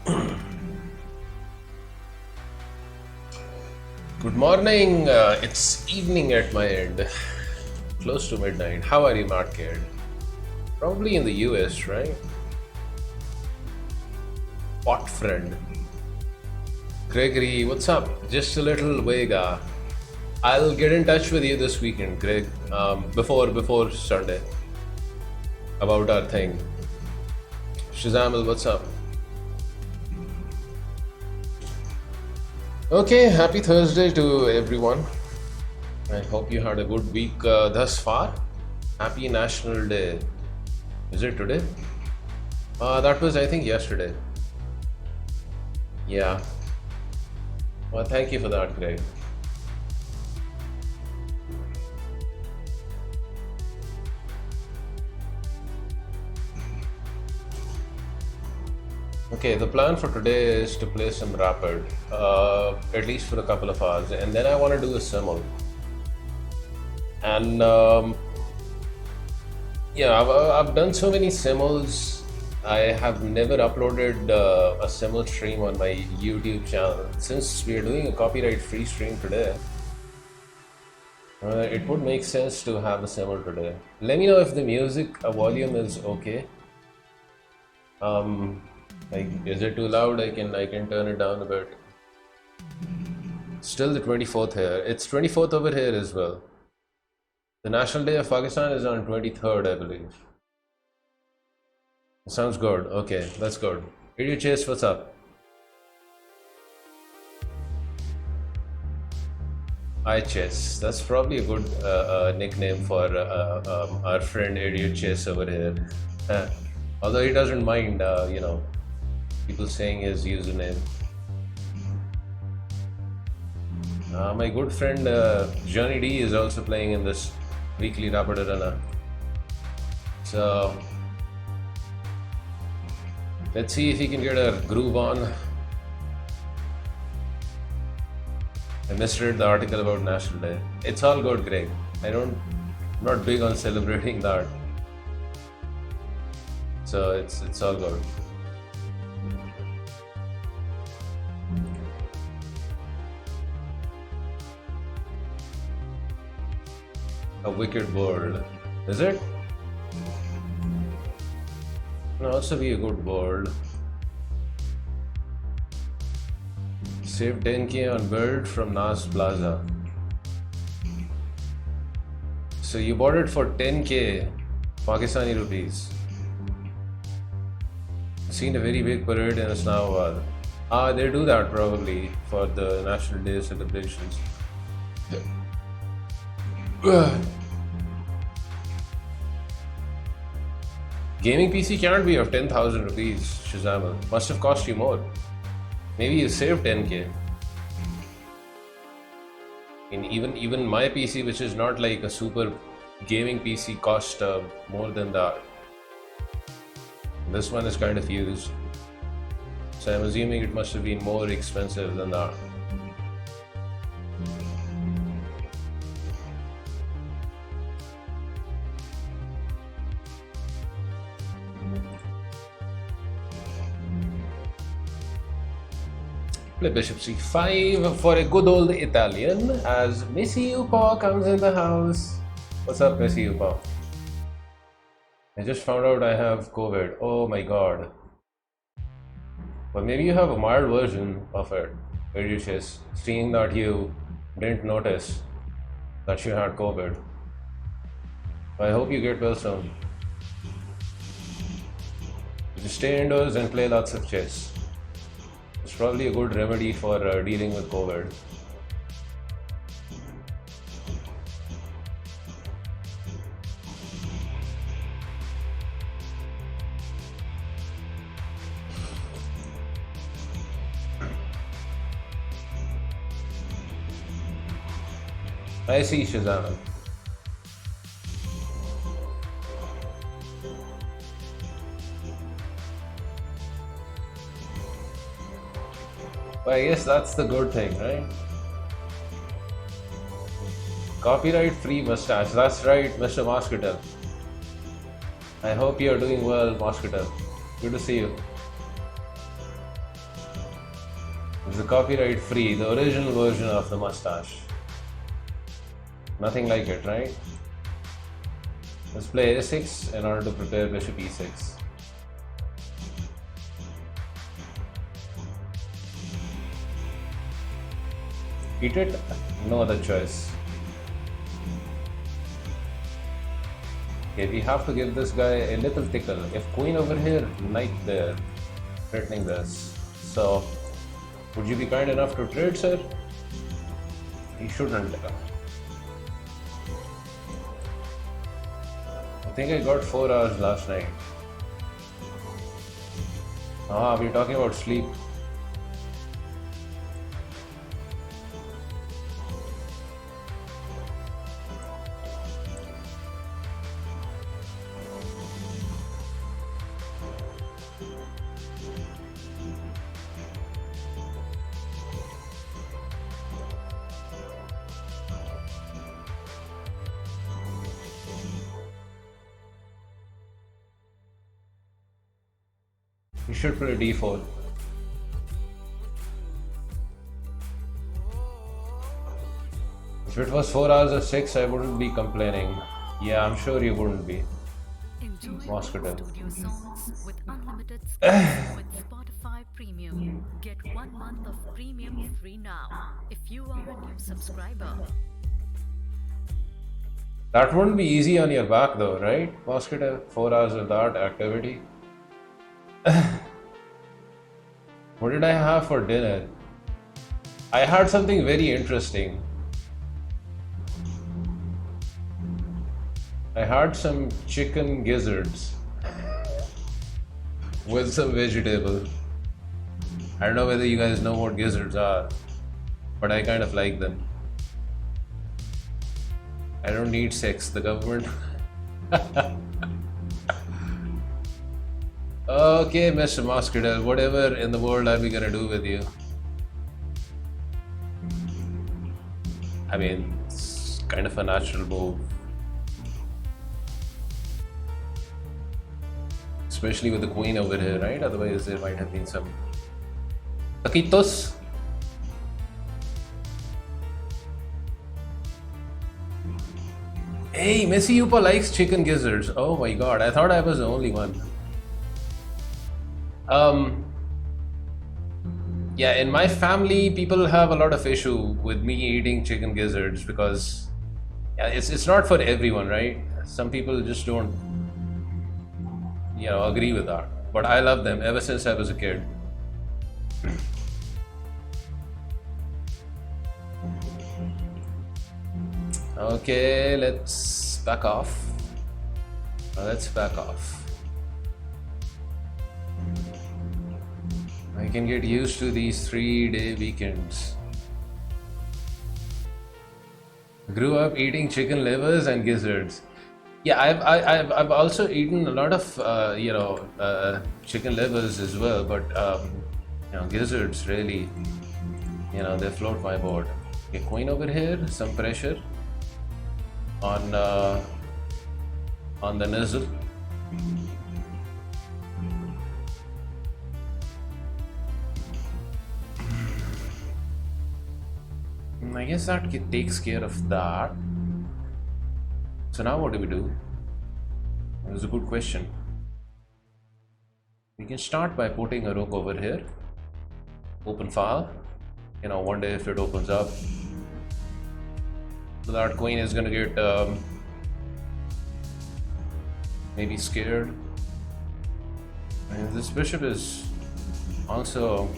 Good morning. It's evening at my end, close to midnight. How are you, Market? Probably in the US, right? Pot friend. Gregory, what's up? Just a little Vega. I'll get in touch with you this weekend, Greg. Before Sunday, about our thing. Shazamil, what's up? Okay, happy Thursday to everyone. I hope you had a good week thus far. Happy National Day. Is it today? That was, I think, yesterday. Yeah. Well, thank you for that, Greg. Okay, the plan for today is to play some Rapid, at least for a couple of hours, and then I want to do a Simul. And yeah, I've done so many Simuls. I have never uploaded a Simul stream on my YouTube channel. Since we are doing a copyright-free stream today, it would make sense to have a Simul today. Let me know if the music volume is okay. Like, is it too loud? I can turn it down a bit. Still the 24th here. It's 24th over here as well. The National Day of Pakistan is on 23rd, I believe. Sounds good. Okay, that's good. Radio Chase, what's up? Chess. That's probably a good nickname for our friend Idiot Chess over here. Although he doesn't mind, people saying his username. My good friend Johnny D is also playing in this weekly Rapid Arena. So let's see if he can get a groove on. I misread the article about National Day. It's all good, Greg. I'm not big on celebrating that. So it's all good. A wicked world. Is it? Can also be a good world. Save 10k on build from Nas Plaza. So you bought it for 10k Pakistani rupees. Seen a very big parade in Islamabad. They do that probably for the National Day celebrations. Gaming PC can't be of 10,000 rupees, Shazam. Must have cost you more. Maybe you saved 10k. And even my PC, which is not like a super gaming PC, cost more than that. This one is kind of used. So I'm assuming it must have been more expensive than that. Play bishop c5 for a good old Italian as Missy Upa comes in the house. What's up, Missy Upa? I just found out I have COVID. Oh my god. Well, maybe you have a mild version of it, where you just seeing that you didn't notice that you had COVID. I hope you get well soon. Just stay indoors and play lots of chess. It's probably a good remedy for dealing with COVID. I see, Shazam. Well, I guess that's the good thing, right? Copyright-free mustache. That's right, Mr. Moscatel. I hope you're doing well, Moscatel. Good to see you. It's a copyright free, the original version of the Mustache. Nothing like it, right? Let's play a6 in order to prepare bishop e6. Eat it? No other choice. Okay, we have to give this guy a little tickle. If queen over here, knight there, threatening this. So, would you be kind enough to trade, sir? He shouldn't. I think I got 4 hours last night. We're talking about sleep. You should play d4. If it was 4 hours or 6, I wouldn't be complaining. Yeah, I'm sure you wouldn't be. Moscato. Studio songs with unlimited space with Spotify Premium. Get 1 month of premium free now if you are a new subscriber. That wouldn't be easy on your back though, right? Moscato, 4 hours of that activity. What did I have for dinner? I had something very interesting. I had some chicken gizzards with some vegetable. I don't know whether you guys know what gizzards are, but I kind of like them. I don't need sex, the government. Okay, Mr. Moscato, whatever in the world are we gonna do with you? I mean, it's kind of a natural move. Especially with the queen over here, right? Otherwise, there might have been some taquitos. Hey, Messi Upa likes chicken gizzards. Oh my god, I thought I was the only one. Yeah, in my family, people have a lot of issue with me eating chicken gizzards because yeah, it's not for everyone, right? Some people just don't, agree with that. But I love them ever since I was a kid. Okay, let's back off. Let's back off. I can get used to these 3-day weekends. Grew up eating chicken livers and gizzards. Yeah, I've also eaten a lot of chicken livers as well, but gizzards really, they float my boat. Okay, queen over here, some pressure on the nizzle. I guess that takes care of that. So now what do we do? That's a good question. We can start by putting a rook over here. Open file. One day if it opens up, so that queen is gonna get maybe scared. And this bishop is also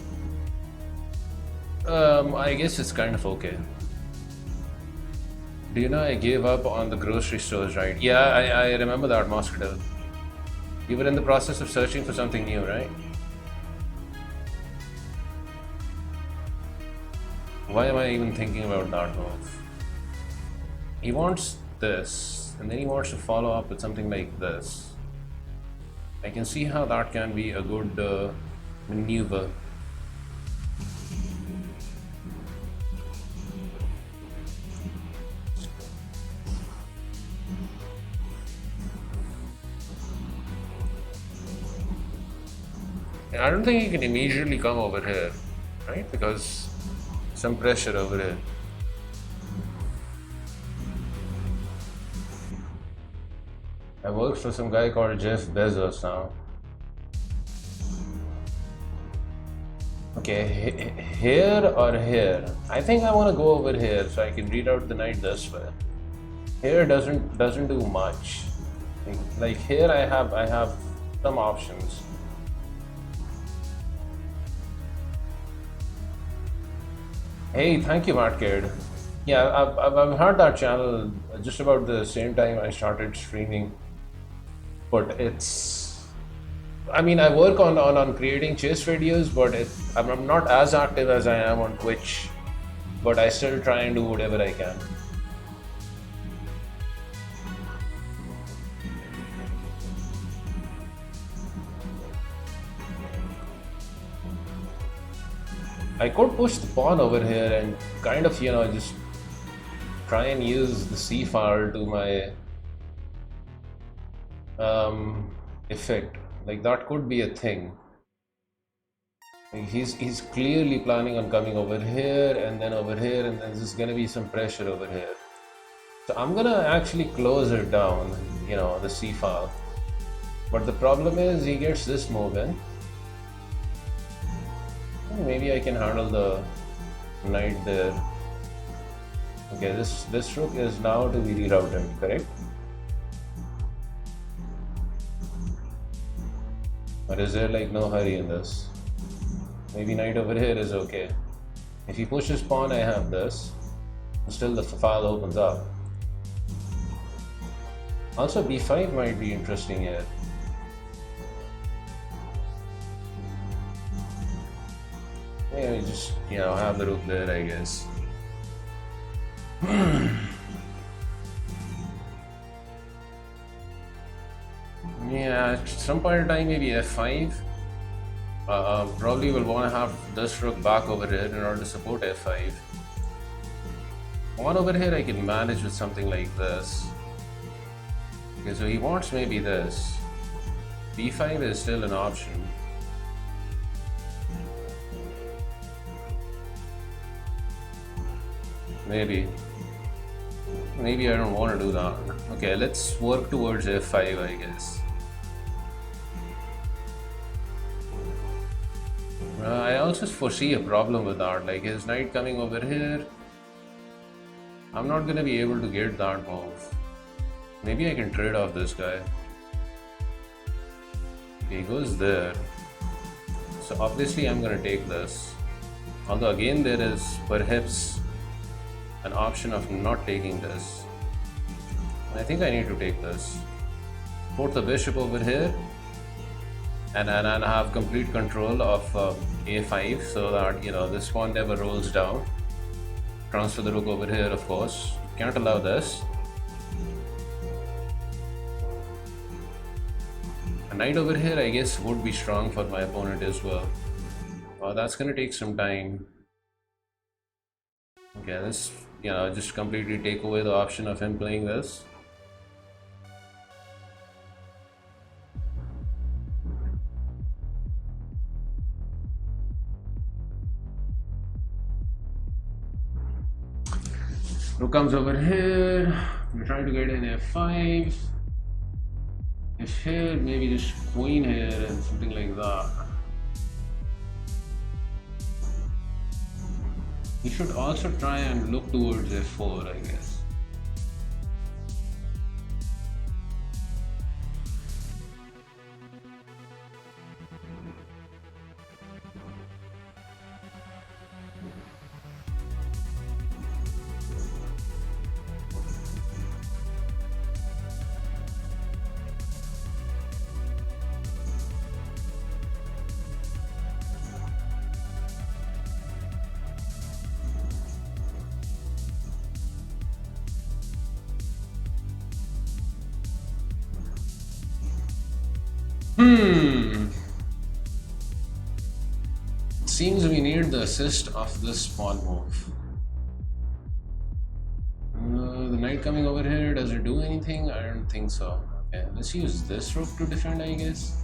I guess it's kind of okay. Do you know I gave up on the grocery stores, right? Yeah, I remember that, Moscato. You were in the process of searching for something new, right? Why am I even thinking about that move? He wants this, and then he wants to follow up with something like this. I can see how that can be a good maneuver. I don't think he can immediately come over here. right? Because some pressure over here. I work for some guy called Jeff Bezos now. Okay, here or here? I think I want to go over here so I can read out the night this way. Here doesn't do much. Like here I have some options. Hey, thank you, Matt Kid. Yeah, I've heard that channel just about the same time I started streaming, but I mean, I work on creating chase videos, but I'm not as active as I am on Twitch, but I still try and do whatever I can. I could push the pawn over here and kind of, just try and use the c-file to my effect. Like that could be a thing. Like he's clearly planning on coming over here and then over here, and then there's gonna be some pressure over here. So I'm gonna actually close it down, the c-file. But the problem is he gets this move in. Maybe I can handle the knight there. Okay, this rook is now to be rerouted, correct? Or is there like no hurry in this? Maybe knight over here is okay. If he pushes pawn, I have this. Still the file opens up. Also b5 might be interesting here. Yeah, you just, have the rook there, I guess. Yeah, at some point in time, maybe f5. Probably will want to have this rook back over here in order to support f5. Pawn over here I can manage with something like this. Okay, so he wants maybe this. b5 is still an option. Maybe I don't want to do that. Okay, let's work towards f5, I guess. I also foresee a problem with that, like his knight coming over here. I'm not gonna be able to get that move. Maybe I can trade off this guy. He goes there. So obviously I'm gonna take this. Although again there is perhaps an option of not taking this. I think I need to take this. Put the bishop over here and have complete control of a5 so that this pawn never rolls down. Transfer the rook over here, of course. Can't allow this. A knight over here I guess would be strong for my opponent as well. That's gonna take some time. Okay, this just completely take away the option of him playing this. Rook comes over here. We're trying to get in f5. If here, maybe just queen here and something like that. He should also try and look towards f4, I guess. Seems we need the assist of this pawn move. The knight coming over here, does it do anything? I don't think so. Okay, let's use this rook to defend, I guess.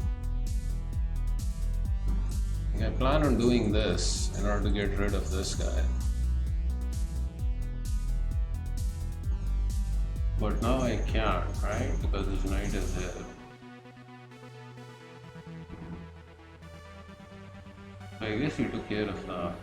I plan on doing this in order to get rid of this guy. But now I can't, right? Because this knight is here. So I guess we took care of that.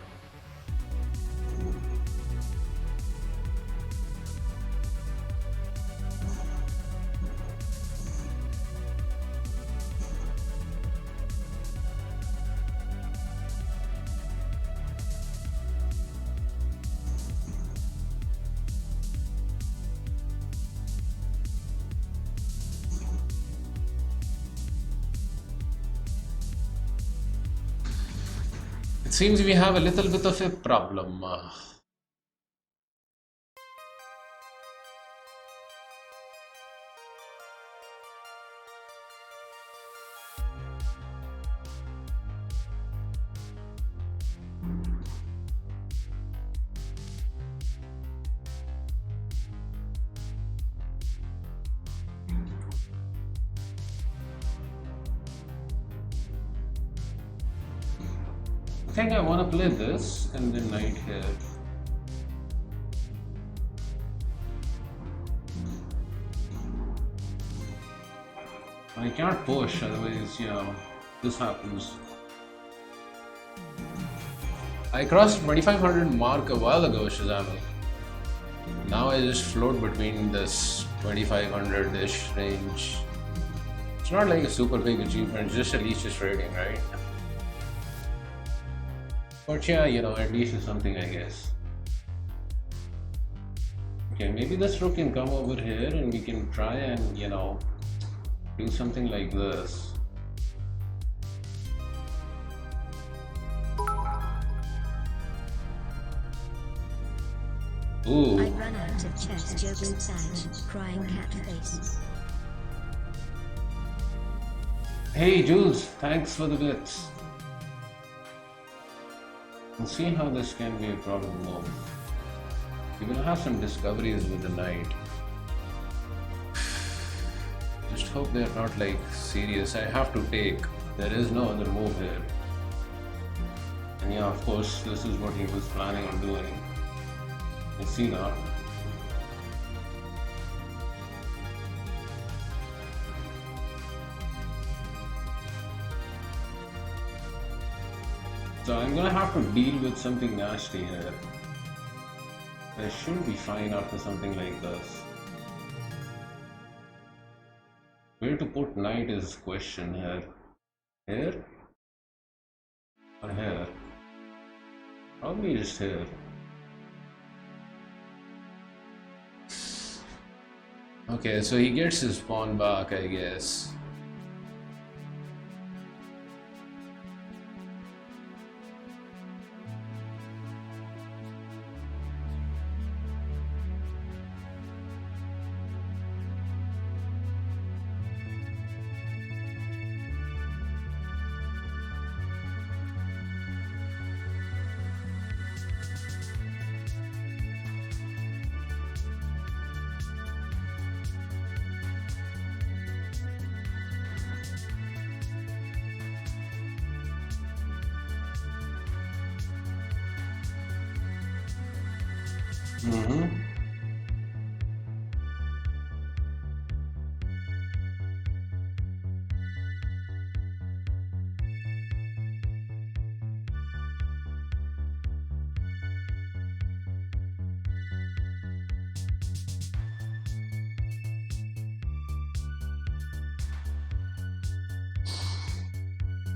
It seems we have a little bit of a problem. I think I want to play this and then knight here. I can't push, otherwise, you know, this happens. I crossed 2500 mark a while ago, Shazamil. Now I just float between this 2500-ish range. It's not like a super big achievement, it's just at least just rating, right? But yeah, you know, at least it's something, I guess. Okay, maybe this rook can come over here and we can try and, you know, do something like this. Ooh. I ran out of chess jokes inside, crying cat face. Hey Jules, thanks for the bits. Let's see how this can be a problem move. We're gonna have some discoveries with the knight. Just hope they're not like serious. I have to take. There is no other move here. And yeah, of course, this is what he was planning on doing. I see now. So I'm gonna have to deal with something nasty here. I should be fine after something like this. Where to put knight is question here. Here? Or here? Probably just here. Okay, so he gets his pawn back, I guess.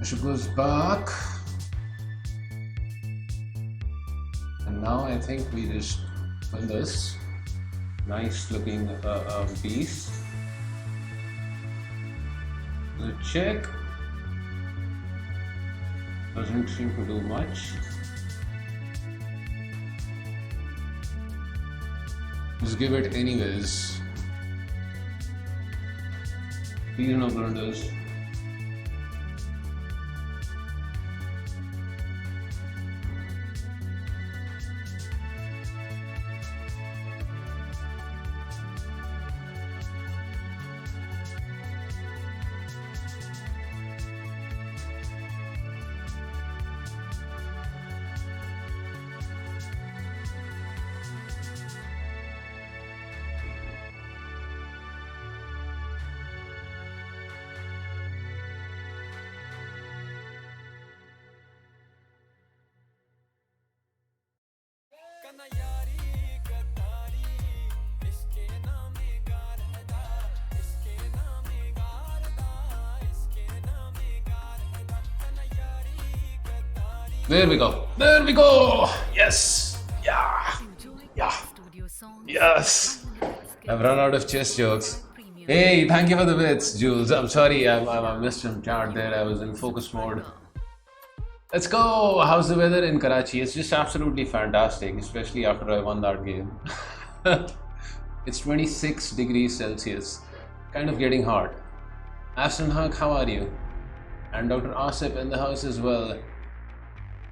Bishop goes back. And now I think we just win this. Nice looking piece. The check doesn't seem to do much. Just give it anyways. These are no blunders. There we go. There we go. Yes. Yeah. Enjoy Yeah. studio songs. Yes. I've run out of chess jokes. Premium. Hey, thank you for the bits, Jules. I'm sorry, I missed some chat there. I was in focus mode. Let's go. How's the weather in Karachi? It's just absolutely fantastic, especially after I won that game. It's 26 degrees Celsius. Kind of getting hot. Aston Haq, how are you? And Dr. Asif in the house as well.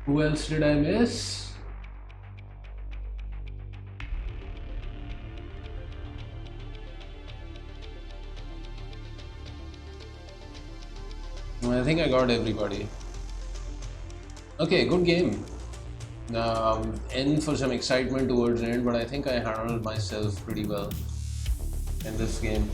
Who else did I miss? I think I got everybody. Okay, good game. In for some excitement towards the end, but I think I handled myself pretty well in this game.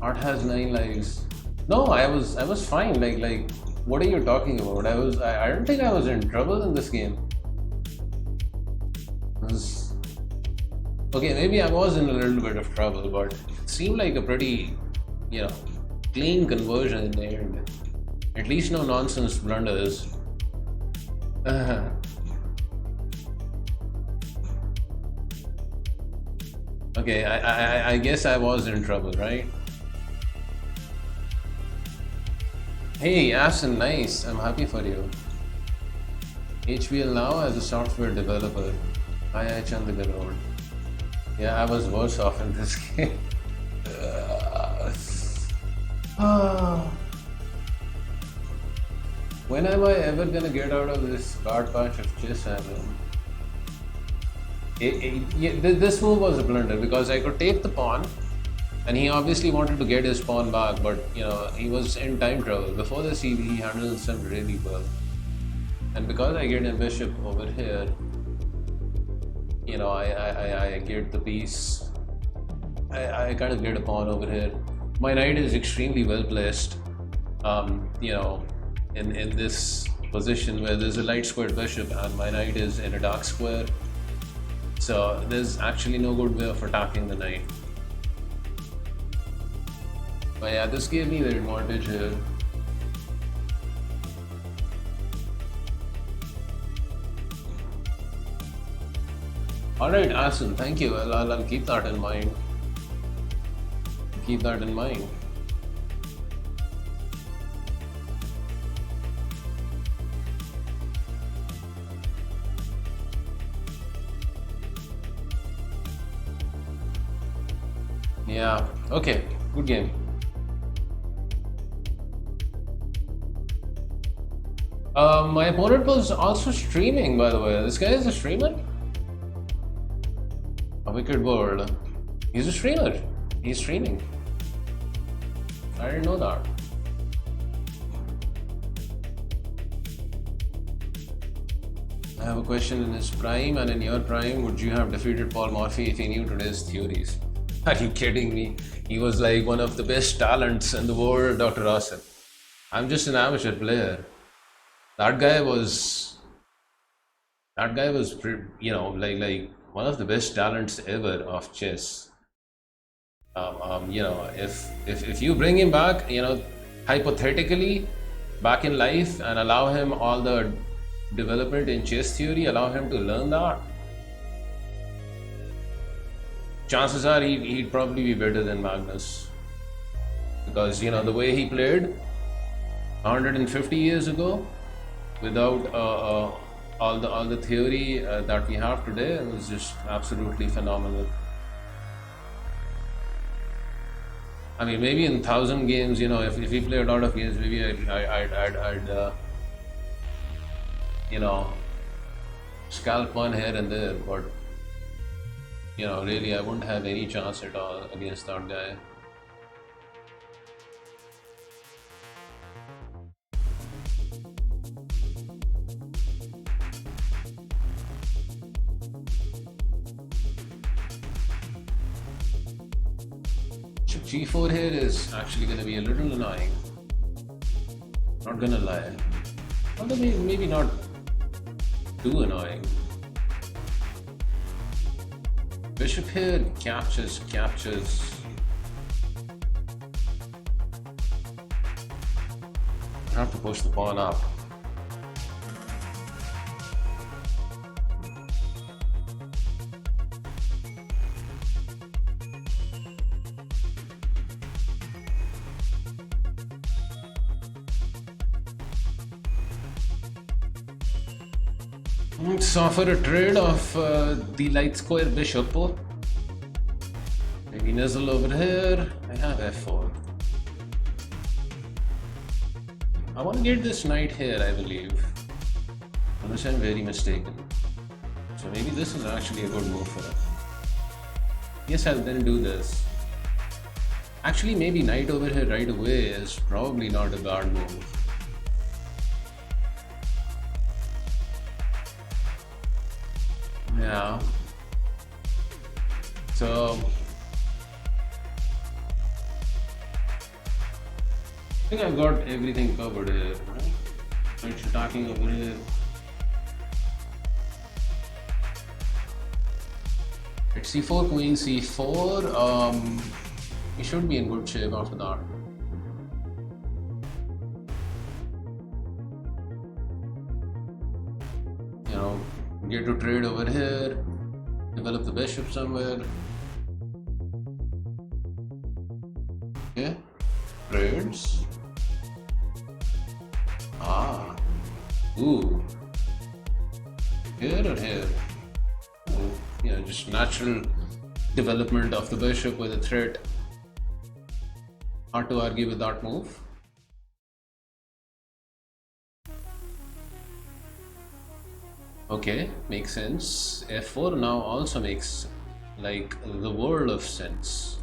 Art has 9 lives. No, I was fine. Like, what are you talking about? I don't think I was in trouble in this game. Okay, maybe I was in a little bit of trouble, but it seemed like a pretty, clean conversion in the end. At least no nonsense blunders. Okay, I guess I was in trouble, right? Hey, Asin, nice. I'm happy for you. HBL now as a software developer. Hi, Chandigarh. Yeah, I was worse off in this game. When am I ever gonna get out of this bad patch of chess I'm in? This move was a blunder because I could take the pawn, and he obviously wanted to get his pawn back, but he was in time trouble. Before this, he handled some really well, and because I get a bishop over here, I get the piece. I kind of get a pawn over here. My knight is extremely well placed. In this position where there's a light squared bishop and my knight is in a dark square, so there's actually no good way of attacking the knight. But yeah, this gave me the advantage here. Alright, Asin, thank you. I'll keep that in mind. Keep that in mind. Yeah, okay, good game. My opponent was also streaming, by the way. This guy is a streamer? A wicked world. He's a streamer. He's streaming. I didn't know that. I have a question. In his prime and in your prime, would you have defeated Paul Morphy if he knew today's theories? Are you kidding me? He was like one of the best talents in the world, Dr. Asif. I'm just an amateur player. That guy was, like one of the best talents ever of chess. If you bring him back, hypothetically, back in life and allow him all the development in chess theory, allow him to learn that, chances are he'd probably be better than Magnus, because the way he played 150 years ago without all the theory that we have today was just absolutely phenomenal. I mean, maybe in 1,000 games, if we play a lot of games, maybe I'd scalp one here and there, but really I wouldn't have any chance at all against that guy. Chip G4 here is actually going to be a little annoying. Not gonna lie. Although maybe not too annoying. Bishop here captures. have to push the pawn up. Let's offer a trade of the light square bishop. Maybe nuzzle over here. I have f4. I want to get this knight here, I believe. Unless I'm very mistaken. So maybe this is actually a good move for us. Yes, I'll then do this. Actually, maybe knight over here right away is probably not a guard move. Yeah. So I think I've got everything covered here, right? Knight attacking over here. At c4, queen c4. He should be in good shape after that. You know, get to trade over here, develop the bishop somewhere. Okay, trades. Ah, ooh, here or here? Oh, yeah, just natural development of the bishop with a threat. Hard to argue with that move. Okay, makes sense. f4 now also makes like the world of sense,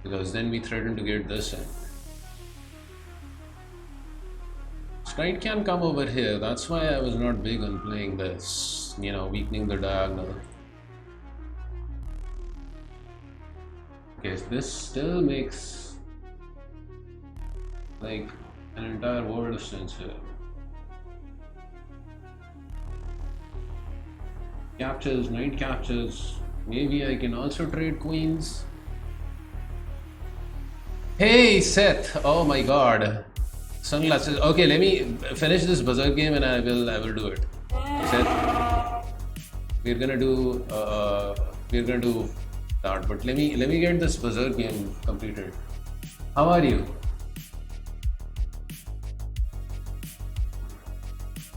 because then we threaten to get this in. Knight can come over here. That's why I was not big on playing this, you know, weakening the diagonal. Okay, so this still makes like an entire world of sense here. Captures, knight captures. Maybe I can also trade queens. Hey Seth! Oh my god. Sunglasses. Okay, let me finish this buzzer game and I will do it. Seth, we're gonna do that, but let me get this buzzer game completed. How are you?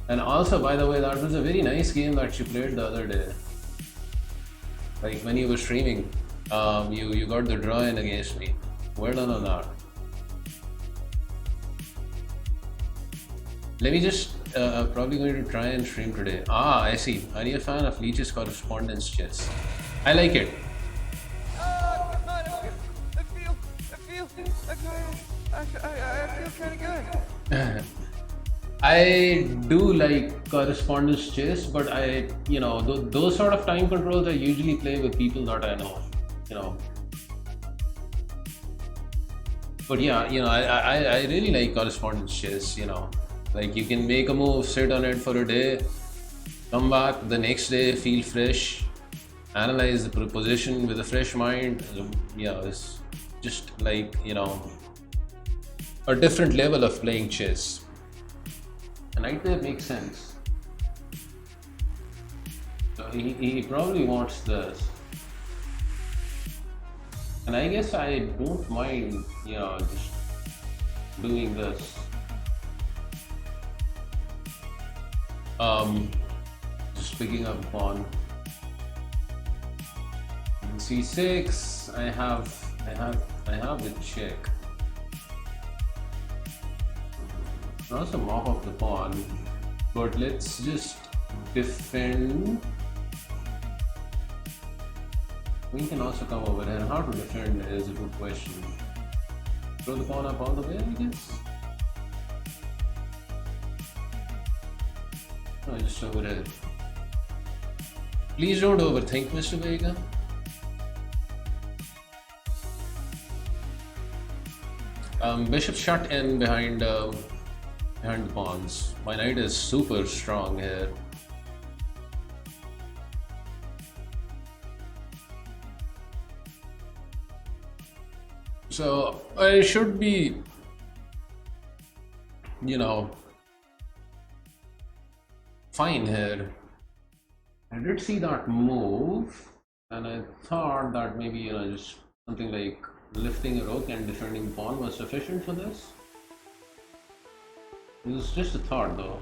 And also, by the way, that was a very nice game that you played the other day. Like when you were streaming, you got the draw in against me. Well done on that. Let me just probably going to try and stream today. Ah, I see. Are you a fan of Leech's correspondence chess? I like it. I feel kind of good. I do like correspondence chess, but I, you know, those sort of time controls I usually play with people that I know, you know. But yeah, you know, I really like correspondence chess, you know. Like you can make a move, sit on it for a day, come back the next day, feel fresh, analyze the position with a fresh mind. Yeah, it's just like, you know, a different level of playing chess. And right there makes sense. So he probably wants this. And I guess I don't mind, you know, just doing this. Just picking up pawn. And c6. I have the check. I'll also mop up the pawn, but let's just defend. We can also come over here. How to defend is a good question. Throw the pawn up all the way, I guess. No, just over here. Please don't overthink, Mr. Vega. Bishop shut in behind the pawns. My knight is super strong here. So I should be you know, fine here. I did see that move, and I thought that maybe, you know, just something like lifting a rook and defending pawn was sufficient for this. It was just a thought though.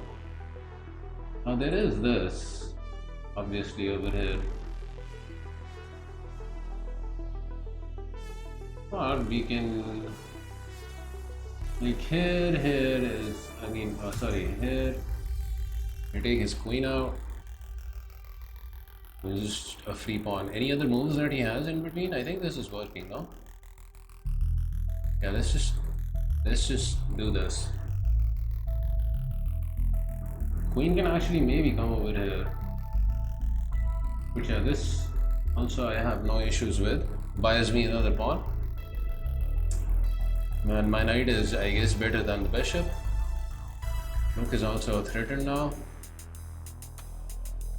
Now there is this, obviously, over here. Or we can, like here is, I mean, oh, sorry, here, we take his queen out. It's just a free pawn. Any other moves that he has in between? I think this is working, no? Yeah, let's just do this. Queen can actually maybe come over here. But yeah, this also I have no issues with. Buys me another pawn. And my knight is, I guess, better than the bishop. Rook is also threatened now.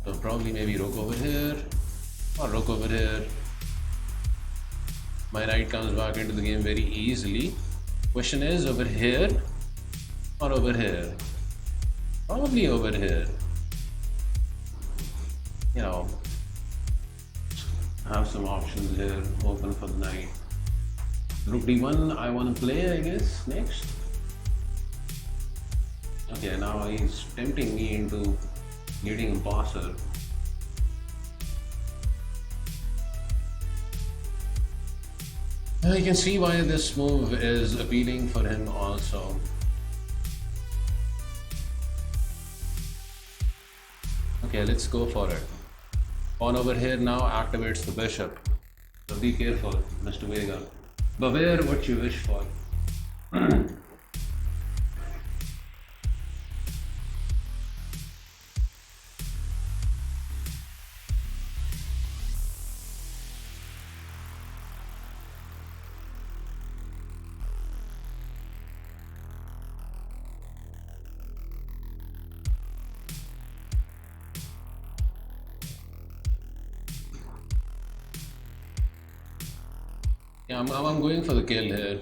So probably maybe rook over here or rook over here. My knight comes back into the game very easily. Question is over here or over here? Probably over here. You know, I have some options here open for the knight. Rook d1 I want to play, I guess, next. Okay, now he's tempting me into getting a passer. You can see why this move is appealing for him also. Okay, let's go for it. Pawn over here now activates the bishop. So be careful, Mr. Vega. Beware what you wish for. Yeah, I'm going for the kill here.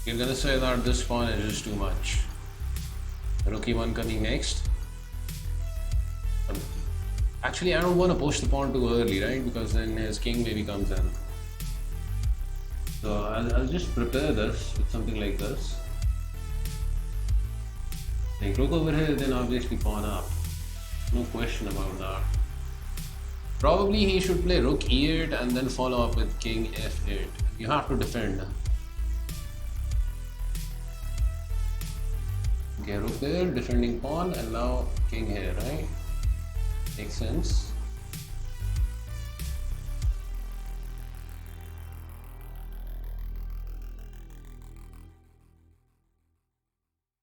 You're gonna say that this pawn is just too much. Rook e1 coming next. Actually, I don't want to push the pawn too early, right? Because then his king maybe comes in. So I'll just prepare this with something like this. Like rook over here, then obviously pawn up. No question about that. Probably he should play rook e8 and then follow up with king f8. You have to defend. Okay, rook there, defending pawn, and now king here, right? Makes sense.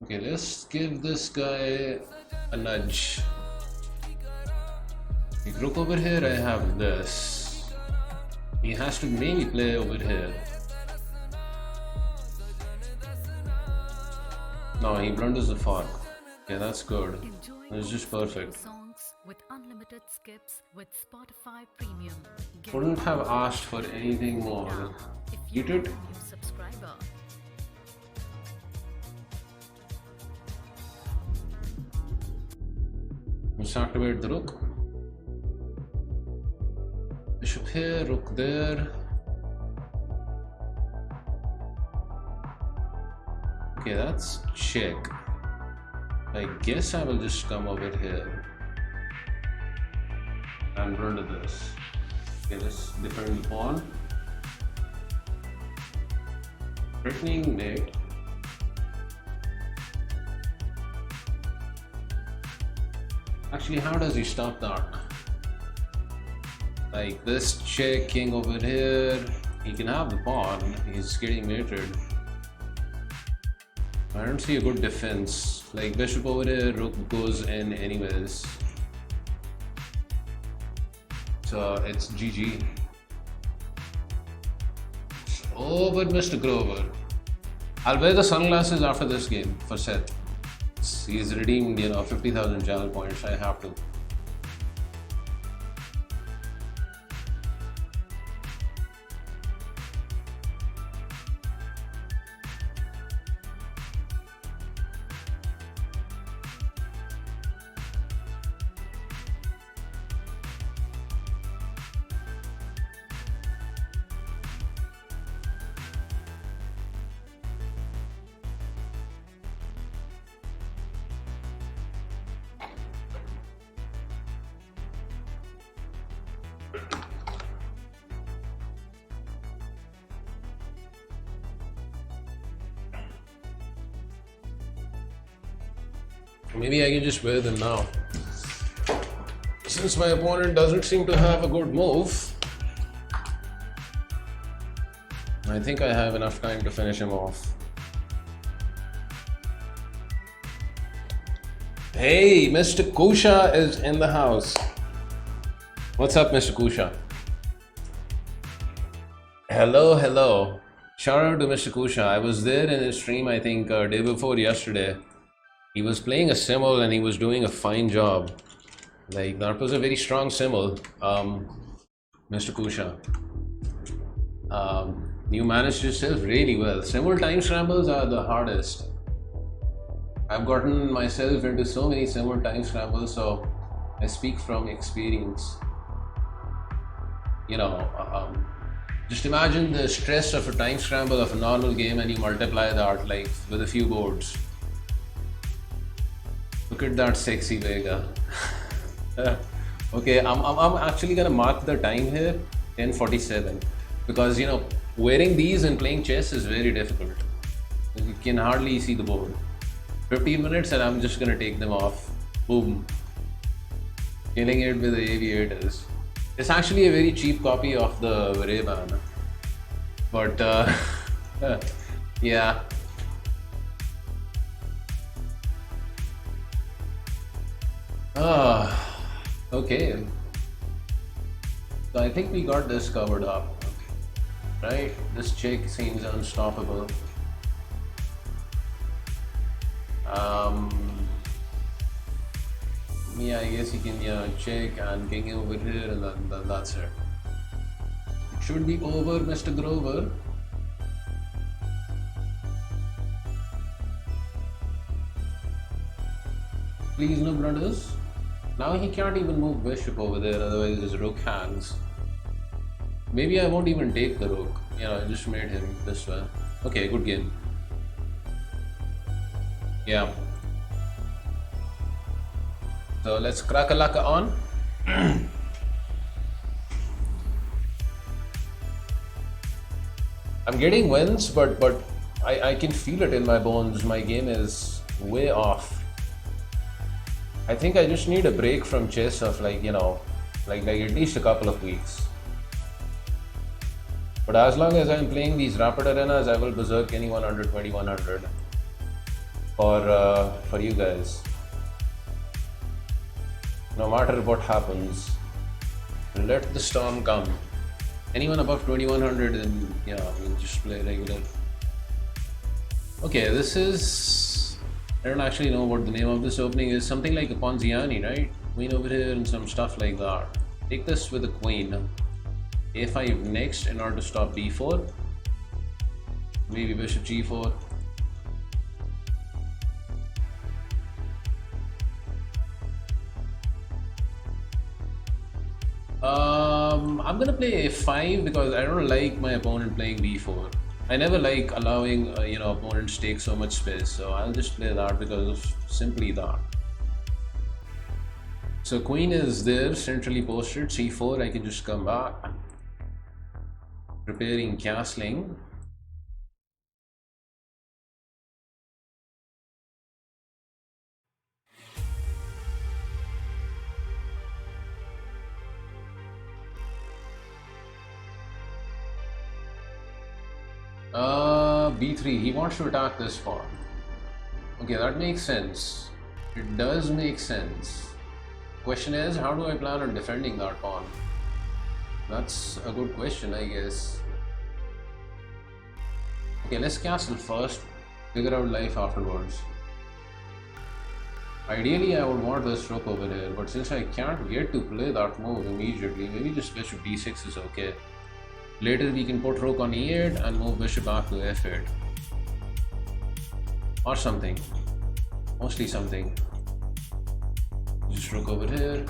Okay, let's give this guy a nudge. Like rook over here, I have this. He has to maybe play over here. No, he blunders the fork. Yeah, that's good. It's just perfect. Songs with unlimited skips with Spotify Premium. Get Couldn't have asked for anything more. now if You you are a did. new subscriber. Let's activate the rook. Bishop here, rook there. Okay, that's check. I guess I will just come over here and run to this. Okay, let's defend the pawn. Threatening mate. Actually, how does he stop that? Like this check, king over here. He can have the pawn. He's getting mated. I don't see a good defense. Like bishop over here, rook goes in anyways. So it's GG. Over, Mr. Grover. I'll wear the sunglasses after this game for Seth. He's redeemed, 50,000 channel points. I have to. Maybe I can just play them now. Since my opponent doesn't seem to have a good move, I think I have enough time to finish him off. Hey, Mr. Kusha is in the house. What's up, Mr. Kusha? Hello, hello. Shout out to Mr. Kusha. I was there in his stream, I think, day before yesterday. He was playing a Simul and he was doing a fine job. Like, that was a very strong Simul, Mr. Kusha. You managed yourself really well. Simul time scrambles are the hardest. I've gotten myself into so many Simul time scrambles, so I speak from experience. You know, just imagine the stress of a time scramble of a normal game and you multiply that like with a few boards. Look at that sexy Vega. Okay, I'm actually gonna mark the time here, 10:47, because you know wearing these and playing chess is very difficult. You can hardly see the board. 15 minutes and I'm just gonna take them off. Boom. Killing it with the aviators. It's actually a very cheap copy of the Ray-Ban. But yeah. Okay. So I think we got this covered up. Right? This chick seems unstoppable. Yeah, I guess you can check and king over here and then that's it. It should be over, Mr. Grover. Please no brothers. Now he can't even move bishop over there, otherwise his rook hangs. Maybe I won't even take the rook. You know, I just made him this way. Okay, good game. Yeah. So let's crack a laka on. I'm getting wins, but I can feel it in my bones. My game is way off. I think I just need a break from chess of like, you know, like at least a couple of weeks. But as long as I'm playing these rapid arenas, I will berserk anyone under 2100 for you guys. No matter what happens, let the storm come. Anyone above 2100, then yeah, we'll just play regular. Okay, this is, I don't actually know what the name of this opening is. Something like a Ponziani, right? Queen over here and some stuff like that. Take this with a queen. A5 next in order to stop b4. Maybe bishop g4. I'm gonna play a5 because I don't like my opponent playing b4. I never like allowing you know, opponents take so much space, so I'll just play that because of simply that. So queen is there, centrally posted. c4, I can just come back. Preparing castling. B3, he wants to attack this pawn. Okay, that makes sense. It does make sense. Question is, how do I plan on defending that pawn? That's a good question, I guess. Okay, let's castle first, figure out life afterwards. Ideally, I would want this rook over here, but since I can't get to play that move immediately, maybe just bishop d6 is okay. Later we can put rook on e8 and move bishop back to f8. Or something. Mostly something. Just rook over here.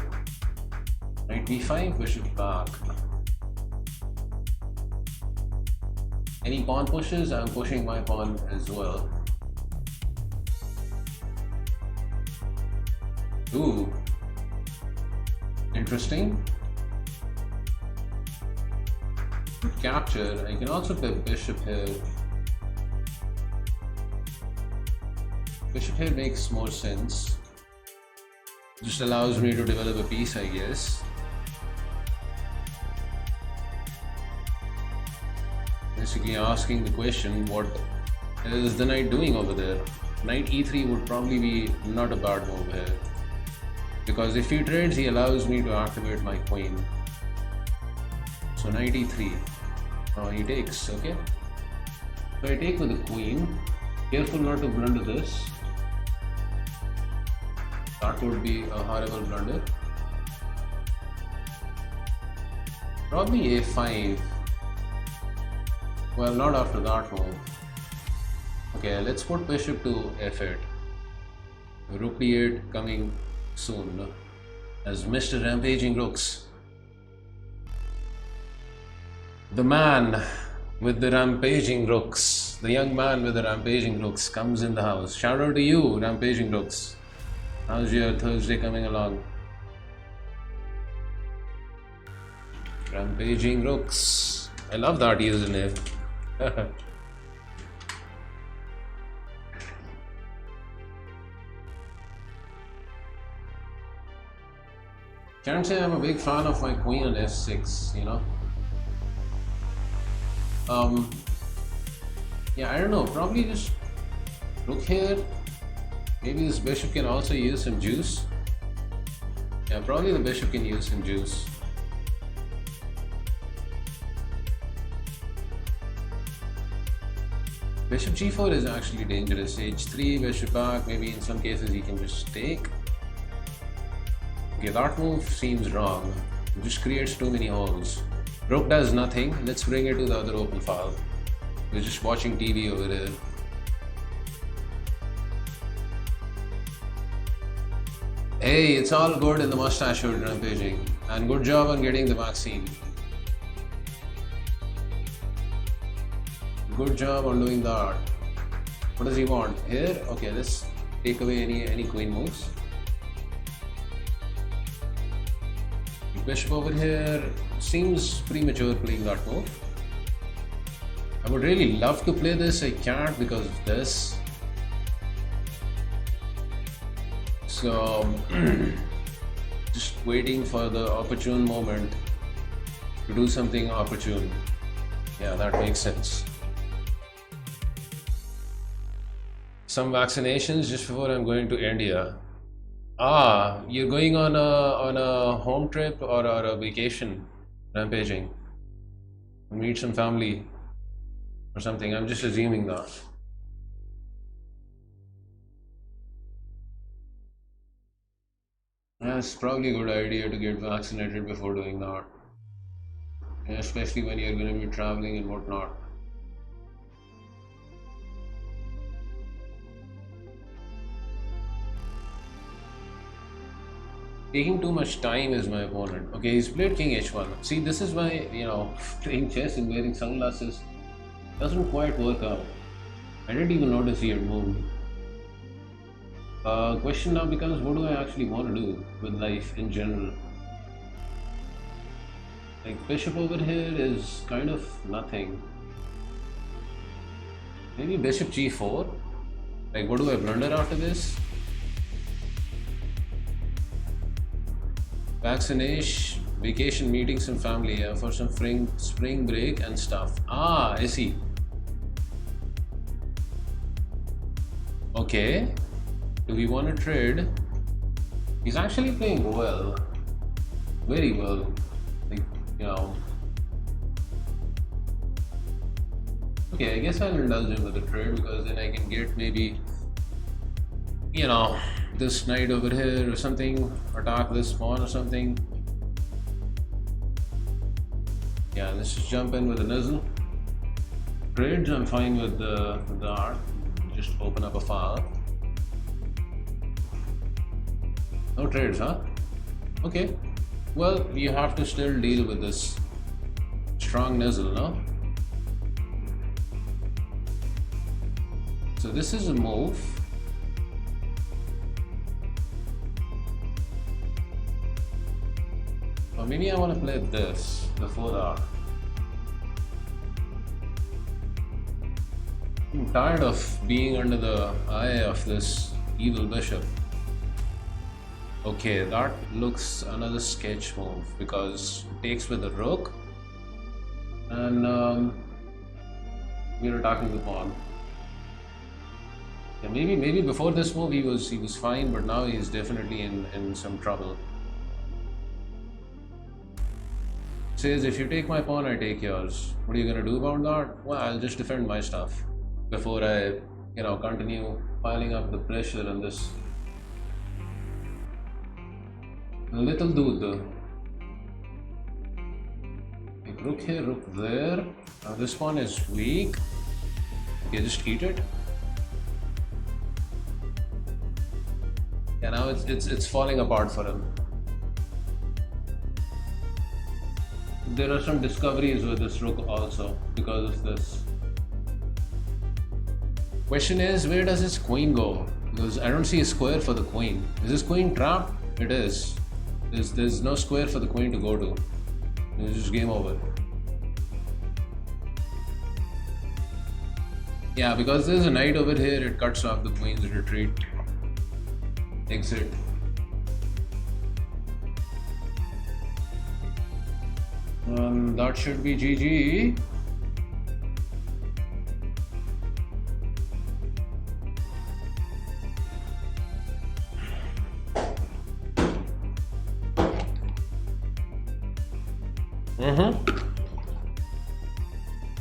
Knight b5, bishop back. Any pawn pushes, I'm pushing my pawn as well. Ooh. Interesting. Capture. I can also play bishop here. Bishop here makes more sense. Just allows me to develop a piece, I guess. Basically asking the question, what is the knight doing over there? Knight e3 would probably be not a bad move here. Because if he trades, he allows me to activate my queen. So knight e3. Oh, he takes, okay. So I take with the queen. Careful not to blunder this. That would be a horrible blunder. Probably a5. Well, not after that move. Okay, let's put bishop to f8. Rook d8 coming soon as Mr. Rampaging Rooks. The man with the rampaging rooks, the young man with the rampaging rooks comes in the house. Shout out to you, Rampaging Rooks. How's your Thursday coming along? Rampaging Rooks. I love that username. Can't say I'm a big fan of my queen on f6, you know. Yeah, I don't know, probably just look here. Maybe this bishop can also use some juice. Yeah, probably the bishop can use some juice. Bishop g4 is actually dangerous. h3, bishop back, maybe in some cases he can just take. Okay, that move seems wrong. It just creates too many holes. Rook does nothing. Let's bring it to the other open file. We're just watching TV over there. Hey, it's all good in the Mustache Hood Rampaging. And good job on getting the vaccine. Good job on doing that. What does he want? Here? Okay, let's take away any queen moves. Bishop over here seems premature playing that move. I would really love to play this, I can't because of this. So just waiting for the opportune moment to do something opportune. Yeah, that makes sense. Some vaccinations just before I'm going to India. Ah, you're going on a home trip or a vacation, Rampaging. Meet some family or something. I'm just assuming that. Yeah, it's probably a good idea to get vaccinated before doing that. Yeah, especially when you're going to be traveling and whatnot. Taking too much time is my opponent. Okay, he's played king h1. See, this is why, you know, playing chess and wearing sunglasses doesn't quite work out. I didn't even notice he had moved. Question now becomes, what do I actually want to do with life in general? Like, bishop over here is kind of nothing. Maybe bishop g4? Like, what do I blunder after this? Vaccination, vacation, meeting some family, yeah, for some spring break and stuff. Ah, I see. Okay. Do we want to trade? He's actually playing well. Very well. Like, you know. Okay, I guess I'll indulge him with a trade because then I can get maybe, you know, this knight over here or something, attack this pawn or something. Yeah, let's just jump in with a nizzle. Trades, I'm fine with the art. Just open up a file. No trades, huh? Okay. Well, you have to still deal with this strong nizzle, no? So this is a move. Or maybe I want to play this before that. I'm tired of being under the eye of this evil bishop. Okay, that looks another sketch move because it takes with the rook, and we're attacking the pawn. Yeah, maybe before this move he was fine, but now he's definitely in some trouble. Says if you take my pawn, I take yours. What are you gonna do about that? Well, I'll just defend my stuff before I, continue piling up the pressure on this little dude. Like rook here, rook there. Now this pawn is weak. Okay, just eat it. Yeah, now it's falling apart for him. There are some discoveries with this rook also because of this. Question is, where does his queen go? Because I don't see a square for the queen. Is his queen trapped? It is. There's no square for the queen to go to. It's just game over. Yeah, because there's a knight over here, it cuts off the queen's retreat. Exit. That should be GG.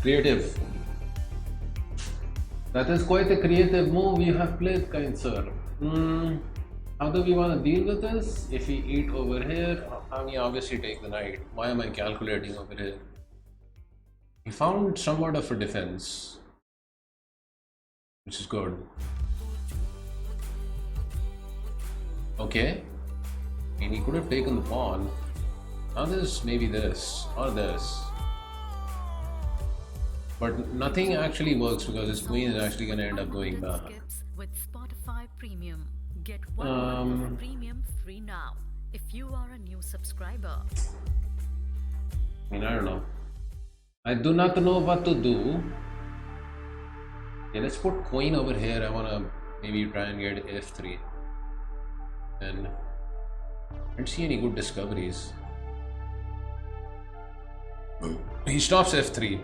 Creative. That is quite a creative move you have played, kind sir. How do we want to deal with this? If we eat over here, we obviously take the knight. Why am I calculating over here? We found somewhat of a defense, which is good. Okay. And he could have taken the pawn. Now there's maybe this or this. But nothing actually works because his queen is actually going to end up going back. With Spotify Premium. Get 1 month of premium free now if you are a new subscriber. I don't know. I do not know what to do. Okay, let's put queen over here. I want to maybe try and get f3. And I don't see any good discoveries. He stops f3.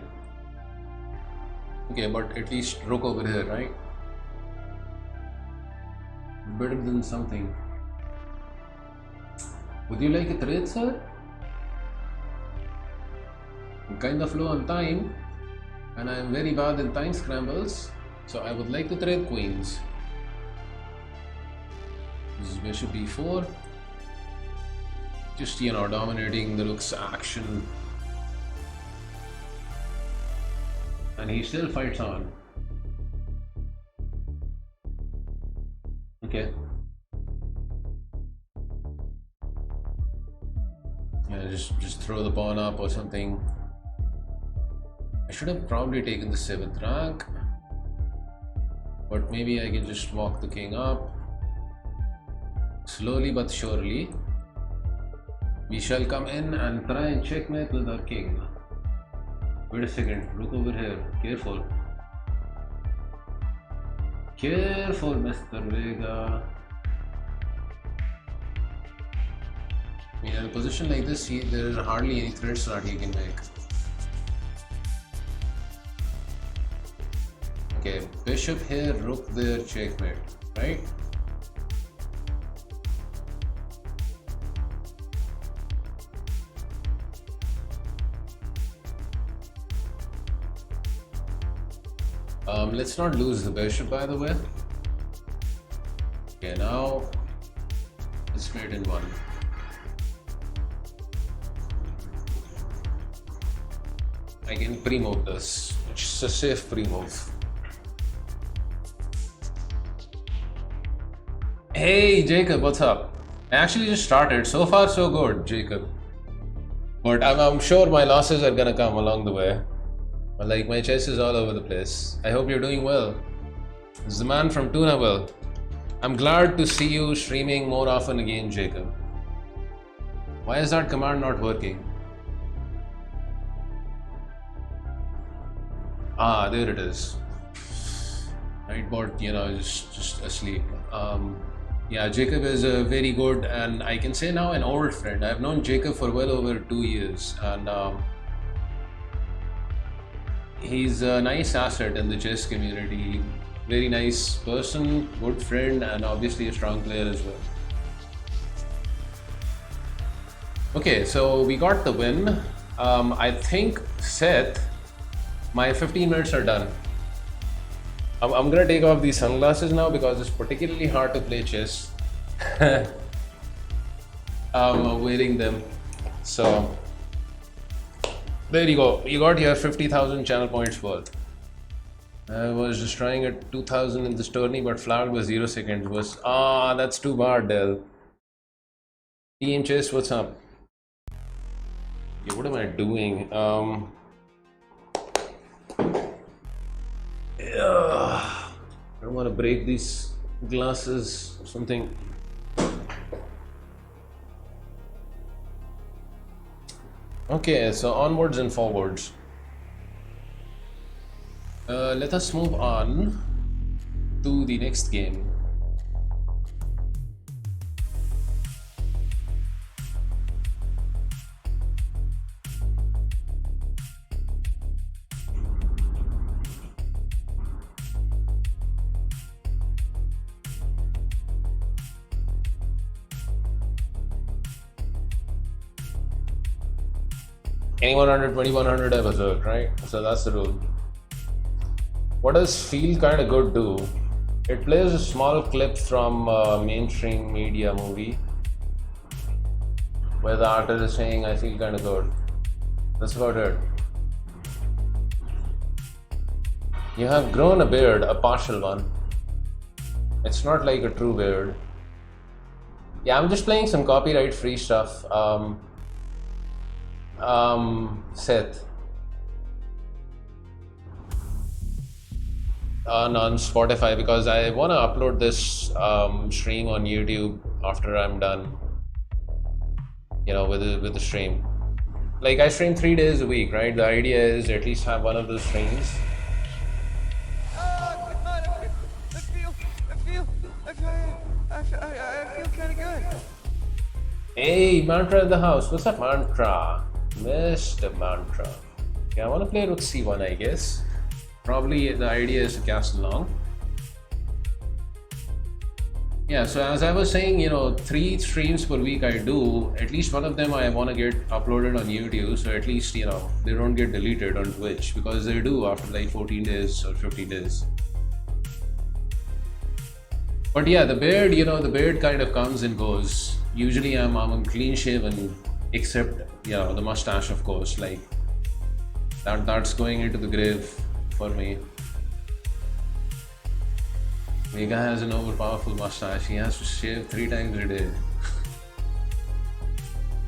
Okay, but at least rook over here, right? Better than something. Would you like a trade, sir? I'm kind of low on time and I am very bad in time scrambles, so I would like to trade queens. This is bishop e4. Just, dominating the rook's action. And he still fights on. Okay. Yeah, just throw the pawn up or something. I should have probably taken the 7th rank, but maybe I can just walk the king up. Slowly but surely, we shall come in and try and checkmate with our king. Wait a second, look over here, careful. Careful, Mr. Vega. I mean, in a position like this, there is hardly any threats that he can make. Okay, bishop here, rook there, checkmate, right? Let's not lose the bishop, by the way. Okay, now it's straight in one. I can pre-move this. It's a safe pre-move. Hey Jacob, what's up? I actually just started. So far so good, Jacob. But I'm sure my losses are gonna come along the way. Like, my chess is all over the place. I hope you're doing well. This is the man from Tunaville. I'm glad to see you streaming more often again, Jacob. Why is that command not working? Ah, there it is. Nightbot, just asleep. Yeah, Jacob is a very good and I can say now an old friend. I've known Jacob for well over 2 years, and he's a nice asset in the chess community. Very nice person, good friend, and obviously a strong player as well. Okay, so we got the win. I think, Seth, my 15 minutes are done. I'm gonna take off these sunglasses now because it's particularly hard to play chess. I'm wearing them. So, there you go. You got your 50,000 channel points worth. I was just trying at 2,000 in this tourney, but flagged was 0 seconds. That's too bad, Del. Team chess, what's up? Yeah, what am I doing? I don't want to break these glasses or something. Okay, so onwards and forwards. Let us move on to the next game. Anyone under 2100 episode, right? So that's the rule. What does Feel Kinda Good do? It plays a small clip from a mainstream media movie where the actor is saying, I feel kinda good. That's about it. You have grown a beard, a partial one. It's not like a true beard. Yeah, I'm just playing some copyright free stuff. Seth. On Spotify, because I want to upload this stream on YouTube after I'm done, you know, with the stream. Like, I stream 3 days a week, right? The idea is at least have one of those streams. Oh, God, I feel kind of good. Hey, Mantra in the house. What's up, Mantra? Mr. Mantra. Yeah, I want to play rook c1, I guess. Probably the idea is to castle long. Yeah, so as I was saying, you know, 3 streams per week I do. At least one of them I want to get uploaded on YouTube, so at least, you know, they don't get deleted on Twitch, because they do after like 14 days or 15 days. But yeah, the beard, you know, the beard kind of comes and goes. Usually I'm clean shaven, except, you know, the mustache, of course. Like, that's going into the grave for me. Vega has an overpowerful mustache. He has to shave 3 times a day.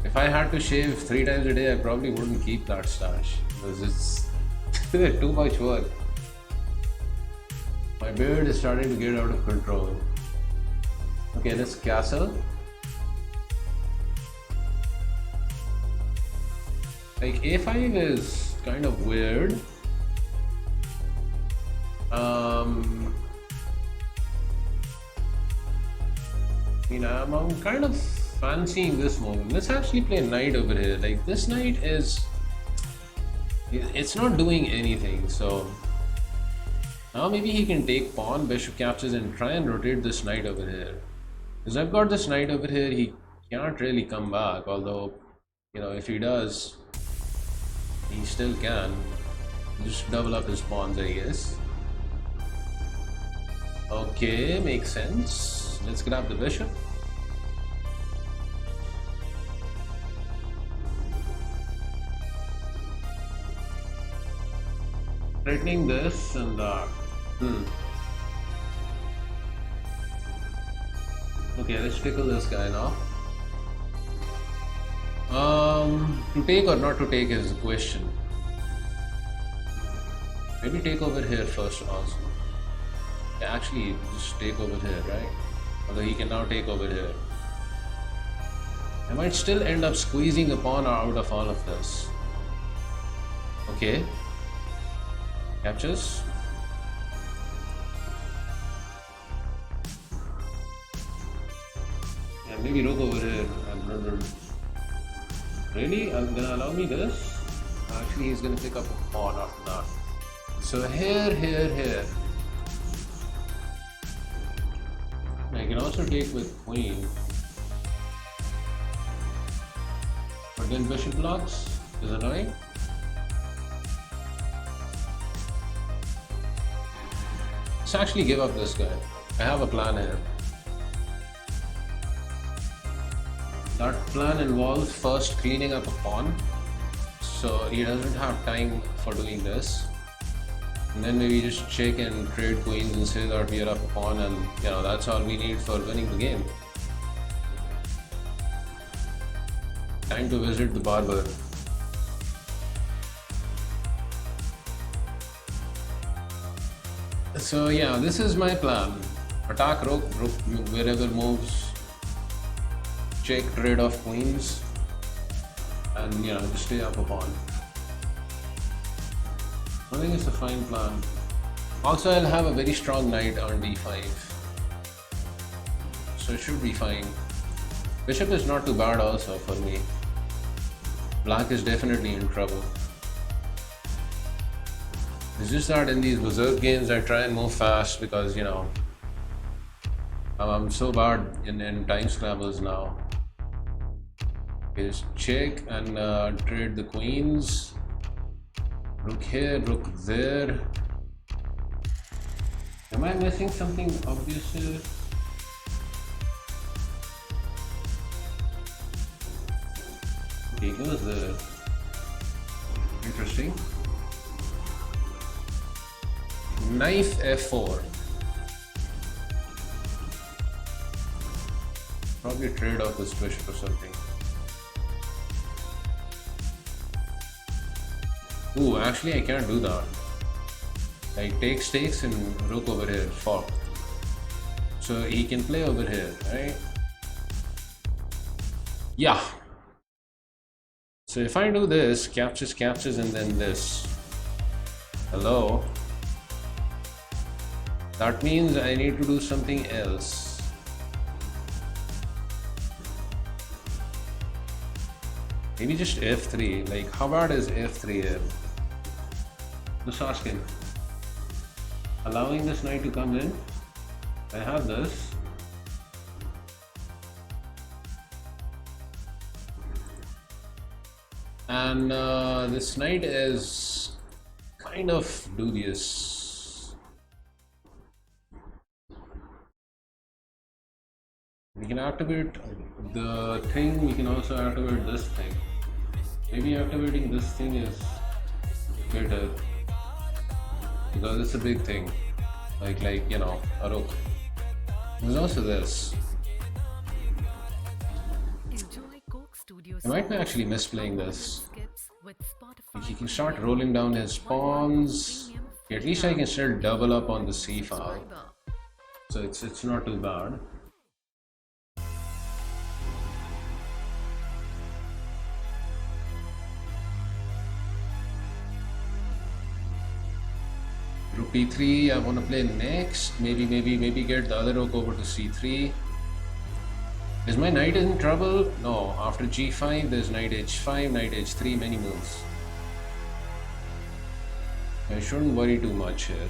If I had to shave 3 times a day, I probably wouldn't keep that stash, because it's too much work. My beard is starting to get out of control. Okay, let's castle. Like, a5 is kind of weird. You know, I'm kind of fancying this move. Let's actually play knight over here. Like, this knight is... it's not doing anything, so... Now maybe he can take pawn, bishop captures, and try and rotate this knight over here. Because I've got this knight over here, he can't really come back. Although, you know, if he does, he still can. Just double up his pawns, I guess. Okay, makes sense. Let's grab the bishop. Threatening this and okay, let's tickle this guy now. To take or not to take is the question. Maybe take over here first also. Yeah, actually, just take over here, right? Although he can now take over here. I might still end up squeezing a pawn out of all of this. Okay. Captures. And maybe rook over here. Really? Gonna allow me this? Actually, he's gonna pick up a pawn after that. So here. I can also take with queen. But then bishop blocks is annoying. Let's actually give up this guy. I have a plan here. That plan involves first cleaning up a pawn, so he doesn't have time for doing this. And then maybe just check and trade queens and say that we are up a pawn, and that's all we need for winning the game. Time to visit the barber. So yeah, this is my plan. Attack rook wherever moves. Check trade off queens, and just stay up a pawn. I think it's a fine plan. Also, I'll have a very strong knight on d5, so it should be fine. Bishop is not too bad also for me. Black is definitely in trouble. It's just that in these berserk games I try and move fast because I'm so bad in time scrambles now. Okay, just check and trade the queens. Rook here, rook there. Am I missing something obvious here? Okay, he goes there. Interesting. Knife f4. Probably trade off this bishop or something. Ooh, actually I can't do that. Like takes and rook over here, fork. So he can play over here, right? Yeah. So if I do this, captures and then this. Hello? That means I need to do something else. Maybe just f3. Like, how bad is f3 here? Just ask him. Allowing this knight to come in. I have this. And this knight is kind of dubious. We can activate the thing, we can also activate this thing. Maybe activating this thing is better because it's a big thing, like a rook. There's also this. Enjoy Coke Studio. I might be actually misplaying this. skips with Spotify. Like he can start rolling down his pawns. At least I can still double up on the c file, so it's not too bad. Rook b3, I want to play next. Maybe get the other rook over to c3. Is my knight in trouble? No. After g5, there's knight h5, knight h3, many moves. I shouldn't worry too much here.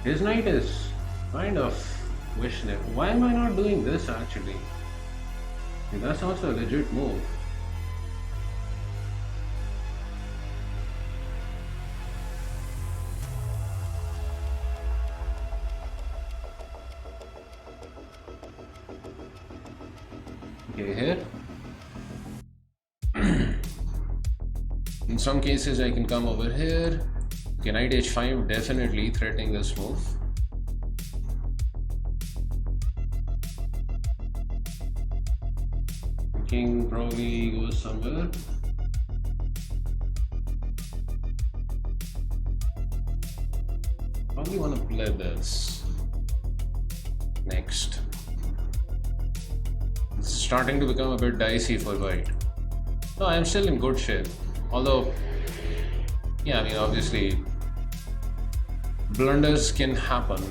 His knight is kind of wishing. Why am I not doing this actually? That's also a legit move. Okay, here. In some cases I can come over here. Okay, knight h5 definitely threatening this move. King probably goes somewhere. Probably want to play this next. It's starting to become a bit dicey for white. No, I'm still in good shape. Although, yeah, I mean, obviously, blunders can happen.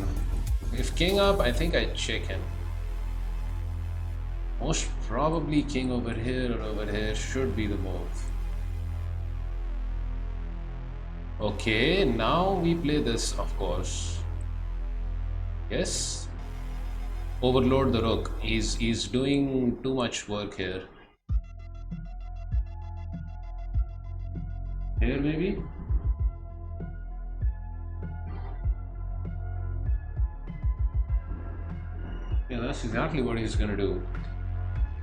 If king up, I think I check him. most probably king over here or over here should be the move. Okay, now we play this, of course. Yes. Overload the rook. He's doing too much work here. Here maybe? Yeah, that's exactly what he's gonna do.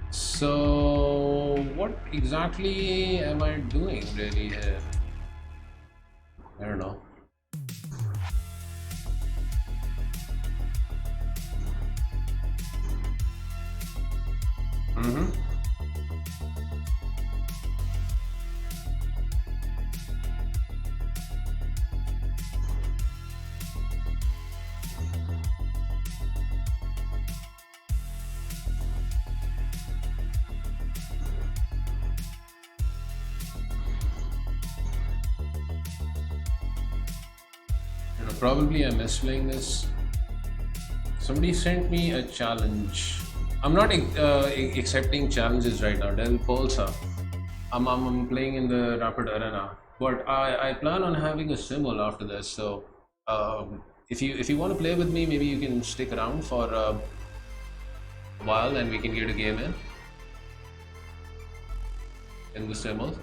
So what exactly am I doing really here? I don't know. Probably I'm misplaying this. Somebody sent me a challenge. I'm not accepting challenges right now. Del Polsa. I'm playing in the Rapid Arena, but I plan on having a Simul after this. So if you want to play with me, maybe you can stick around for a while, and we can get a game in the Simul.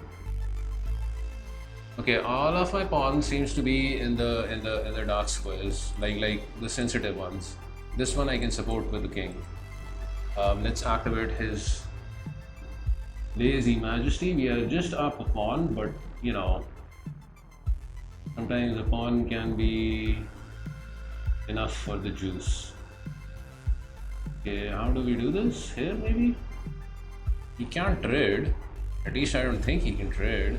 Okay, all of my pawns seems to be in the dark squares, like the sensitive ones. This one I can support with the king. Let's activate his lazy majesty. We are just up a pawn, but you know, sometimes a pawn can be enough for the juice. Okay, how do we do this? Here maybe? He can't trade. At least I don't think he can trade.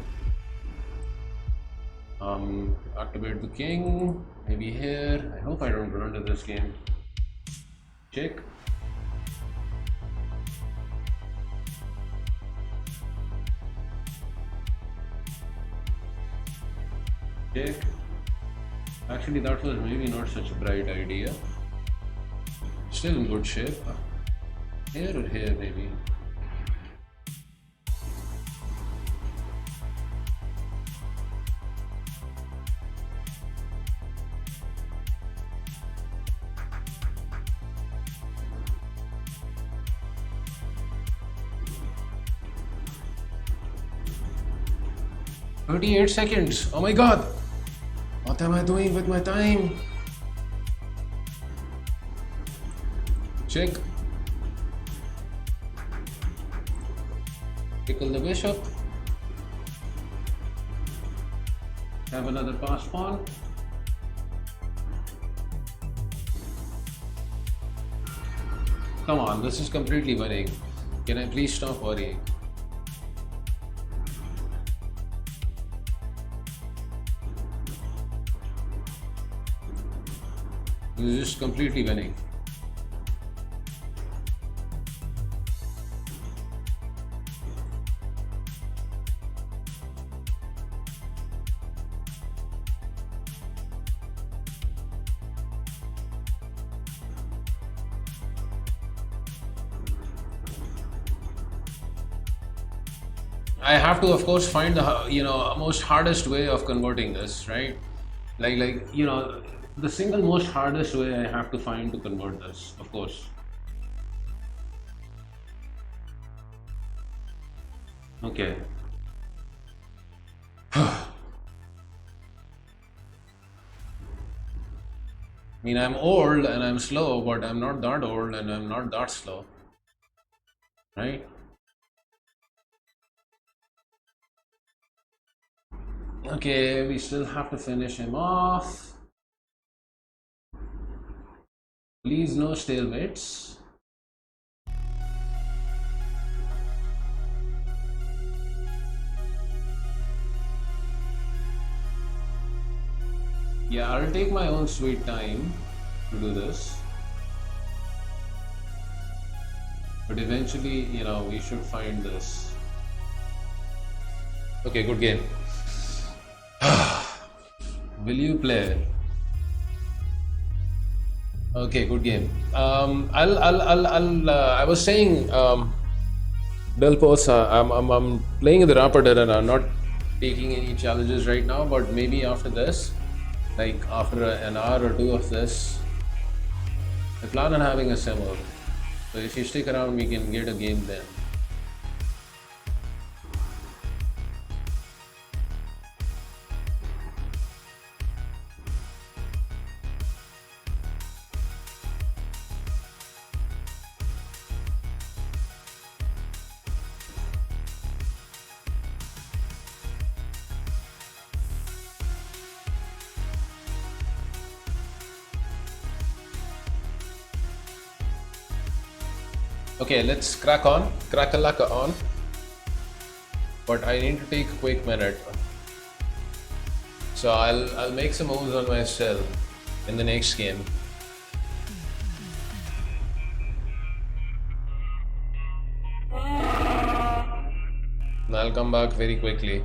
Activate the king, maybe here. I hope I don't run into this game. Check. Check. Actually, that was maybe not such a bright idea. Still in good shape. Here or here maybe. "38 seconds. Oh my god! What am I doing with my time?" Check. Tickle the bishop. Have another pass pawn. Come on, this is completely winning. Can I please stop worrying? This is just completely winning. I have to, of course, find the most hardest way of converting this, right? Like the single most hardest way I have to find to convert this, of course. Okay. I mean, I'm old and I'm slow, but I'm not that old and I'm not that slow, right? Okay, we still have to finish him off. Please, no stalemates. Yeah, I'll take my own sweet time to do this. But eventually, we should find this. Okay, good game. Will you play? Okay, good game. I was saying Delpos, I'm playing in the Rapid and I'm not taking any challenges right now, but maybe after this, like after an hour or two of this, I plan on having a Simul. So if you stick around, we can get a game then. Okay, let's crack on, crack a lacquer on. But I need to take a quick minute. So I'll make some moves on myself in the next game. And I'll come back very quickly.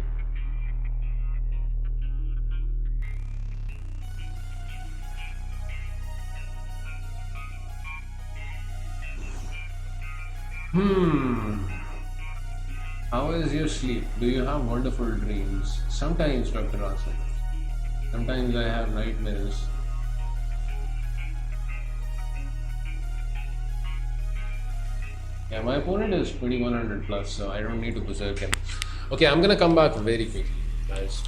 How is your sleep? Do you have wonderful dreams? Sometimes, Dr. Rasan. Sometimes I have nightmares. Yeah, my opponent is 2100 plus, so I don't need to berserk him. Okay, I'm gonna come back very quickly, guys.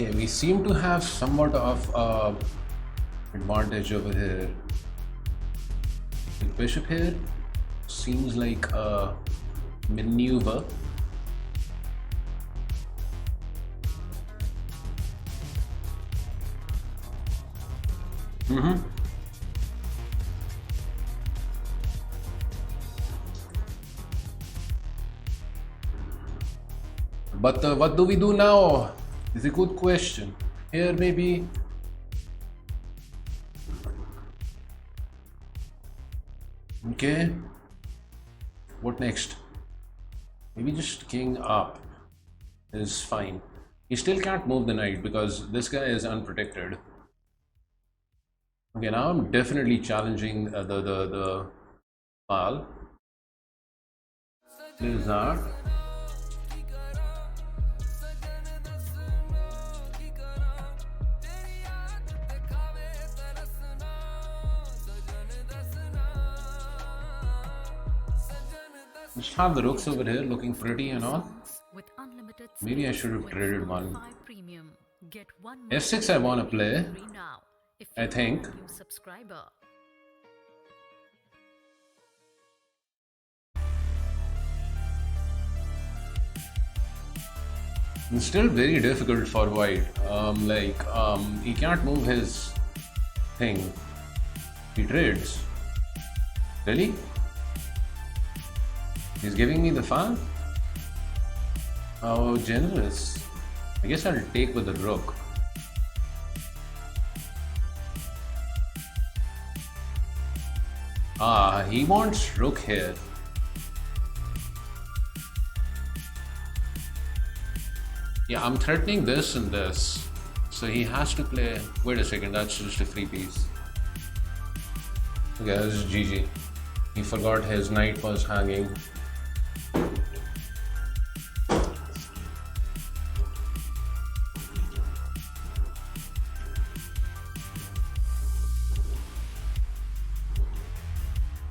Okay, we seem to have somewhat of advantage over here. The bishop here seems like a maneuver. But what do we do now? Is a good question. Here maybe. Okay. What next? Maybe just king up is fine. He still can't move the knight because this guy is unprotected. Okay, now I'm definitely challenging the pal. Lizard. Just have the rooks over here looking pretty and all. With unlimited Maybe I space should have with traded one. Spotify Premium. Get 1 month F6 I want to play. free now. If I you are think. a new subscriber. It's still very difficult for white. He can't move his thing. He trades. Really? He's giving me the fan? How generous. I guess I'll take with the rook. Ah, he wants rook here. Yeah, I'm threatening this and this. So he has to play. Wait a second, that's just a free piece. Okay, this is GG. He forgot his knight was hanging.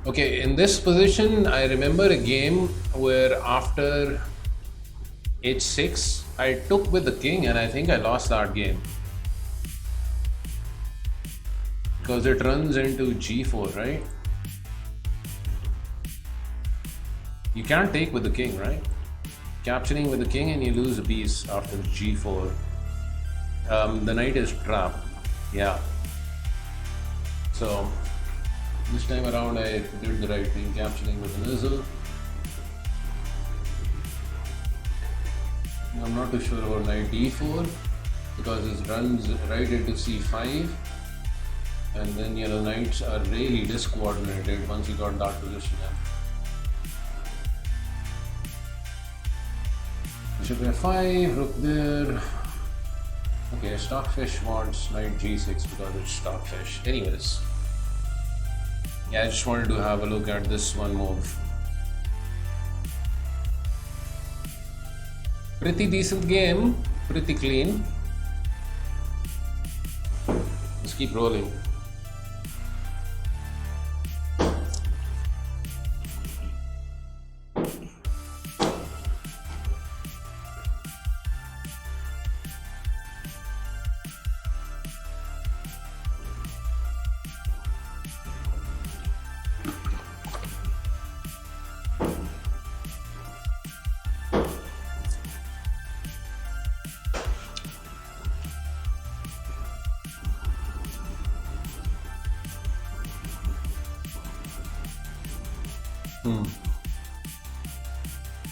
Okay, in this position, I remember a game where after h6, I took with the king and I think I lost that game. Because it runs into g4, right? You can't take with the king, right? Capturing with the king and you lose a piece after g4. The knight is trapped. Yeah. So this time around I did the right thing, capturing with the missile. I'm not too sure about knight d4 because it runs right into c5, and then yellow knights are really discoordinated once you got that position. Bishop f5, rook there. Okay, Stockfish wants knight g6 because it's Stockfish. Anyways, yeah, I just wanted to have a look at this one move. Pretty decent game, pretty clean. Let's keep rolling.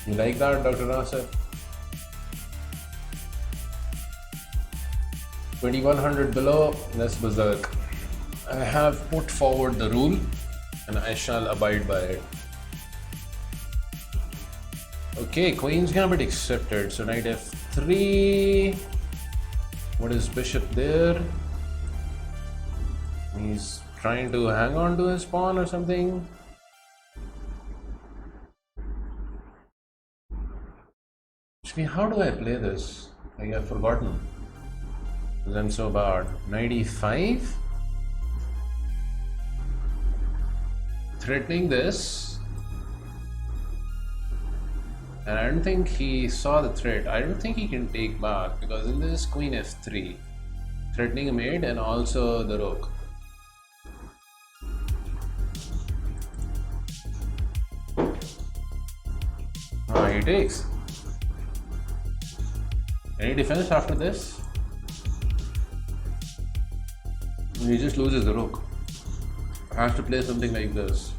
You like that, Dr. Nasser? 2100 below, let's berserk. I have put forward the rule and I shall abide by it. Okay, Queen's Gambit accepted. So knight f3. What is bishop there? He's trying to hang on to his pawn or something. How do I play this? Like, I've forgotten. Because I'm so bad. Knight e5. Threatening this. And I don't think he saw the threat. I don't think he can take back because in this queen f3, threatening a mate and also the rook. He takes. Any defense after this? He just loses the rook. Has to play something like this.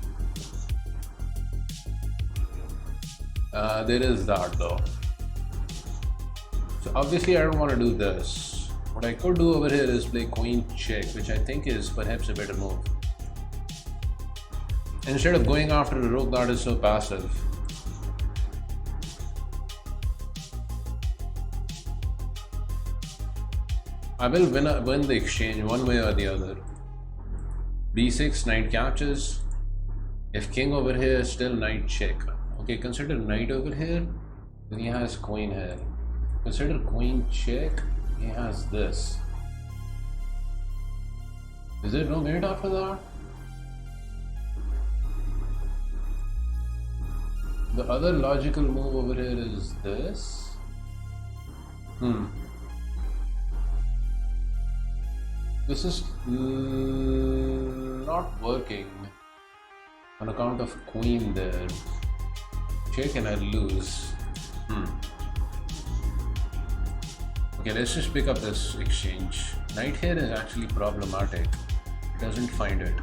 There is that though. So obviously I don't want to do this. What I could do over here is play queen check, which I think is perhaps a better move. Instead of going after a rook that is so passive. I will win the exchange one way or the other. b6, knight captures. If king over here, still knight check. Okay, consider knight over here, then he has queen here. Consider queen check, he has this. Is there no mate after that? The other logical move over here is this. This is not working on account of queen there. Check and I lose. Okay, let's just pick up this exchange. Knight here is actually problematic. It doesn't find it.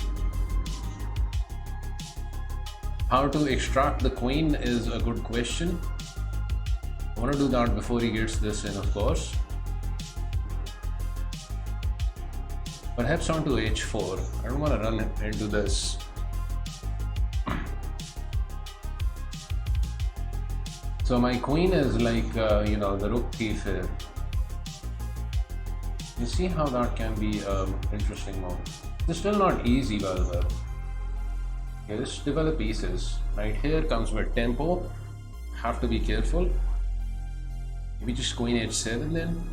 How to extract the queen is a good question. I want to do that before he gets this in, of course. Perhaps onto h4. I don't want to run into this. So my queen is like, the rook thief here. You see how that can be an interesting move. It's still not easy, by the way. Okay, let's develop pieces. Right here comes with tempo. Have to be careful. Maybe just queen h7 then.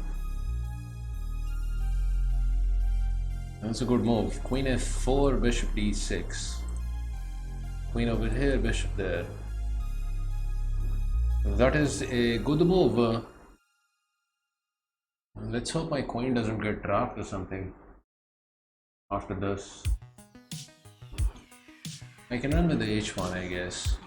That's a good move. Queen f4, bishop d6. Queen over here, bishop there. That is a good move. Let's hope my queen doesn't get trapped or something after this. I can run with the h1, I guess.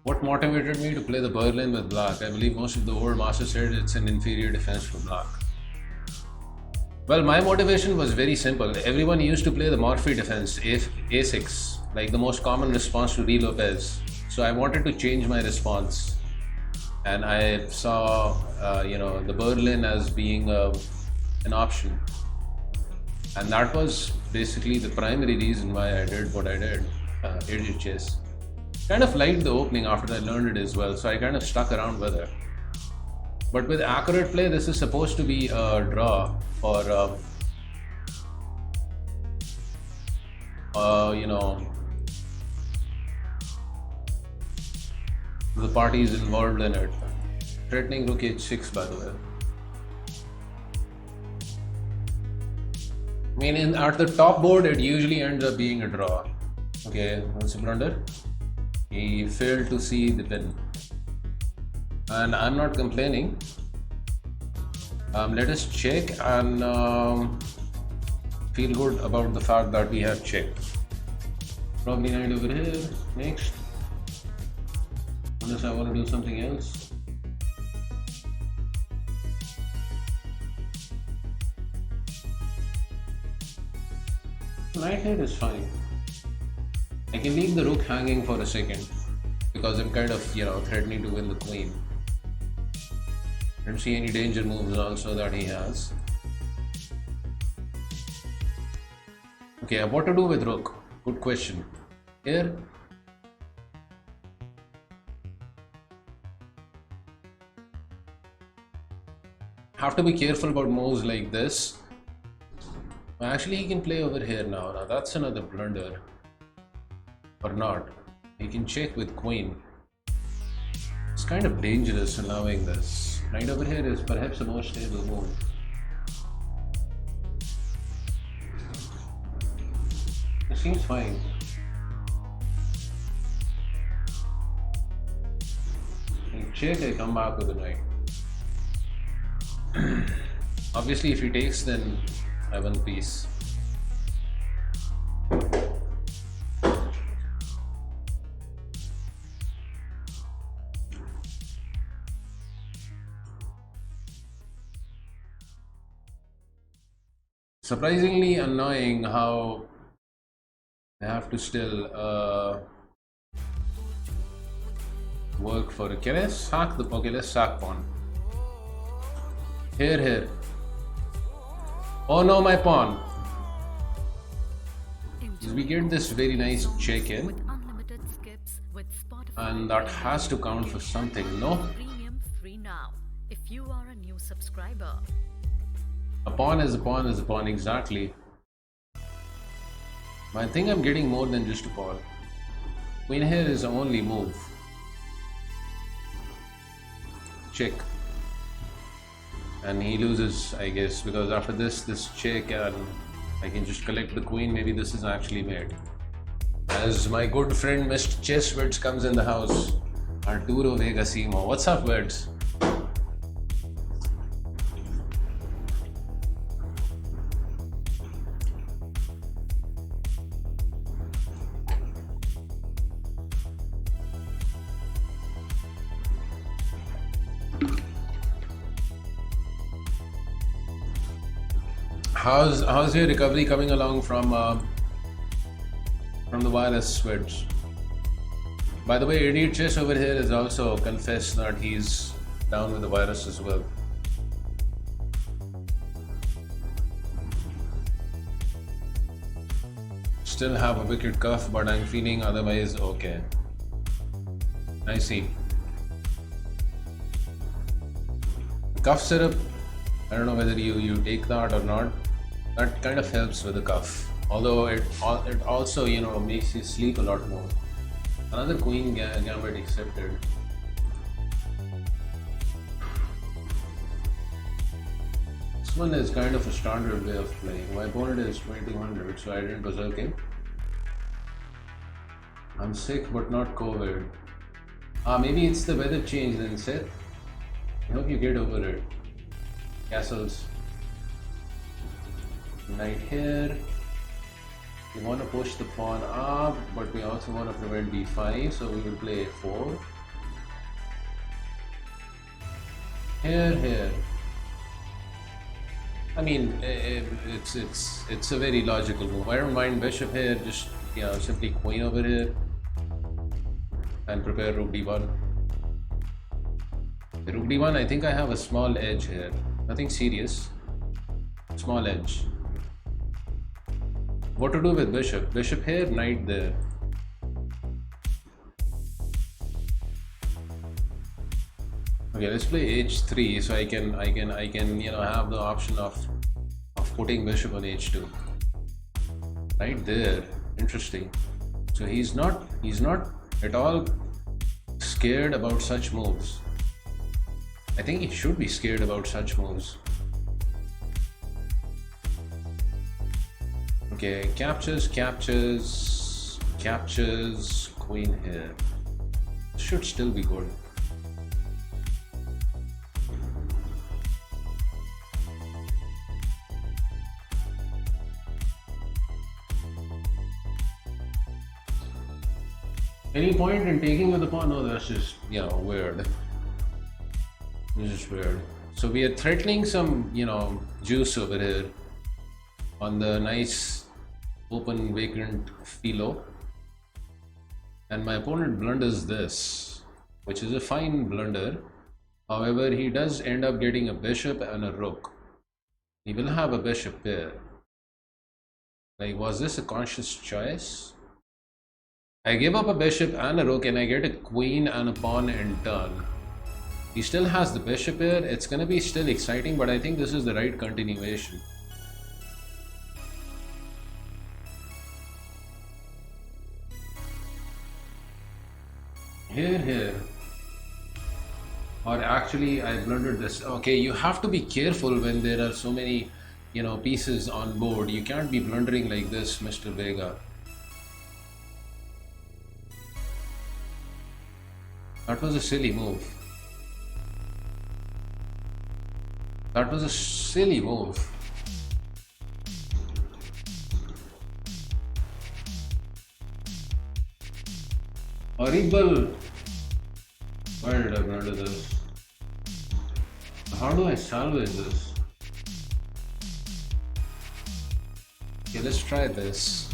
What motivated me to play the Berlin with black? I believe most of the old masters said it's an inferior defense for black. Well, my motivation was very simple. Everyone used to play the Morphy defense, A6, like the most common response to D. Lopez. So I wanted to change my response. And I saw, the Berlin as being an option. And that was basically the primary reason why I did what I did, Edge chess. Kind of liked the opening after I learned it as well, so I kind of stuck around with it. But with accurate play, this is supposed to be a draw for, the parties involved in it. Threatening rook h6, by the way. I mean, at the top board, it usually ends up being a draw. Okay, that's a blunder. He failed to see the pin. And I'm not complaining. Let us check and feel good about the fact that we have checked. Probably knight over here next. Unless I want to do something else. Knight here is fine. I can leave the rook hanging for a second because I'm kind of, threatening to win the queen. I don't see any danger moves also that he has. Okay, what to do with rook? Good question. Here, have to be careful about moves like this. Actually, he can play over here now. Now that's another blunder. Or not. He can check with queen. It's kind of dangerous allowing this. Knight over here is perhaps a more stable move. It seems fine. And check, I come back with the knight. Obviously, if he takes, then I win piece. Surprisingly annoying how I have to still work for it. Can I sack the... Okay, let's sack pawn. Here. Oh no, my pawn. We get this very nice check in. And that has to count for something, no? Premium free now if you are a new subscriber. A pawn is a pawn is a pawn, exactly. But I think I'm getting more than just a pawn. Queen here is the only move. Check. And he loses, I guess, because after this check and I can just collect the queen. Maybe this is actually made. As my good friend Mr. Chess Words comes in the house. Arturo Vega Simo. What's up, Words? How's your recovery coming along from the virus, Switch? By the way, Idiot Chess over here has also confessed that he's down with the virus as well. Still have a wicked cough, but I'm feeling otherwise okay. I see. Cough syrup, I don't know whether you take that or not. That kind of helps with the cough. Although it also, you know, makes you sleep a lot more. Another queen gambit accepted. This one is kind of a standard way of playing. My opponent is 2200, so I didn't berserk him. I'm sick but not COVID. Maybe it's the weather change then, Seth. I hope you get over it. Castles. Knight here. We want to push the pawn up, but we also want to prevent b5, so we will play a4. Here. I mean, it's a very logical move. I don't mind bishop here. Just simply queen over here, and prepare rook d1. The rook d1. I think I have a small edge here. Nothing serious. Small edge. What to do with bishop? Bishop here, knight there. Okay, let's play h3, so I can have the option of putting bishop on h2. Right there, interesting. So he's not at all scared about such moves. I think he should be scared about such moves. Okay, captures, queen here. Should still be good. Any point in taking with the pawn? No, that's just, weird. This is weird. So we are threatening some, juice over here on the nice open vacant philo, and my opponent blunders this, which is a fine blunder. However, he does end up getting a bishop and a rook. He will have a bishop pair. Like, was this a conscious choice? I give up a bishop and a rook and I get a queen and a pawn in turn. He still has the bishop here. It's gonna be still exciting, but I think this is the right continuation. Here. Or actually, I blundered this. Okay, you have to be careful when there are so many, pieces on board. You can't be blundering like this, Mr. Vega. That was a silly move. That was a silly move. Horrible. Why did I blunder this? How do I salvage this? Okay, let's try this.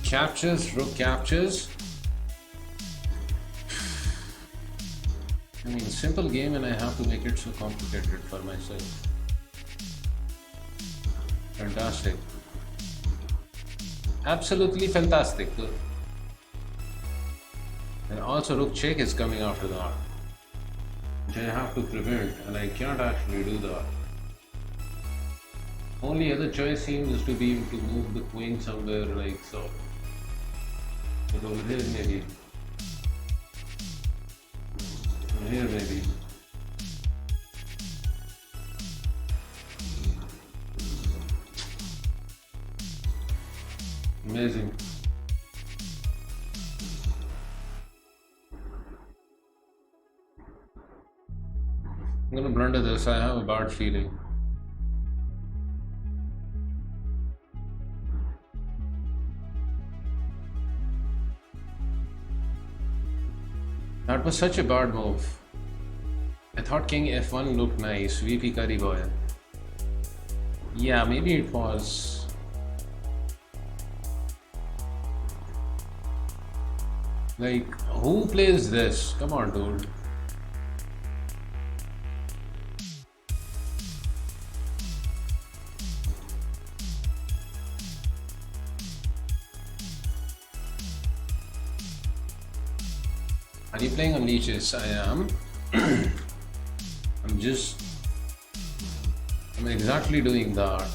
Captures, rook captures. I mean, simple game and I have to make it so complicated for myself. Fantastic. Absolutely fantastic. And also rook check is coming after that, which I have to prevent, and I can't actually do that. Only other choice seems to be to move the queen somewhere like so. But over here maybe. Over here maybe. Amazing. I'm gonna blunder this, I have a bad feeling. That was such a bad move. I thought King F1 looked nice, VP Curry Boy. Yeah, maybe it was. Like, who plays this? Come on, dude. Are you playing on leeches? I am. I'm exactly doing that. I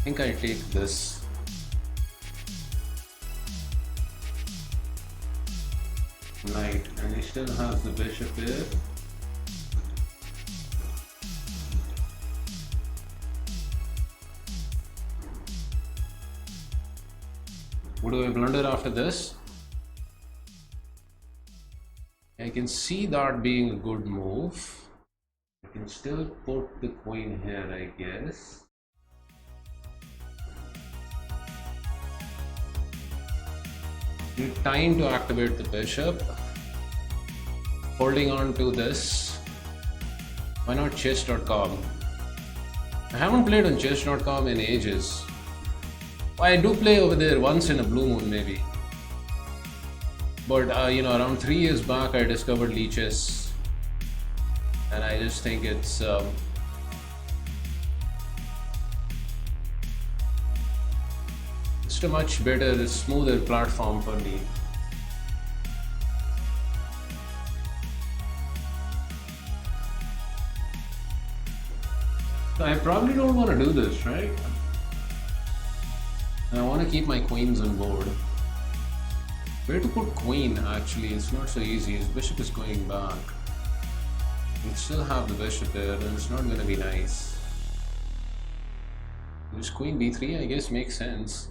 think I take this. Knight, and he still has the bishop here. What do I blunder after this? I can see that being a good move. I can still put the queen here, I guess. Need time to activate the bishop. Holding on to this. Why not chess.com? I haven't played on chess.com in ages. I do play over there once in a blue moon maybe. But around 3 years back I discovered leeches, and I just think it's a much better, smoother platform for me. So I probably don't want to do this, right? I want to keep my queens on board. Where to put queen actually, it's not so easy. His bishop is going back. We still have the bishop there and it's not going to be nice. This queen b3 I guess makes sense.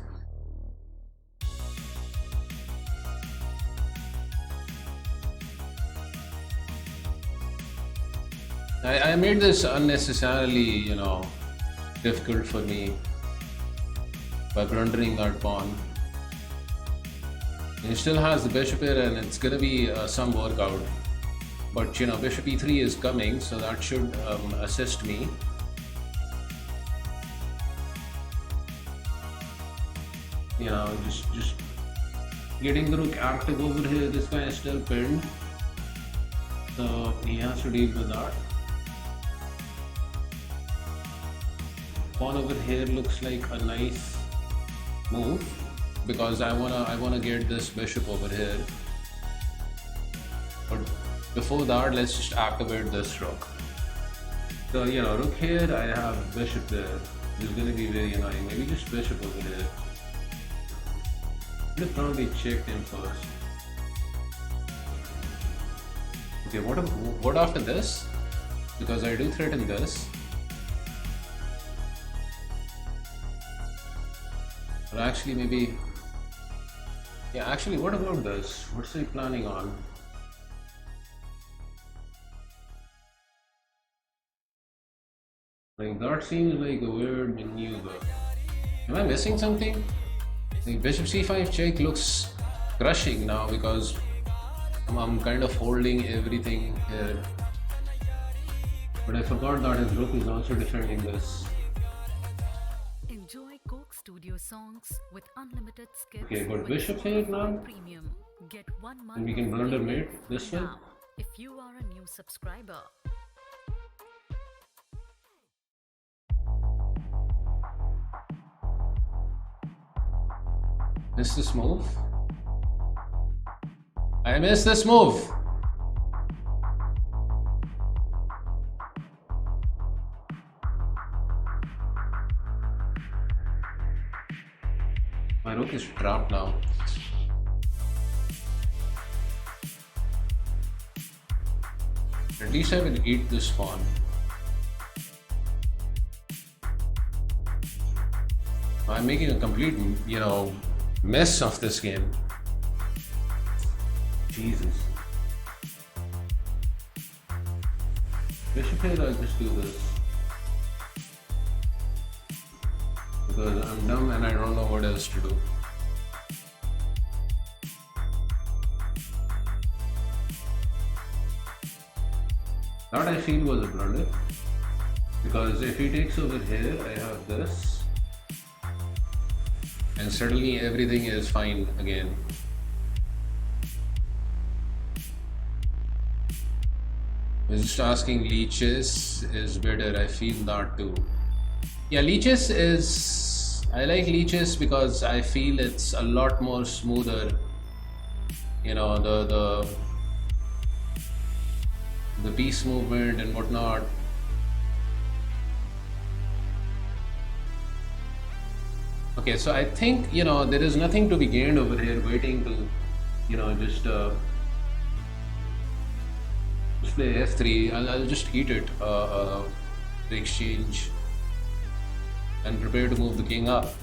I made this unnecessarily, difficult for me by blundering that pawn. He still has the bishop here and it's gonna be some workout. But bishop e3 is coming, so that should assist me. Just getting the rook active over here. This guy is still pinned. So he has to deal with that. Pawn over here looks like a nice move because I wanna get this bishop over here. But before that, let's just activate this rook. So rook here, I have bishop there. This is gonna be very annoying. Maybe just bishop over here. Should have probably checked him first. Okay, what after this? Because I do threaten this. Or actually maybe... Yeah, actually what about this? What's he planning on? Like that seems like a weird maneuver. Am I missing something? Like bishop c5 check looks crushing now because I'm kind of holding everything here. But I forgot that his rook is also defending this. Enjoy Coke Studio songs with unlimited skips. Okay, but with bishop here now. Premium. Get 1 month And we can of blunder premium mate this free way. now if you are a new subscriber. Miss this move. I missed this move. My rook is trapped now. At least I will eat this pawn. I'm making a complete, mess of this game. Jesus. Bishop here, I'll just do this. Because I'm dumb and I don't know what else to do. That I feel was a blunder. Because if he takes over here, I have this. And suddenly everything is fine again. I was just asking leeches is better. I feel that too. Yeah, leeches is... I like leeches because I feel it's a lot more smoother. The piece movement and whatnot. Okay, so I think, there is nothing to be gained over here waiting to, just play f3. I'll just eat it, the exchange, and prepare to move the king up.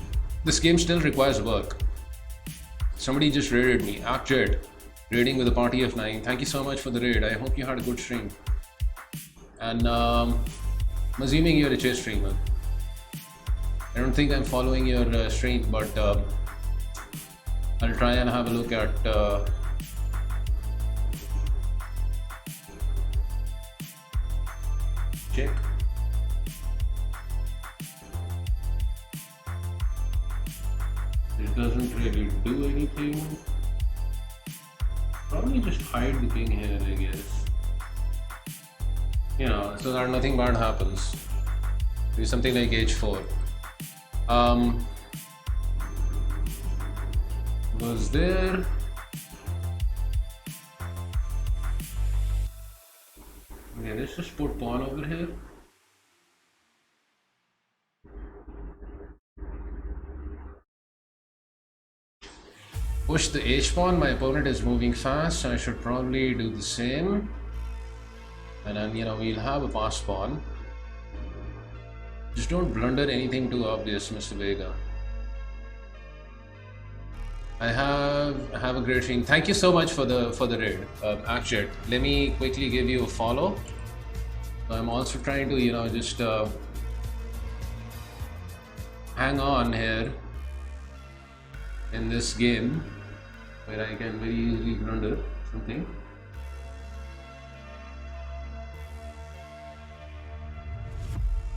This game still requires work. Somebody just raided me, ActJet, raiding with a party of 9. Thank you so much for the raid. I hope you had a good stream. And I'm assuming you're a chess streamer. I don't think I'm following your stream, but I'll try and have a look at check. It doesn't really do anything. Probably just hide the king here, I guess. So that nothing bad happens. Maybe something like h4. Was there... Okay, let's just put pawn over here. Push the h-pawn. My opponent is moving fast, so I should probably do the same. And then, we'll have a pass pawn. Just don't blunder anything too obvious, Mr. Vega. I have a great stream. Thank you so much for the raid, ActJet. Let me quickly give you a follow. I'm also trying to just hang on here in this game where I can very easily blunder something.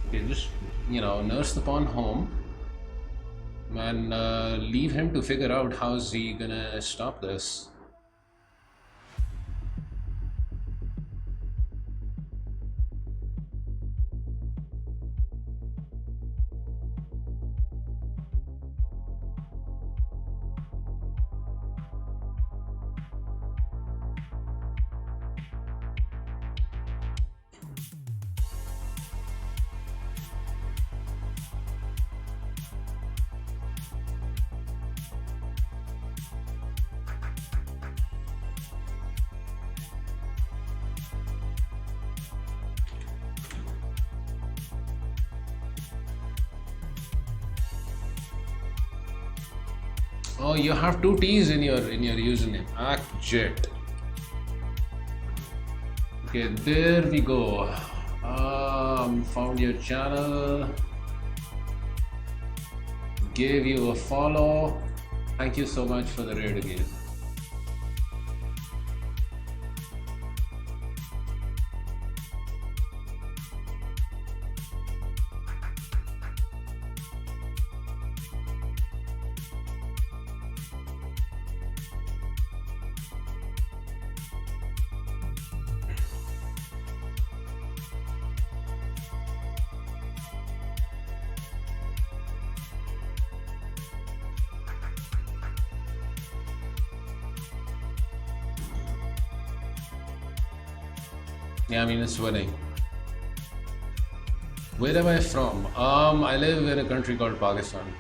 Okay, just nurse the pawn home and leave him to figure out how's he gonna stop this. Oh, you have two T's in your username. Akjet. Okay, there we go. Found your channel. Gave you a follow. Thank you so much for the raid again. Yeah, I mean, it's winning. Where am I from? I live in a country called Pakistan.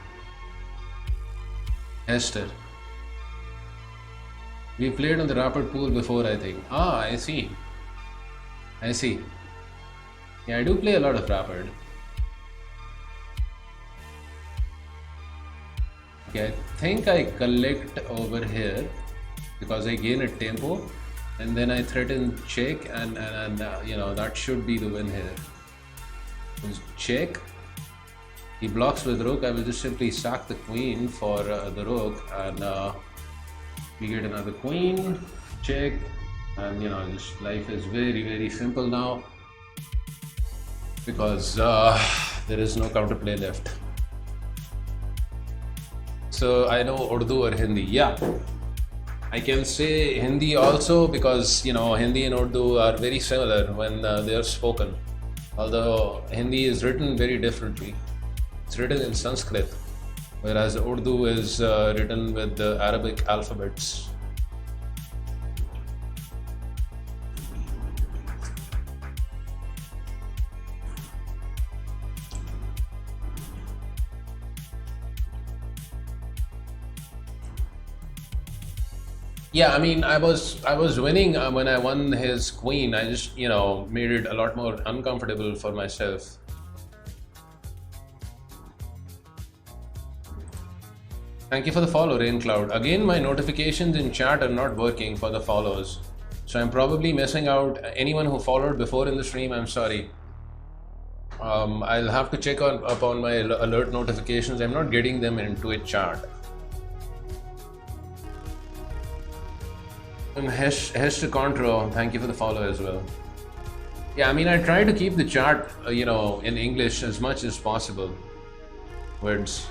Hester. We played on the Rapid Pool before, I think. Ah, I see. I see. Yeah, I do play a lot of Rapid. Okay, I think I collect over here because I gain a tempo. And then I threaten check, and you know, that should be the win here. Just check. He blocks with rook. I will just simply sack the queen for the rook, and we get another queen. Check, and you know, just life is very simple now because there is no counterplay left. So I know Urdu or Hindi. Yeah. I can say Hindi also because, you know, Hindi and Urdu are very similar when they are spoken. Although Hindi is written very differently. It's written in Sanskrit, whereas Urdu is written with the Arabic alphabets. Yeah, I mean, I was winning when I won his queen. I just, you know, made it a lot more uncomfortable for myself. Thank you for the follow, Rain Cloud. Again, my notifications in chat are not working for the follows, so I'm probably missing out. Anyone who followed before in the stream, I'm sorry. I'll have to check upon my alert notifications. I'm not getting them in Twitch chat. And Hesh to Contro, thank you for the follow as well. Yeah, I mean, I try to keep the chat, you know, in English as much as possible. Words,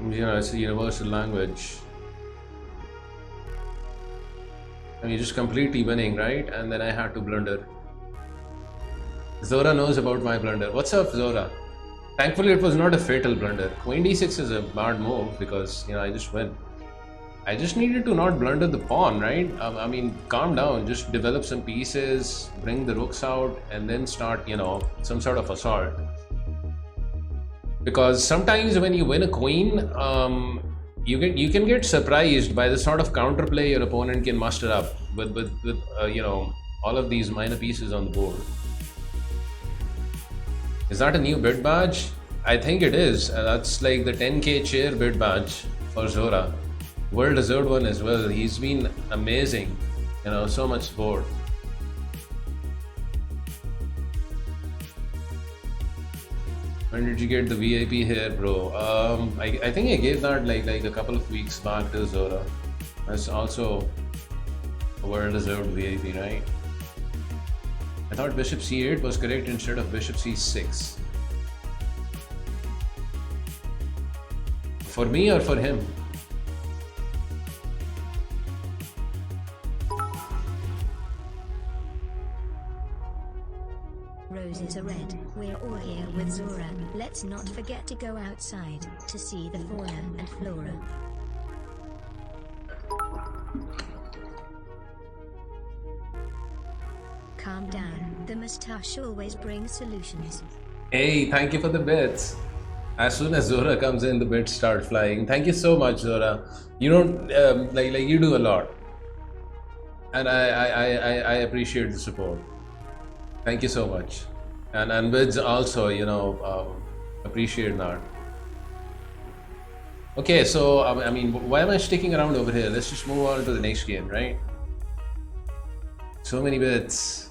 you know, it's a universal language. I mean, just completely winning, right? And then I had to blunder. Zora knows about my blunder. What's up, Zora? Thankfully, it was not a fatal blunder. Queen d6 is a bad move because, you know, I just win. I just needed to not blunder the pawn, right? I mean, calm down, just develop some pieces, bring the rooks out, and then start, you know, some sort of assault. Because sometimes when you win a queen, you can get surprised by the sort of counterplay your opponent can muster up with you know, all of these minor pieces on the board. Is that a new bid badge? I think it is. That's like the 10k chair bid badge for Zora. Well-deserved one as well. He's been amazing, you know, so much support. When did you get the VIP here, bro? I think I gave that like a couple of weeks back to Zora. That's also a well-deserved VIP, right? I thought bishop c8 was correct instead of bishop c6. For me or for him? Roses are red. We're all here with Zora. Let's not forget to go outside to see the fauna and flora. Calm down. The mustache always brings solutions. Hey, thank you for the bits. As soon as Zora comes in, the bits start flying. Thank you so much, Zora. You don't like you do a lot, and I appreciate the support. Thank you so much. And Vids also, you know, appreciate that. Okay, so I mean, why am I sticking around over here? Let's just move on to the next game, right? So many bits.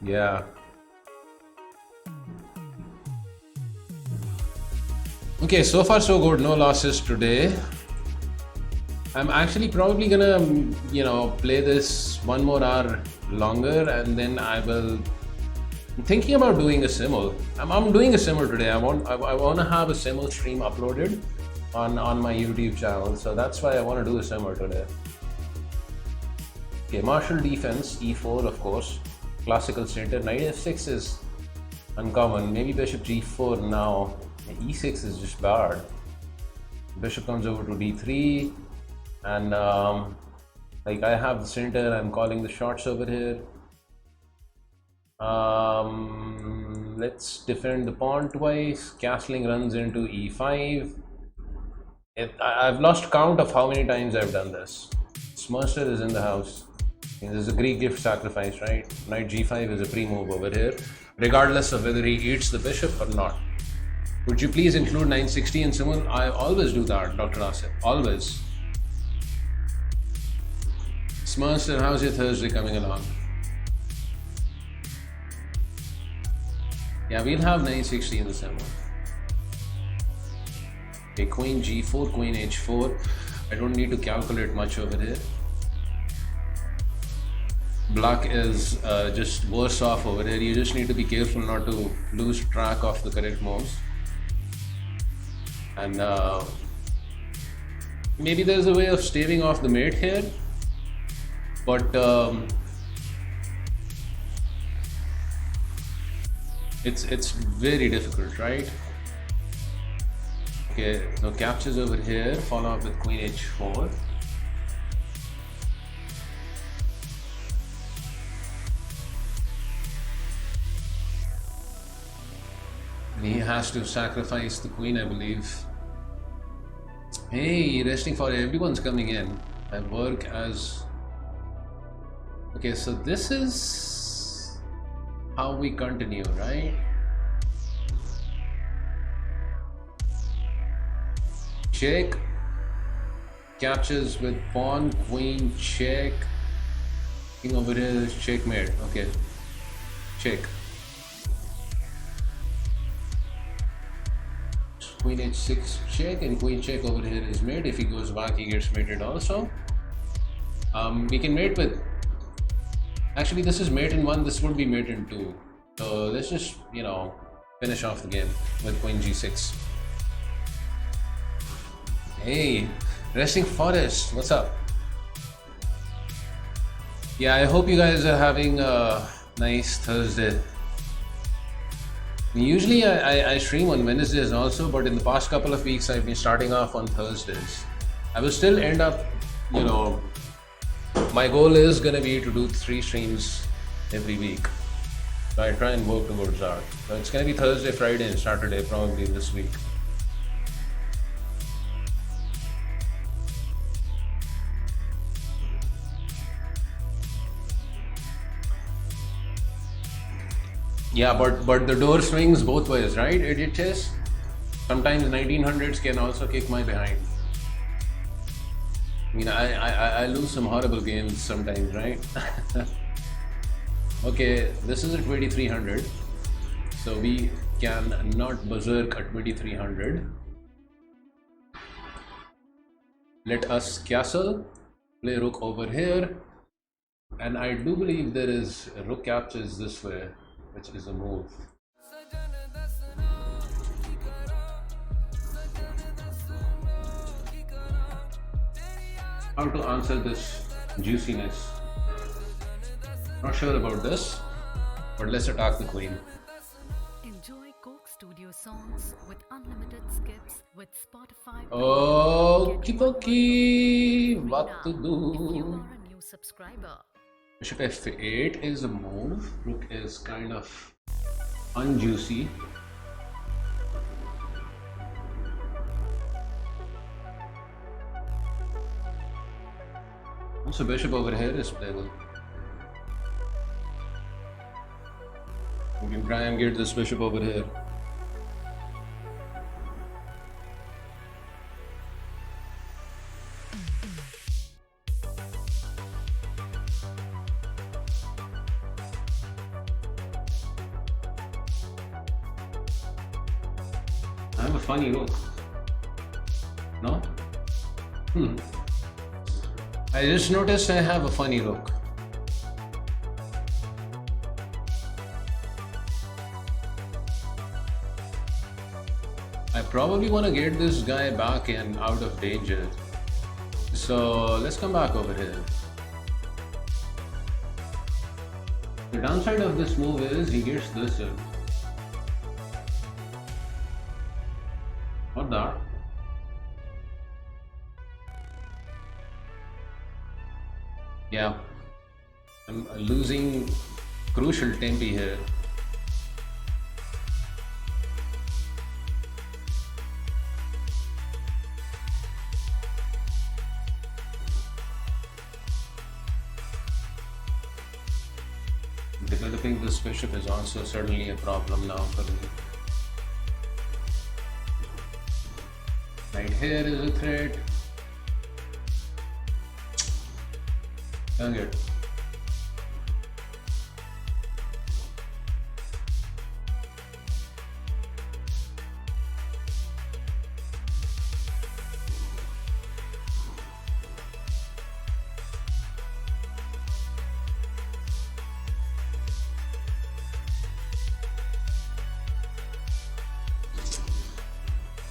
Yeah. Okay, so far so good. No losses today. I'm actually probably gonna, play this one more hour longer, and then I'm thinking about doing a Simul. I'm doing a Simul today. I want to have a Simul stream uploaded on my YouTube channel. So that's why I want to do a Simul today. Okay, martial defense, e4 of course. Classical center. Knight f6 is uncommon. Maybe bishop g4 now. E6 is just bad. Bishop comes over to d3, and like I have the center. I'm calling the shots over here. Let's defend the pawn twice. Castling runs into e5. I've lost count of how many times I've done this. Smurster is in the house. This is a Greek gift sacrifice, right? Knight g5 is a pre-move over here, regardless of whether he eats the bishop or not. Would you please include 960 in Simul? I always do that, Dr. Asif. Always. Smurster, how's your Thursday coming along? Yeah, we'll have 960 in the Simul. Okay, queen g4, queen h4. I don't need to calculate much over here. Black is just worse off over here. You just need to be careful not to lose track of the correct moves. And maybe there's a way of staving off the mate here, but it's very difficult, right? Okay, now captures over here, follow up with queen h4. And he has to sacrifice the queen, I believe. Hey, resting for everyone's coming in. I work as... Okay, so this is how we continue, right? Check. Captures with pawn, queen, check. King over here is checkmate. Okay. Check. Queen h6 check, and queen check over here is mate. If he goes back, he gets mated also. We can mate with... Actually, this is mate in 1, this would be mate in 2. So let's just, finish off the game with queen g6. Hey, resting forest, what's up? Yeah, I hope you guys are having a nice Thursday. Usually I stream on Wednesdays also, but in the past couple of weeks I've been starting off on Thursdays. I will still end up, my goal is gonna be to do 3 streams every week. So I try and work towards that. So it's gonna be Thursday, Friday and Saturday probably this week. Yeah, but the door swings both ways, right? Idiot chess. Sometimes 1900s can also kick my behind. I mean, I lose some horrible games sometimes, right? Okay, this is a 2300, so we can not berserk at 2300. Let us castle, play rook over here, and I do believe there is rook captures this way, which is a move. How to answer this juiciness? Not sure about this, but let's attack the queen. Enjoy Coke Studio songs with unlimited skips with Spotify. Okie dokie, what to If you do? are a new subscriber. Bishop f8 is a move. Rook is kind of unjuicy. Also, bishop over here is playable. We can try and get this bishop over here. I have a funny look. No? I just noticed I have a funny look. I probably want to get this guy back and out of danger. So let's come back over here. The downside of this move is he gets this in. What that? Yeah, I'm losing crucial tempi here. Developing this bishop is also certainly a problem now for me. Right here is a threat. Dang it.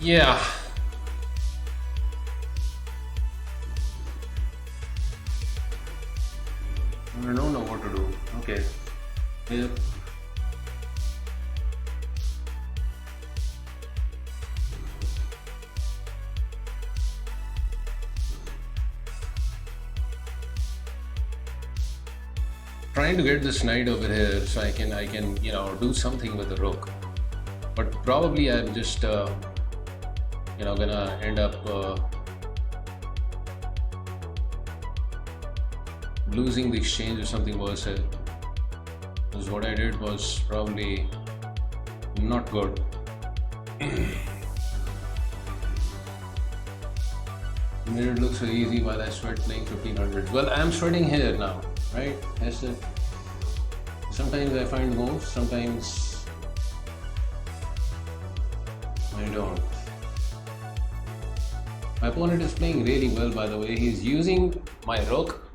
Yeah. I don't know what to do. Okay. Yeah. Trying to get this knight over here so I can do something with the rook. But probably I'm just gonna end up losing the exchange or something worse here, because what I did was probably not good. Made it look so easy while I sweat playing 1500s. Well, I'm sweating here now, right? That's it. Sometimes I find moves, sometimes I don't. My opponent is playing really well, by the way. He's using my rook.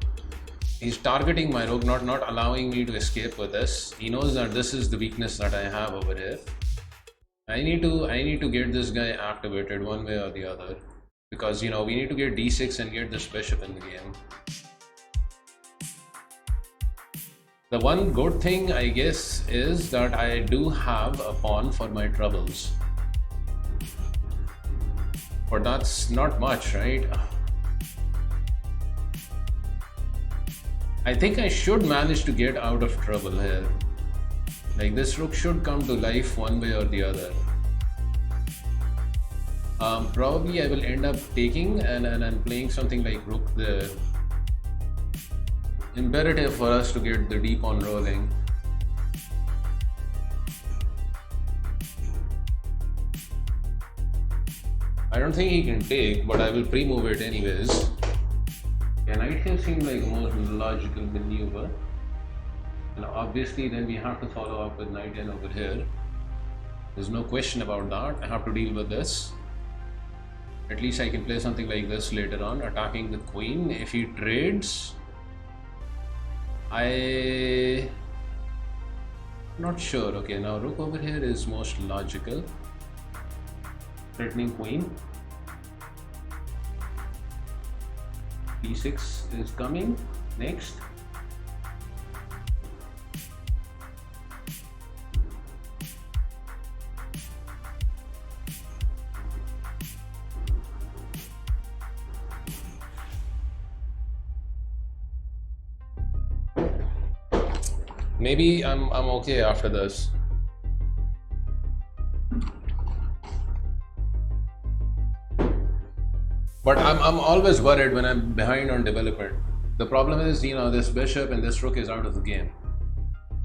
He's targeting my rook, not allowing me to escape with this. He knows that this is the weakness that I have over here. I need to get this guy activated one way or the other, because we need to get d6 and get this bishop in the game. The one good thing, I guess, is that I do have a pawn for my troubles. But that's not much, right? I think I should manage to get out of trouble here. Like, this rook should come to life one way or the other. Probably I will end up taking and playing something like rook there. Imperative for us to get the d pawn rolling. I don't think he can take, but I will pre-move it anyways. Yeah, knight here seemed like a more logical maneuver. And obviously then we have to follow up with knight n over here. There's no question about that. I have to deal with this. At least I can play something like this later on, attacking the queen. If he trades, not sure. Okay, now rook over here is most logical. Threatening queen. d6 is coming next. Maybe I'm okay after this. But I'm always worried when I'm behind on development. The problem is, this bishop and this rook is out of the game.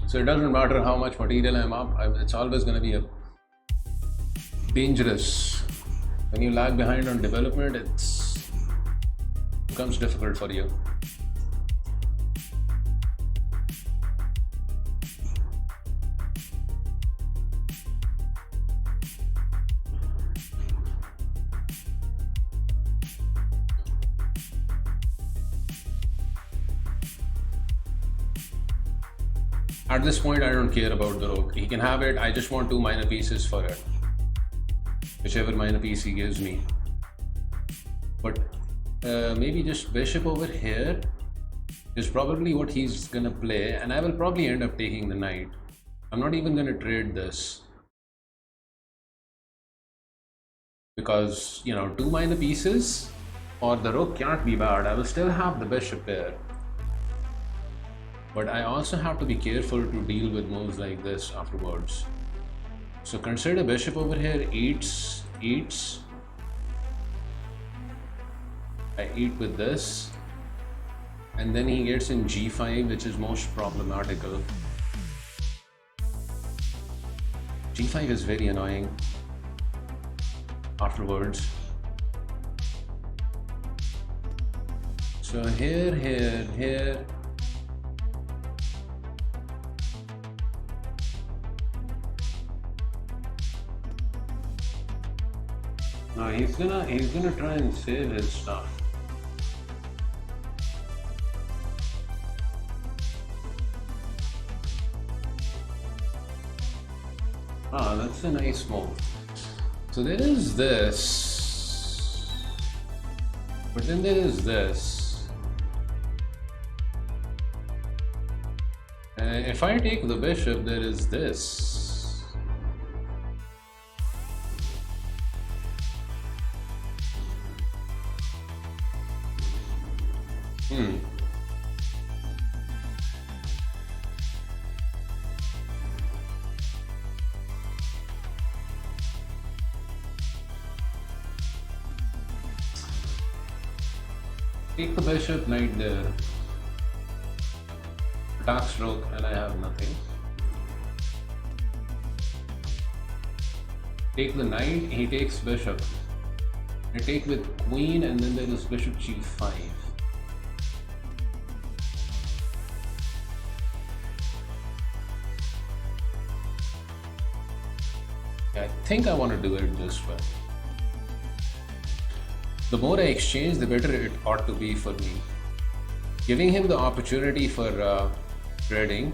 So it doesn't matter how much material I'm up, it's always going to be dangerous. When you lag behind on development, it becomes difficult for you. At this point, I don't care about the rook. He can have it. I just want 2 minor pieces for it. Whichever minor piece he gives me. But maybe just bishop over here is probably what he's gonna play, and I will probably end up taking the knight. I'm not even gonna trade this. Because, you know, 2 minor pieces or the rook cannot be bad. I will still have the bishop there. But I also have to be careful to deal with moves like this afterwards. So consider bishop over here, eats. I eat with this. And then he gets in g5, which is most problematical. g5 is very annoying afterwards. So here. No, he's gonna try and save his stuff. Ah, that's a nice move. So there is this, but then there is this. If I take the bishop, there is this. Take the bishop, knight there. Attack stroke, and I have nothing. Take the knight, he takes bishop. I take with queen, and then there is bishop g5. I think I want to do it this way. The more I exchange, the better it ought to be for me. Giving him the opportunity for trading.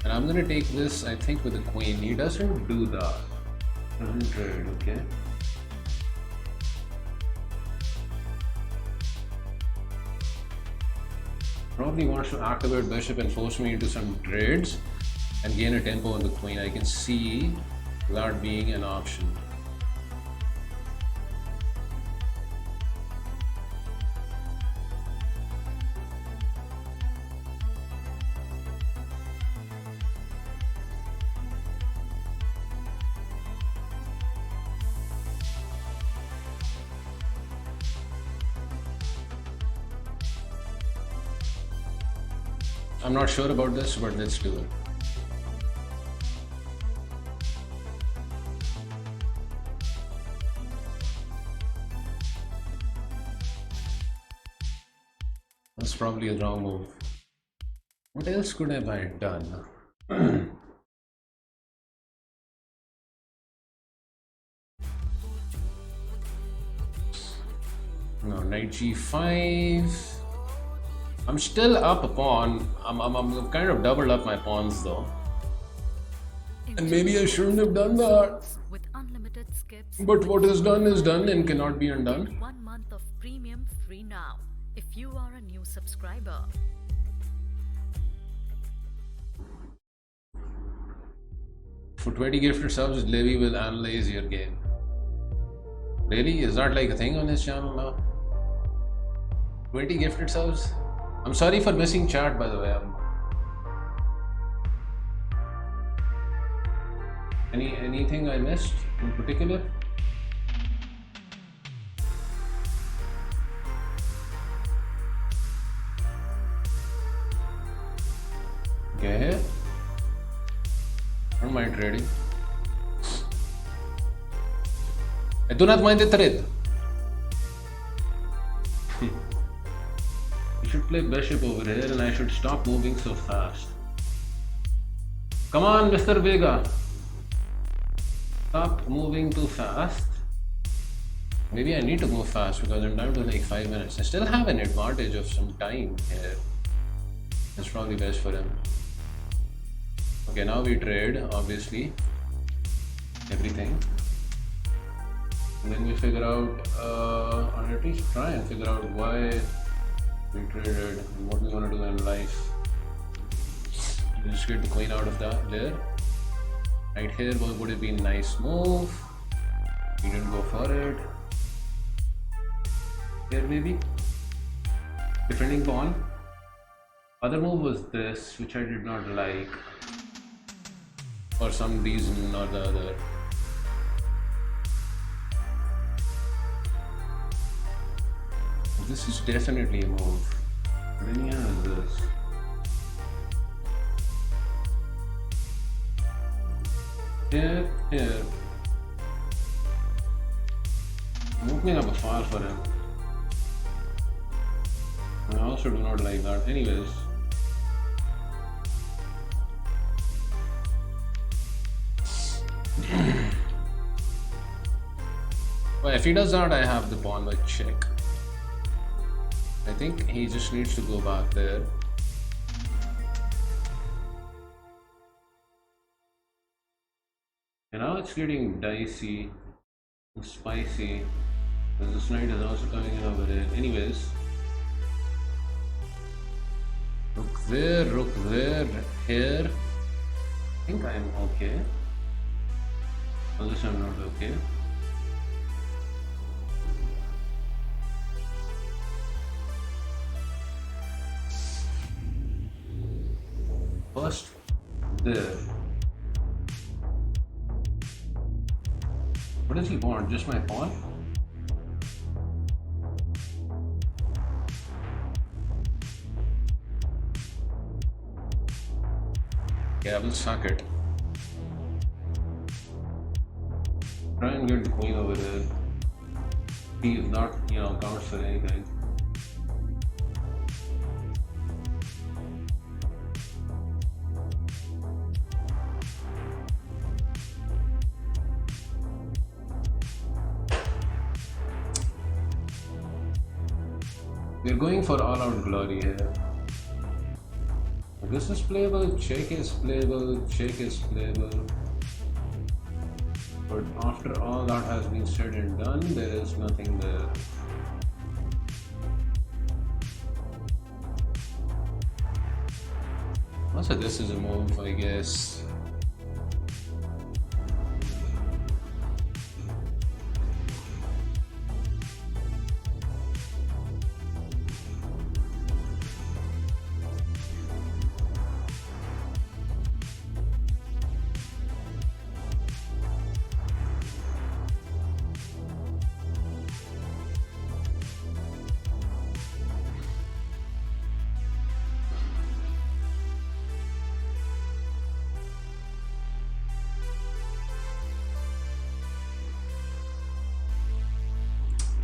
And I'm gonna take this, I think, with the queen. He doesn't do that. Doesn't trade, okay? Probably wants to activate bishop and force me into some trades and gain a tempo on the queen. I can see that being an option. I'm not sure about this, but let's do it. That's probably a wrong move. What else could have I done? No, knight g5. I'm still up a pawn. I'm kind of doubled up my pawns though. And maybe I shouldn't have done that. With unlimited skips. But what is done and cannot be undone. 1 month of premium free now if you are a new subscriber. For 20 gifted subs, Levi will analyze your game. Really? Is that like a thing on his channel now? 20 gifted subs? I'm sorry for missing chat, by the way. Anything I missed in particular? Okay. I don't mind trading. I do not mind the trade. You should play bishop over here and I should stop moving so fast. Come on, Mr. Vega. Stop moving too fast. Maybe I need to go fast because I'm down to like 5 minutes. I still have an advantage of some time here. It's probably best for him. Okay, now we trade, obviously, everything. And then we figure out, or at least try and figure out why we traded and what we want to do in life. We just get the queen out of that there. Right here would have been a nice move. We didn't go for it. Here maybe. Defending pawn. Other move was this, which I did not like. For some reason or the other. This is definitely a move. Then he has this. Here. I'm opening up a file for him. I also do not like that. Anyways. Well, if he does that, I have the pawn by check. I think he just needs to go back there. And now it's getting dicey, spicy, because this knight is also coming in over there. Anyways, rook there, here. I think I'm okay. Unless I'm not okay. First, there. What does he want? Just my pawn? Yeah, I will suck it. Try and get the queen over there. He is not, counts for anything. We're going for all-out glory here. This is playable, check is playable, check is playable. But after all that has been said and done, there is nothing there. Also, this is a move, I guess.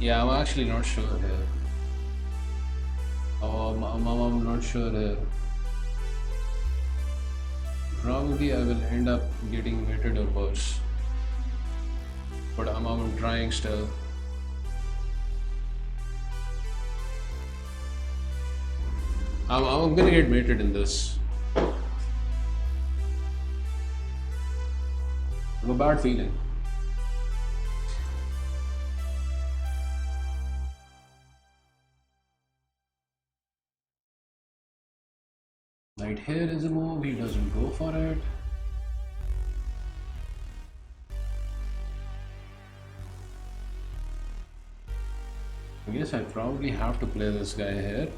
Yeah, I'm actually not sure here. I'm not sure here. Probably I will end up getting mated or worse. But I'm trying still. I'm gonna get mated in this. I have a bad feeling. Right here is a move, he doesn't go for it. I guess I probably have to play this guy here.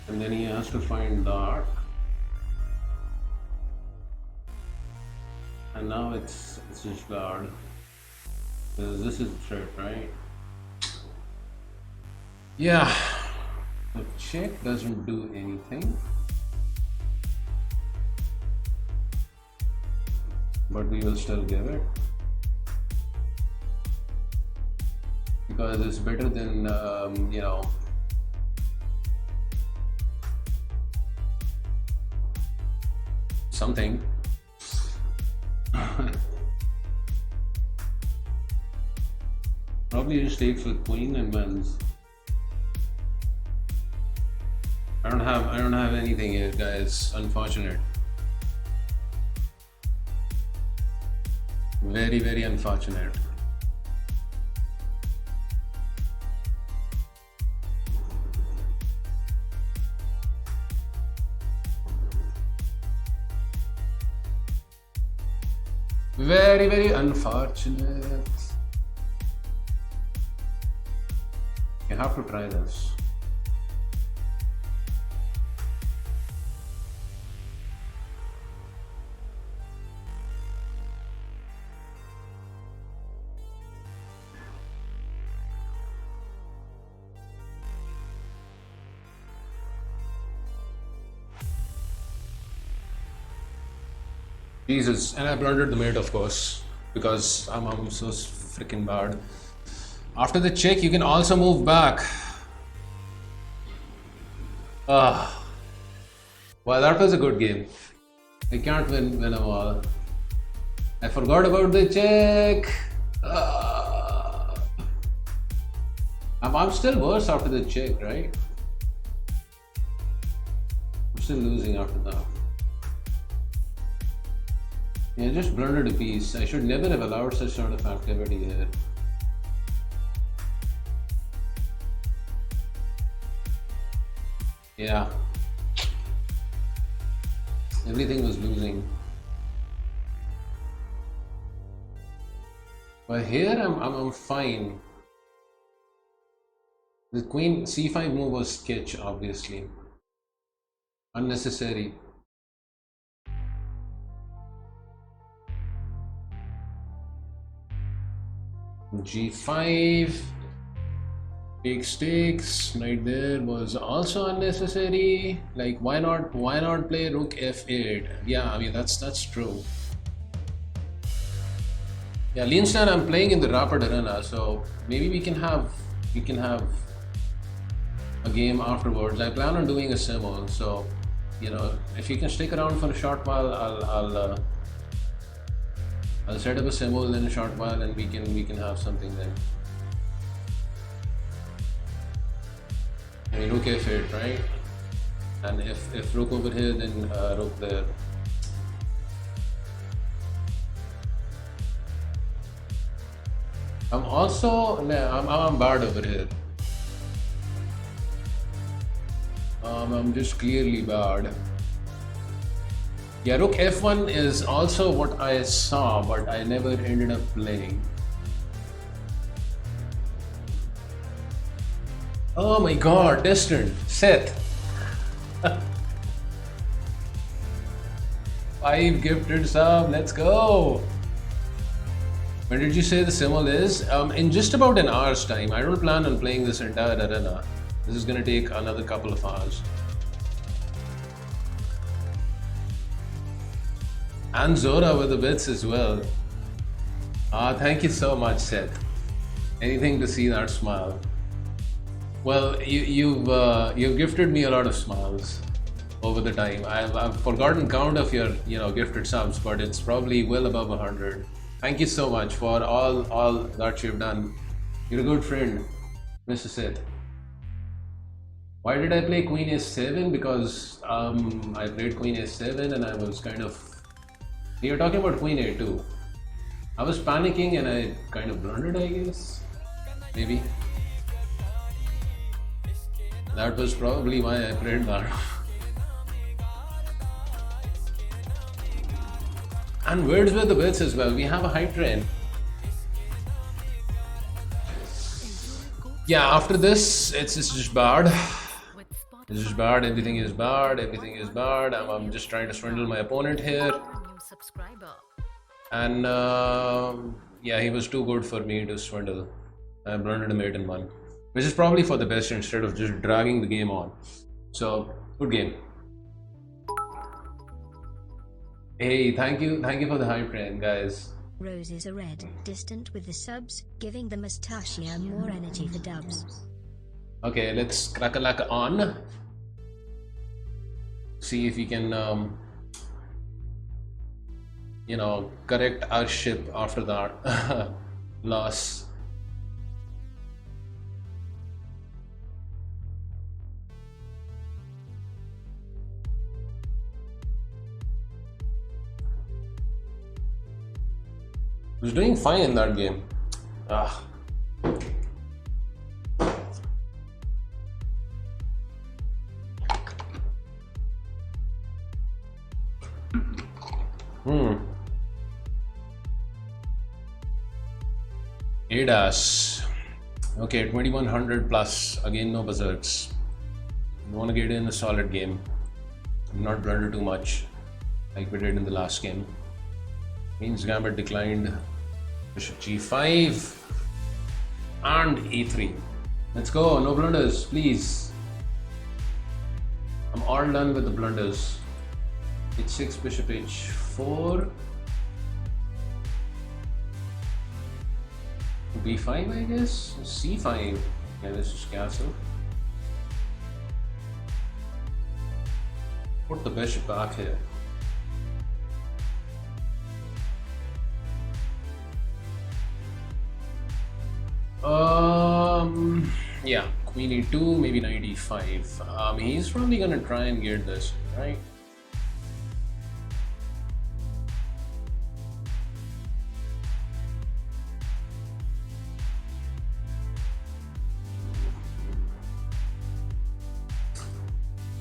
And then he has to find that. And now it's his guard. Because this is a threat, right? Yeah. The check doesn't do anything. But we will still give it. Because it's better than, something. Probably just takes with queen and wins. I don't have anything here, guys. Unfortunate. Very, very unfortunate. Very, very unfortunate. You have to try this. Jesus, and I blundered the mate, of course, because I'm so freaking bad. After the check, you can also move back. Ah, well, that was a good game. I can't win them all. I forgot about the check. I'm still worse after the check, right? I'm still losing after that. Yeah, just blundered a piece. I should never have allowed such sort of activity here. Yeah. Everything was losing. But here I'm fine. The queen c5 move was sketch, obviously. Unnecessary. G5, big stakes right there was also unnecessary. Like, why not play rook f8? Yeah, I mean that's true. Yeah, Leanstan, I'm playing in the rapid arena, so maybe we can have a game afterwards. I plan on doing a Simul, so you know, if you can stick around for a short while, I'll set up a Simul in a short while, and we can have something then. I mean, rook f8, right? And if rook over here, then rook there. I'm bad over here. I'm just clearly bad. Yeah, rook f1 is also what I saw, but I never ended up playing. Oh my god, distant. Seth. 5 gifted sub, let's go. When did you say the Simul is? In just about an hour's time. I don't plan on playing this entire arena. This is gonna take another couple of hours. And Zora with the bits as well. Thank you so much, Seth. Anything to see that smile. Well, you've gifted me a lot of smiles over the time. I've forgotten count of your gifted subs, but it's probably well above 100. Thank you so much for all that you've done. You're a good friend, Mr. Seth. Why did I play Queen A7? Because I played Queen A7 and I was kind of. You're talking about Queen A2. I was panicking and I kind of blundered, I guess. Maybe. That was probably why I played that. And words with the bits as well. We have a high train. Yeah, after this, it's just bad. It's just bad. Everything is bad. Everything is bad. I'm just trying to swindle my opponent here. And yeah, he was too good for me to swindle. I blundered a mate in one, which is probably for the best instead of just dragging the game on. So, good game. Hey, thank you for the hype train, guys. Roses are red, distant with the subs, giving the Mustache more energy for dubs. Okay, let's crack a lack on. See if we can, correct our ship after that loss. was doing fine in that game. Ah. ADAS. Okay, 2100 plus. Again, no berserks. You want to get in a solid game. Not blunder too much like we did in the last game. Queen's Gambit declined. Bishop G5 and E3. Let's go. No blunders, please. I'm all done with the blunders. H6, Bishop H4. B5, I guess. C5. Yeah, this is castle. Put the bishop back here. Yeah, Queen E2, maybe Knight E5. He's probably gonna try and get this, right?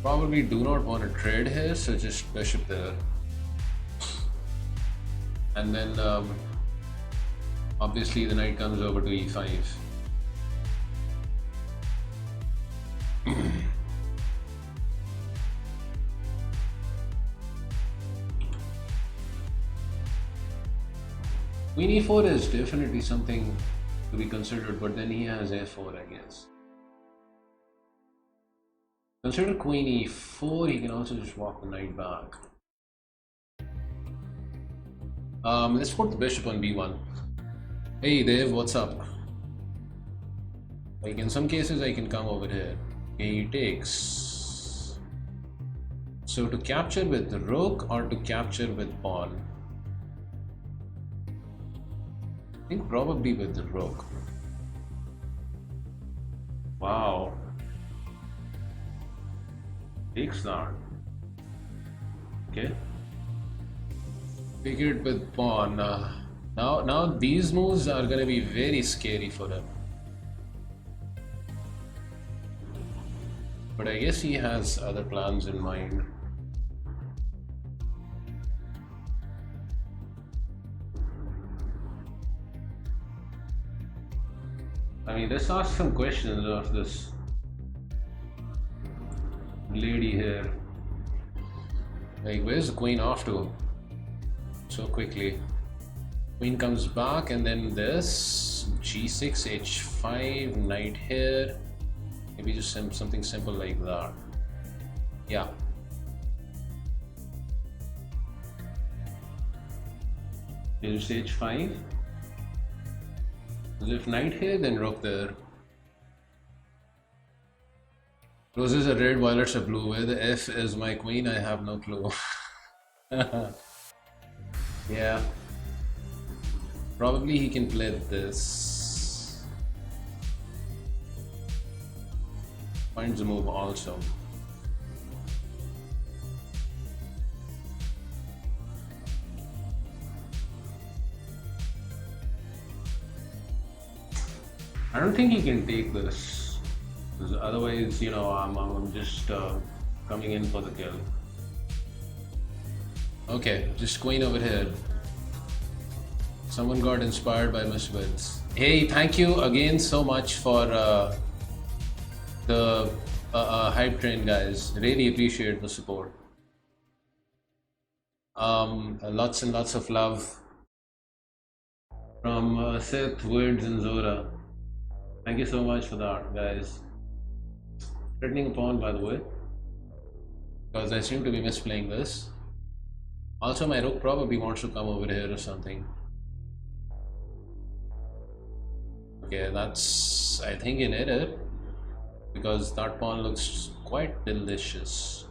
Probably do not want to trade here, so just bishop there. And then obviously the knight comes over to E5. Queen E4 is definitely something to be considered, but then he has A4, I guess. Consider Queen E4, he can also just walk the knight back. Let's put the bishop on B1. Hey Dev, what's up? Like in some cases I can come over here. Okay, he takes. So to capture with the rook or to capture with pawn? I think probably with the rook. Wow. Takes that. Okay. Take it with pawn. Now these moves are gonna be very scary for him. But I guess he has other plans in mind. I mean, let's ask some questions of this lady here. Like, where's the queen off to? So quickly. Queen comes back, and then this G6, H5, knight here. Maybe just something simple like that. Yeah. Just H5. So if knight here, then rook there. Roses are red, violets are blue. Where the F is my queen, I have no clue. Yeah. Probably he can play this. Finds a move also. I don't think he can take this. Because otherwise, you know, I'm just coming in for the kill. Okay, just queen over here. Someone got inspired by Misfits. Hey, thank you again so much for the hype train, guys. Really appreciate the support. Lots and lots of love from Seth, Words, and Zora. Thank you so much for that, guys. Threatening a pawn, by the way, because I seem to be misplaying this. Also, my rook probably wants to come over here or something. Okay, that's, I think, an error, because that pawn looks quite delicious.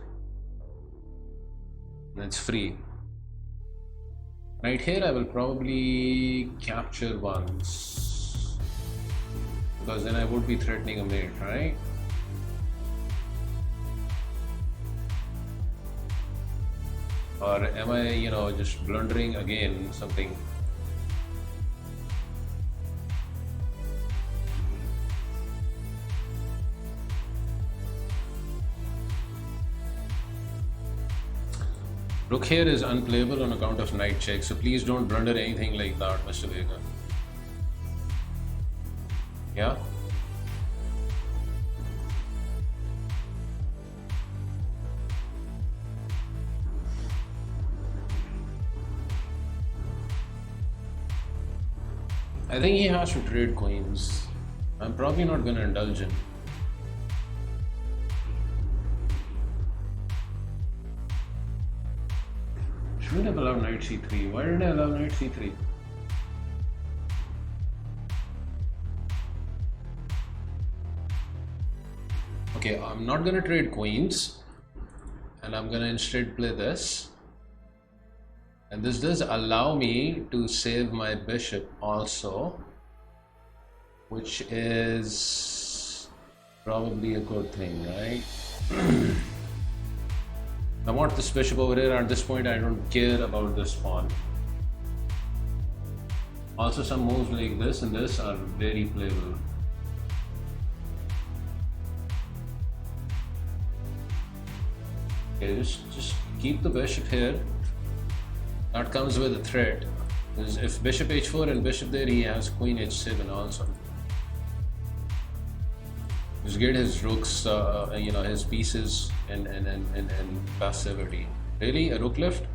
And it's free. Right here, I will probably capture once, because then I would be threatening a mate, right? Or am I, you know, just blundering again something? Rook here is unplayable on account of knight check, so please don't blunder anything like that, Mr. Vega. Yeah? I think he has to trade queens. I'm probably not going to indulge him. Shouldn't have allowed knight c3. Why didn't I allow knight c3? Okay, I'm not going to trade queens. And I'm going to instead play this. And this does allow me to save my bishop also, which is probably a good thing, right? I want this bishop over here. At this point, I don't care about this pawn. Also, some moves like this and this are very playable. Okay, just keep the bishop here. That comes with a threat. Because if bishop h4 and bishop there, he has queen h7 also. Just get his rooks, his pieces and passivity. Really, a rook left?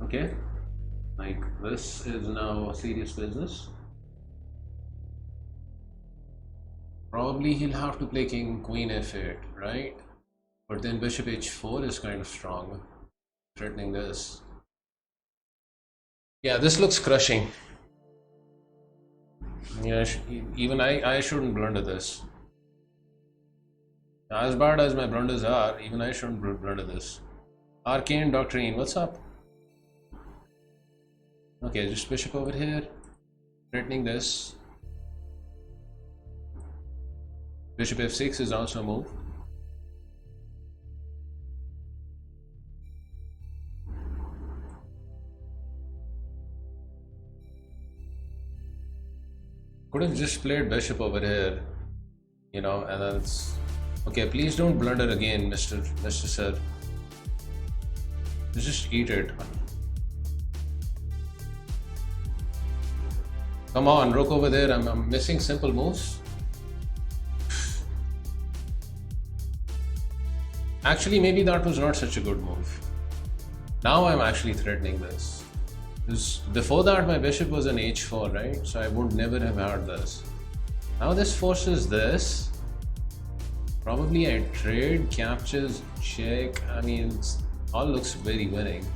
Okay, like this is now serious business. Probably he'll have to play king queen f8, right? But then bishop h4 is kind of strong, threatening this. Yeah, this looks crushing. Yeah, even I shouldn't blunder this. As bad as my blunders are, even I shouldn't blunder this. Arcane Doctrine, what's up? Okay, just bishop over here, threatening this. Bishop f6 is also a move. Could have just played bishop over here, and that's okay. Please don't blunder again, Mr. Sir. Just eat it. Come on, rook over there. I'm missing simple moves. Actually, maybe that was not such a good move. Now I'm actually threatening this. Because before that, my bishop was an h4, right? So I would never have had this. Now this forces this. Probably I trade, captures, check. I mean, all looks very winning.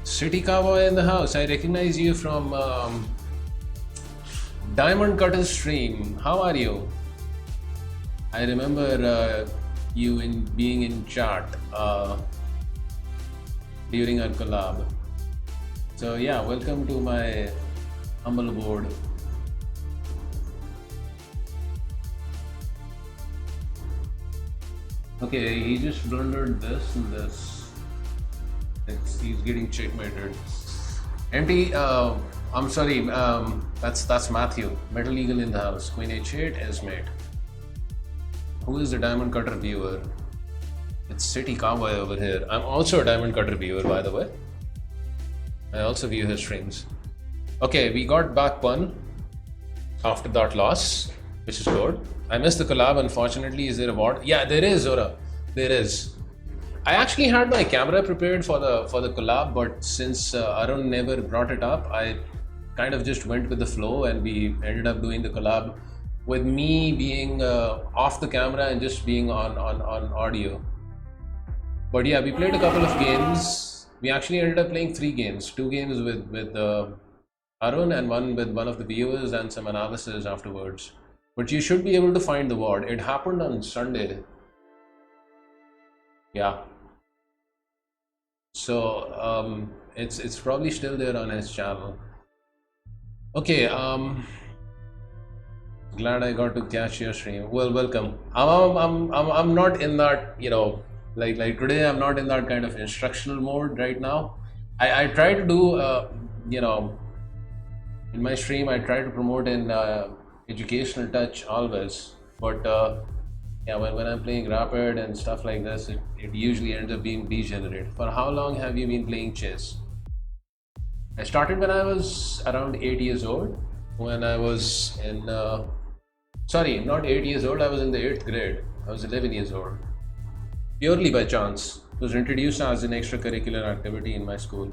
City Cowboy in the house. I recognize you from Diamond Cutter stream. How are you? I remember you being in chat during our collab. So yeah, welcome to my humble abode. Okay, he just blundered this and this. He's getting checkmated. Empty. I'm sorry. That's Matthew. Metal Eagle in the house. Queen h8 is mate. Who is the Diamond Cutter viewer? It's City Cowboy over here. I'm also a Diamond Cutter viewer, by the way. I also view his streams. Okay, we got back one after that loss, which is good. I missed the collab, unfortunately. Is there a VOD? Yeah, there is, Zora. There is. I actually had my camera prepared for the collab, but since Arun never brought it up, I kind of just went with the flow, and we ended up doing the collab with me being off the camera and just being on audio. But yeah, we played a couple of games. We actually ended up playing 3 games. 2 games with Arun and 1 with one of the viewers and some analysis afterwards. But you should be able to find the VOD. It happened on Sunday. Yeah. So it's probably still there on his channel. Okay. Glad I got to catch your stream. Well, welcome. I'm not in that, like today I'm not in that kind of instructional mode right now. I try to do in my stream I try to promote an educational touch always, but Yeah, when I'm playing Rapid and stuff like this, it usually ends up being degenerate. For how long have you been playing chess? I started when I was around 8 years old. When I was in, sorry, not 8 years old, I was in the 8th grade. I was 11 years old. Purely by chance. It was introduced as an extracurricular activity in my school.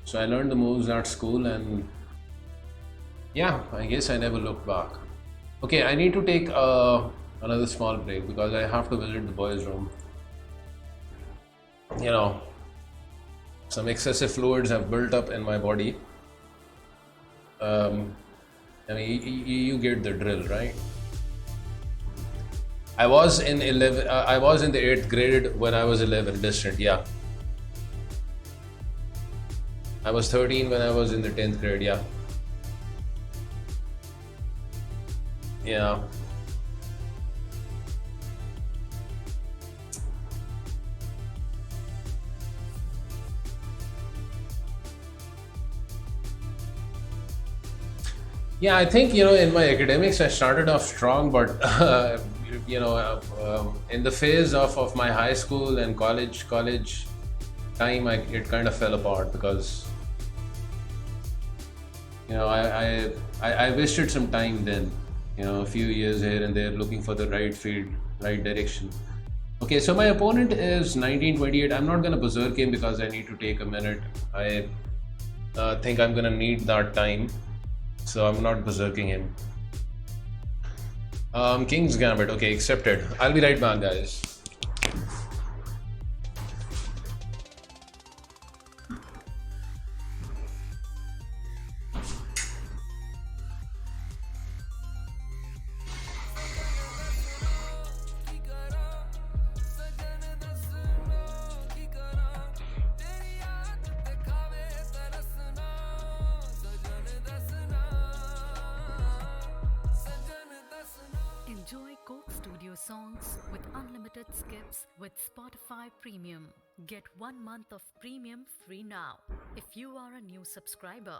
So I learned the moves at school, and yeah, I guess I never looked back. Okay, I need to take another small break because I have to visit the boys' room. You know, some excessive fluids have built up in my body. I mean, you get the drill, right? I was in 11. I was in the 8th grade when I was 11. Distant, yeah. I was 13 when I was in the 10th grade, yeah. Yeah. Yeah, I think, in my academics, I started off strong, but in the phase of my high school and college time, it kind of fell apart because I wasted some time then, a few years here and there looking for the right field, right direction. Okay, so my opponent is 1928. I'm not gonna berserk him because I need to take a minute. I think I'm gonna need that time, so I'm not berserking him. King's Gambit. Okay, accepted. I'll be right back, guys. Enjoy Coke Studio songs with unlimited skips with Spotify Premium. Get 1 month of premium free now if you are a new subscriber.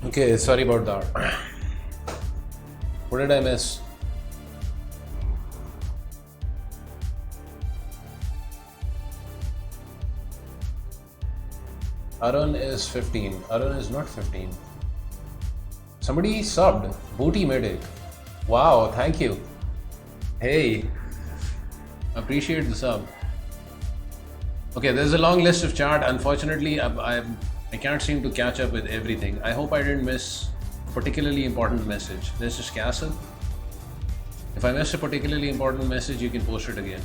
Okay, sorry about that. What did I miss? Arun is 15. Arun is not 15. Somebody subbed. Booty Medic. Wow, thank you. Hey, appreciate the sub. Okay, there's a long list of chat. Unfortunately, I can't seem to catch up with everything. I hope I didn't miss a particularly important message. This is Castle. If I missed a particularly important message, you can post it again.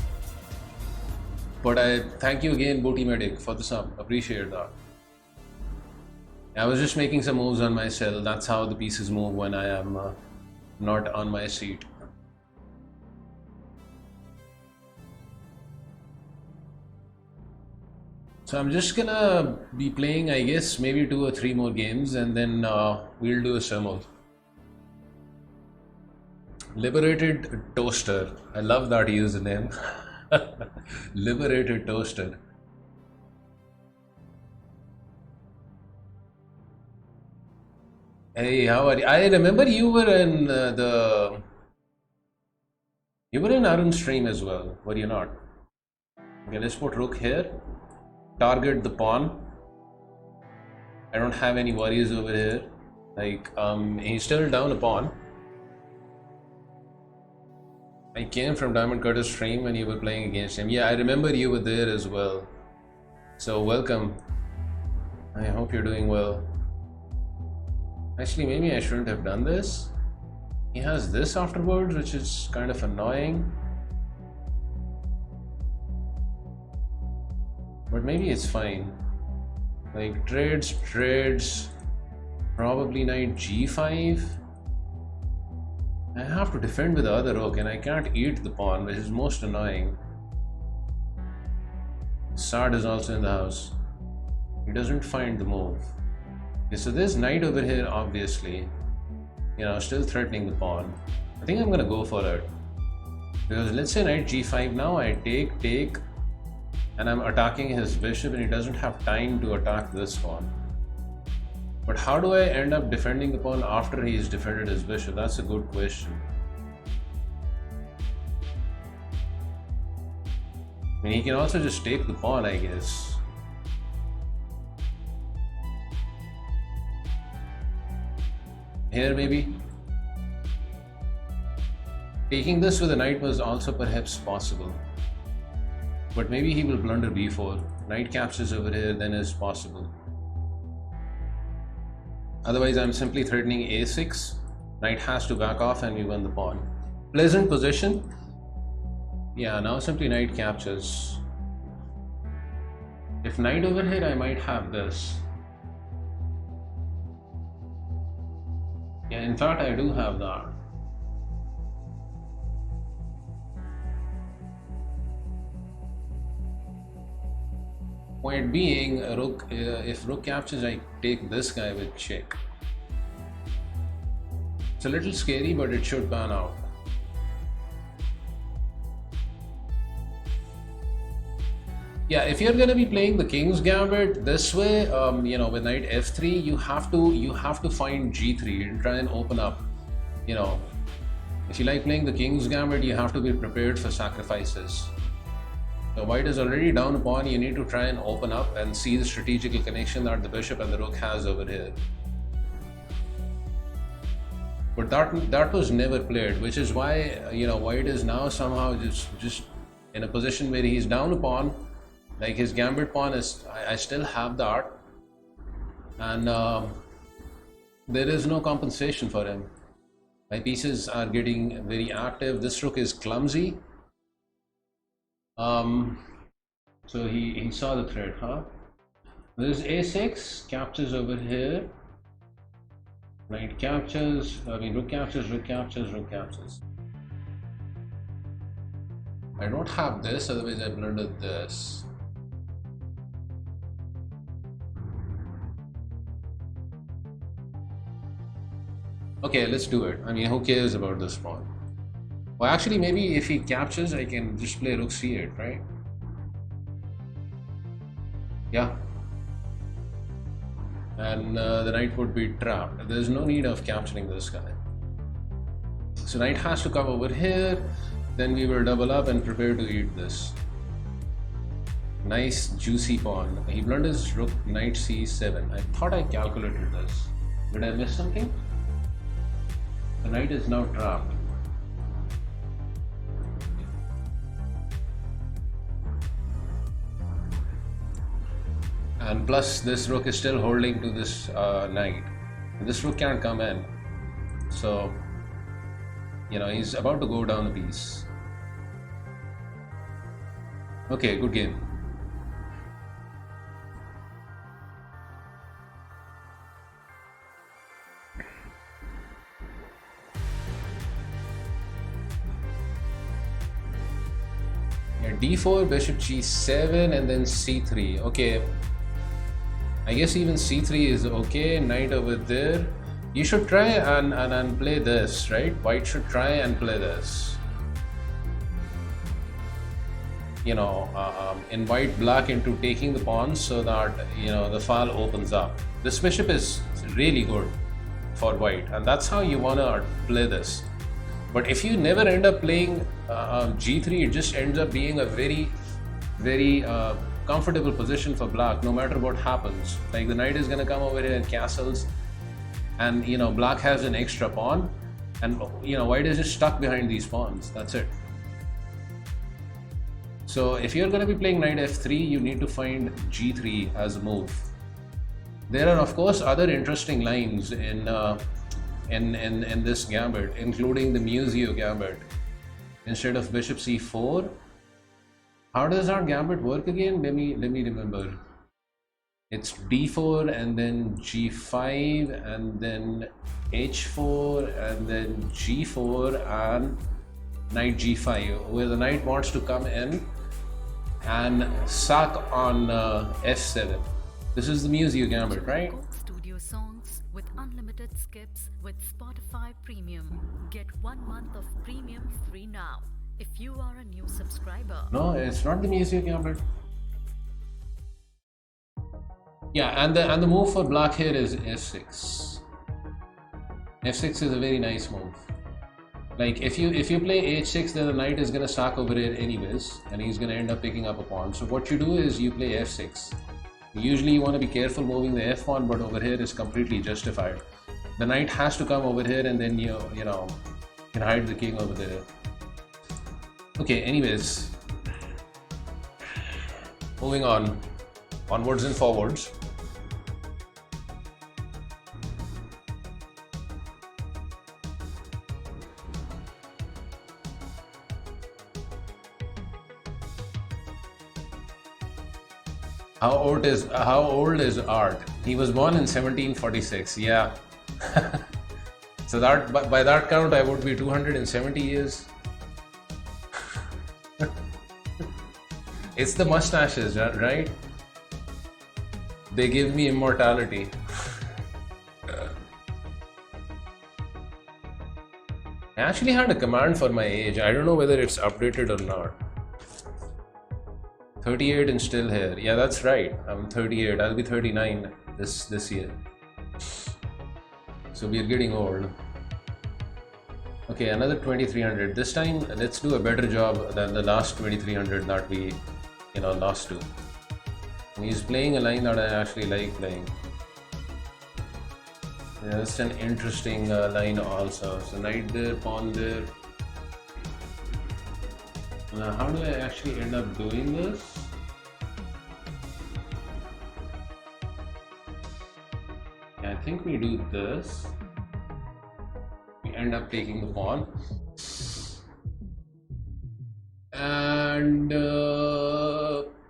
But I thank you again, Booty Medic, for the sub. Appreciate that. I was just making some moves on my cell. That's how the pieces move when I am not on my seat. So I'm just gonna be playing, I guess, maybe 2 or 3 more games, and then we'll do a Simul. Liberated Toaster. I love that username. Liberated Toaster. Hey, how are you? I remember you were in you were in Arun's stream as well, were you not? Okay, let's put rook here. Target the pawn. I don't have any worries over here. Like, he's still down a pawn. I came from Diamond Curtis stream when you were playing against him. Yeah, I remember you were there as well. So welcome. I hope you're doing well. Actually, maybe I shouldn't have done this. He has this afterwards, which is kind of annoying. But maybe it's fine. Like, trades, probably knight g5. I have to defend with the other rook and I can't eat the pawn, which is most annoying. Sard is also in the house. He doesn't find the move. Okay, so there's knight over here, obviously. You know, still threatening the pawn. I think I'm gonna go for it. Because let's say knight g5 now, I take, and I'm attacking his bishop and he doesn't have time to attack this pawn. But how do I end up defending the pawn after he's defended his bishop? That's a good question. I mean, he can also just take the pawn, I guess. Here maybe. Taking this with a knight was also perhaps possible. But maybe he will blunder b4. Knight captures over here, then is possible. Otherwise, I'm simply threatening a6. Knight has to back off and we win the pawn. Pleasant position. Yeah, now simply knight captures. If knight over here, I might have this. Yeah, in fact, I do have that. Point being, rook, if rook captures, I take this guy with check. It's a little scary, but it should pan out. Yeah, if you're gonna be playing the King's Gambit this way, you know, with knight f3, you have to find g3 and try and open up. You know, if you like playing the King's Gambit, you have to be prepared for sacrifices. So white is already down a pawn. You need to try and open up and see the strategical connection that the bishop and the rook has over here. But that was never played, which is why, you know, white is now somehow just in a position where he's down a pawn. Like his gambit pawn is, I still have that, and there is no compensation for him. My pieces are getting very active. This rook is clumsy. So he saw the threat, huh? There's a6, captures over here. Knight captures, I mean rook captures, rook captures, rook captures. I don't have this, otherwise I blundered this. Okay, let's do it. I mean, who cares about this pawn? Well, actually, maybe if he captures, I can just play rook c8, right? Yeah. and the knight would be trapped. There's no need of capturing this guy. So knight has to come over here, then we will double up and prepare to eat this. Nice juicy pawn. He blunders rook knight c7. I thought I calculated this. Did I miss something? The knight is now trapped. And plus this rook is still holding to this knight. This rook can't come in. So, you know, he's about to go down a piece. Okay, good game. Yeah, d4, bishop g7, and then c3. Okay. I guess even c3 is okay. Knight over there. You should try and play this, right? White should try and play this. You know, invite black into taking the pawns so that, you know, the file opens up. This bishop is really good for white, and that's how you want to play this. But if you never end up playing g3, it just ends up being a very, very comfortable position for black, no matter what happens. Like the knight is going to come over here and castles, and you know, black has an extra pawn, and you know, white is just stuck behind these pawns. That's it. So if you're going to be playing knight f3, you need to find g3 as a move. There are of course other interesting lines in this gambit, including the Museo gambit. Instead of bishop c4, how does our gambit work again? Let me remember. It's d4 and then g5 and then h4 and then g4 and knight g5, where the knight wants to come in and sack on f7. This is the Museo gambit, right? Coke Studio songs with unlimited skips with Spotify Premium. Get 1 month of premium free now if you are a new subscriber. No, it's not the Museo gambit. Yeah, and the move for black here is f6. f6 is a very nice move. Like if you play h6, then the knight is gonna sack over here anyways, and he's gonna end up picking up a pawn. So what you do is you play f6. Usually you want to be careful moving the f pawn, but over here is completely justified. The knight has to come over here, and then you can hide the king over there. Okay, anyways, moving on, onwards and forwards. How old is Art? He was born in 1746. Yeah. So that by that count, I would be 270 years. It's the mustaches, right? They give me immortality. I actually had a command for my age. I don't know whether it's updated or not. 38 and still here. Yeah, that's right. I'm 38. I'll be 39 this year. So we're getting old. Okay, another 2300. This time, let's do a better job than the last 2300 that we, lost to. And he's playing a line that I actually like playing. Yeah, it's an interesting line also. So knight there, pawn there. Now, how do I actually end up doing this? Yeah, I think we do this. We end up taking the pawn. And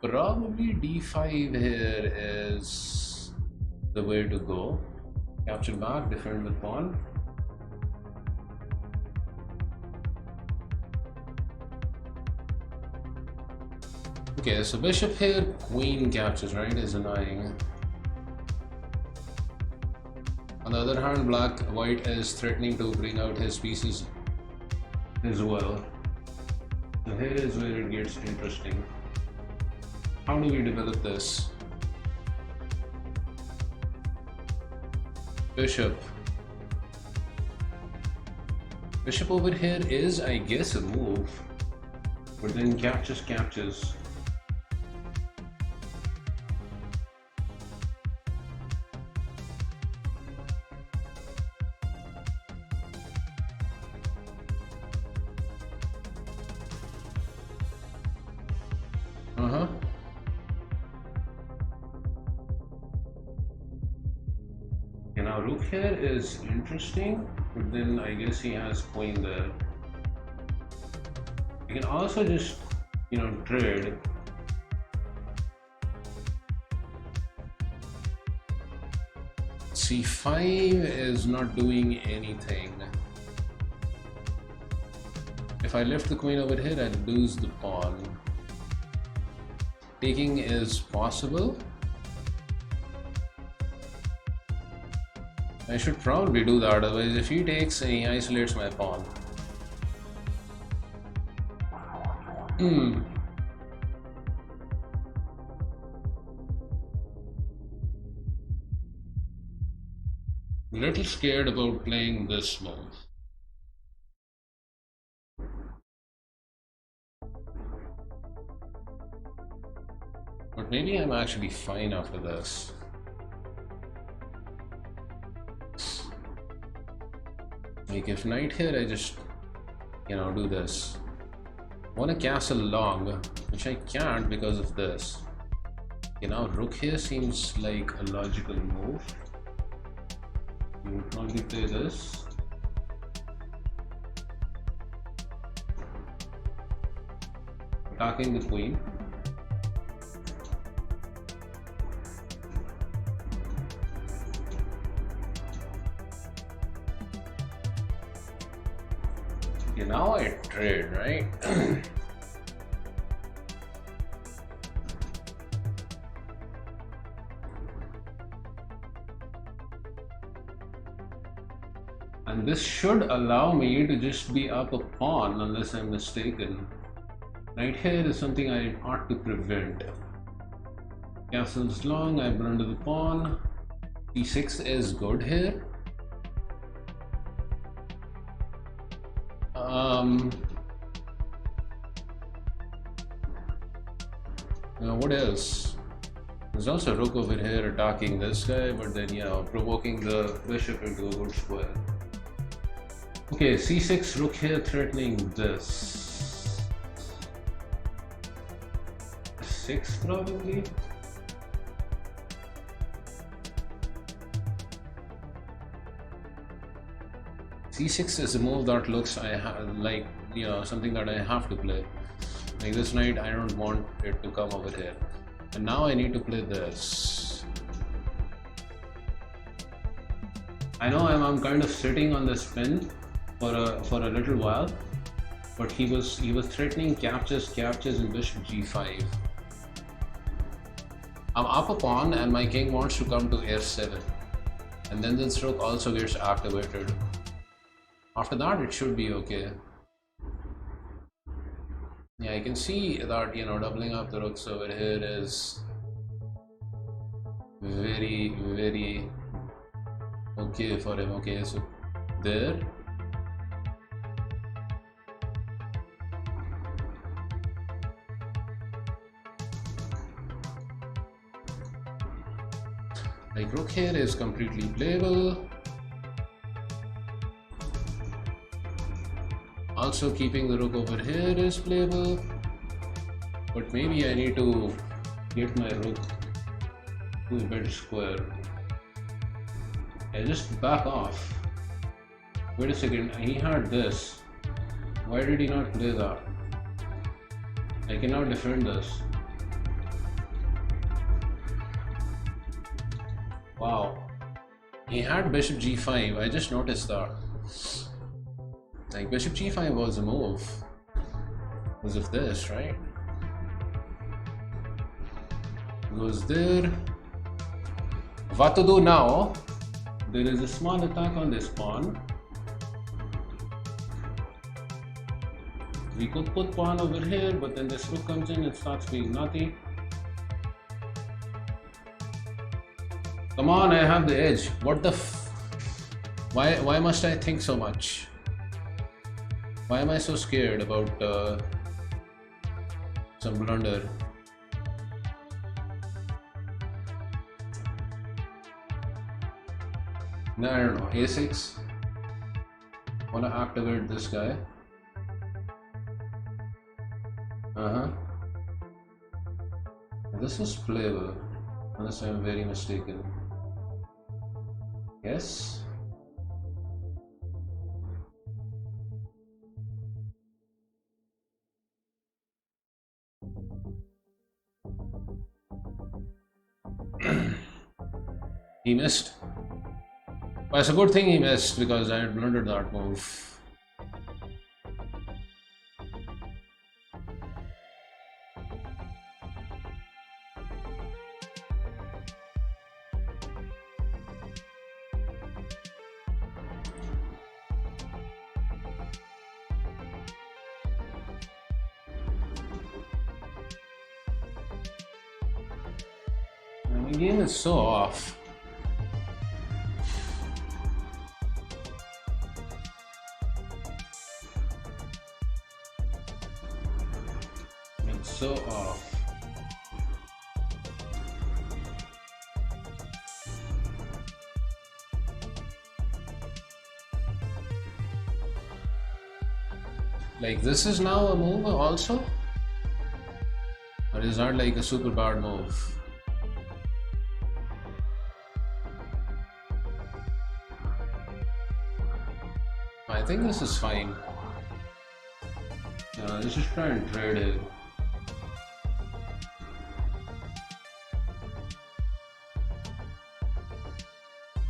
probably d5 here is the way to go. Capture back, defend with pawn. Okay, so bishop here, queen captures, right, is annoying. On the other hand, white is threatening to bring out his pieces as well. So here is where it gets interesting. How do we develop this? Bishop. Bishop over here is, I guess, a move, but then captures. Okay, now rook here is interesting, but then I guess he has queen there. You can also just, trade. C5 is not doing anything. If I left the queen over here, I'd lose the pawn. Taking is possible. I should probably do that, otherwise if he takes, he isolates my pawn. Little scared about playing this move. But maybe I'm actually fine after this. Like if knight here, I just, do this. I want to castle long, which I can't because of this. Now rook here seems like a logical move. You would probably play this. Attacking the queen. Okay, now I trade, right? And this should allow me to just be up a pawn unless I'm mistaken. Right here is something I ought to prevent. Castle's long, I run to the pawn. E6 is good here. Now what else? There's also rook over here attacking this guy, but then provoking the bishop into a good square. Okay, c6, rook here threatening this. 6 probably. c6 is a move that looks like something that I have to play. Like this knight, I don't want it to come over here. And now I need to play this. I know I'm kind of sitting on this pin for a little while, but he was threatening captures in bishop g5. I'm up a pawn and my king wants to come to f7, and then this rook also gets activated. After that, it should be okay. Yeah, I can see that doubling up the rooks over here is very, very okay for him. Okay, so there. Like rook here is completely playable. Also keeping the rook over here is playable, but maybe I need to get my rook to a better square. I just back off. Wait a second, he had this. Why did he not play that? I cannot defend this. Wow. He had bishop g5, I just noticed that. Like bishop g5 was a move because of this, right? Goes there. What to do now? There is a small attack on this pawn. We could put pawn over here, but then this rook comes in and starts being naughty. Come on, I have the edge. What the Why must I think so much? Why am I so scared about some blunder? No, I don't know. A6. Wanna activate this guy? This is playable, unless I'm very mistaken. Yes. He missed. Well, it's a good thing he missed because I had blundered that move. The game is so off. It's so off. Like this is now a move also? Or is that like a super bad move? I think this is fine. Let's just try and trade it.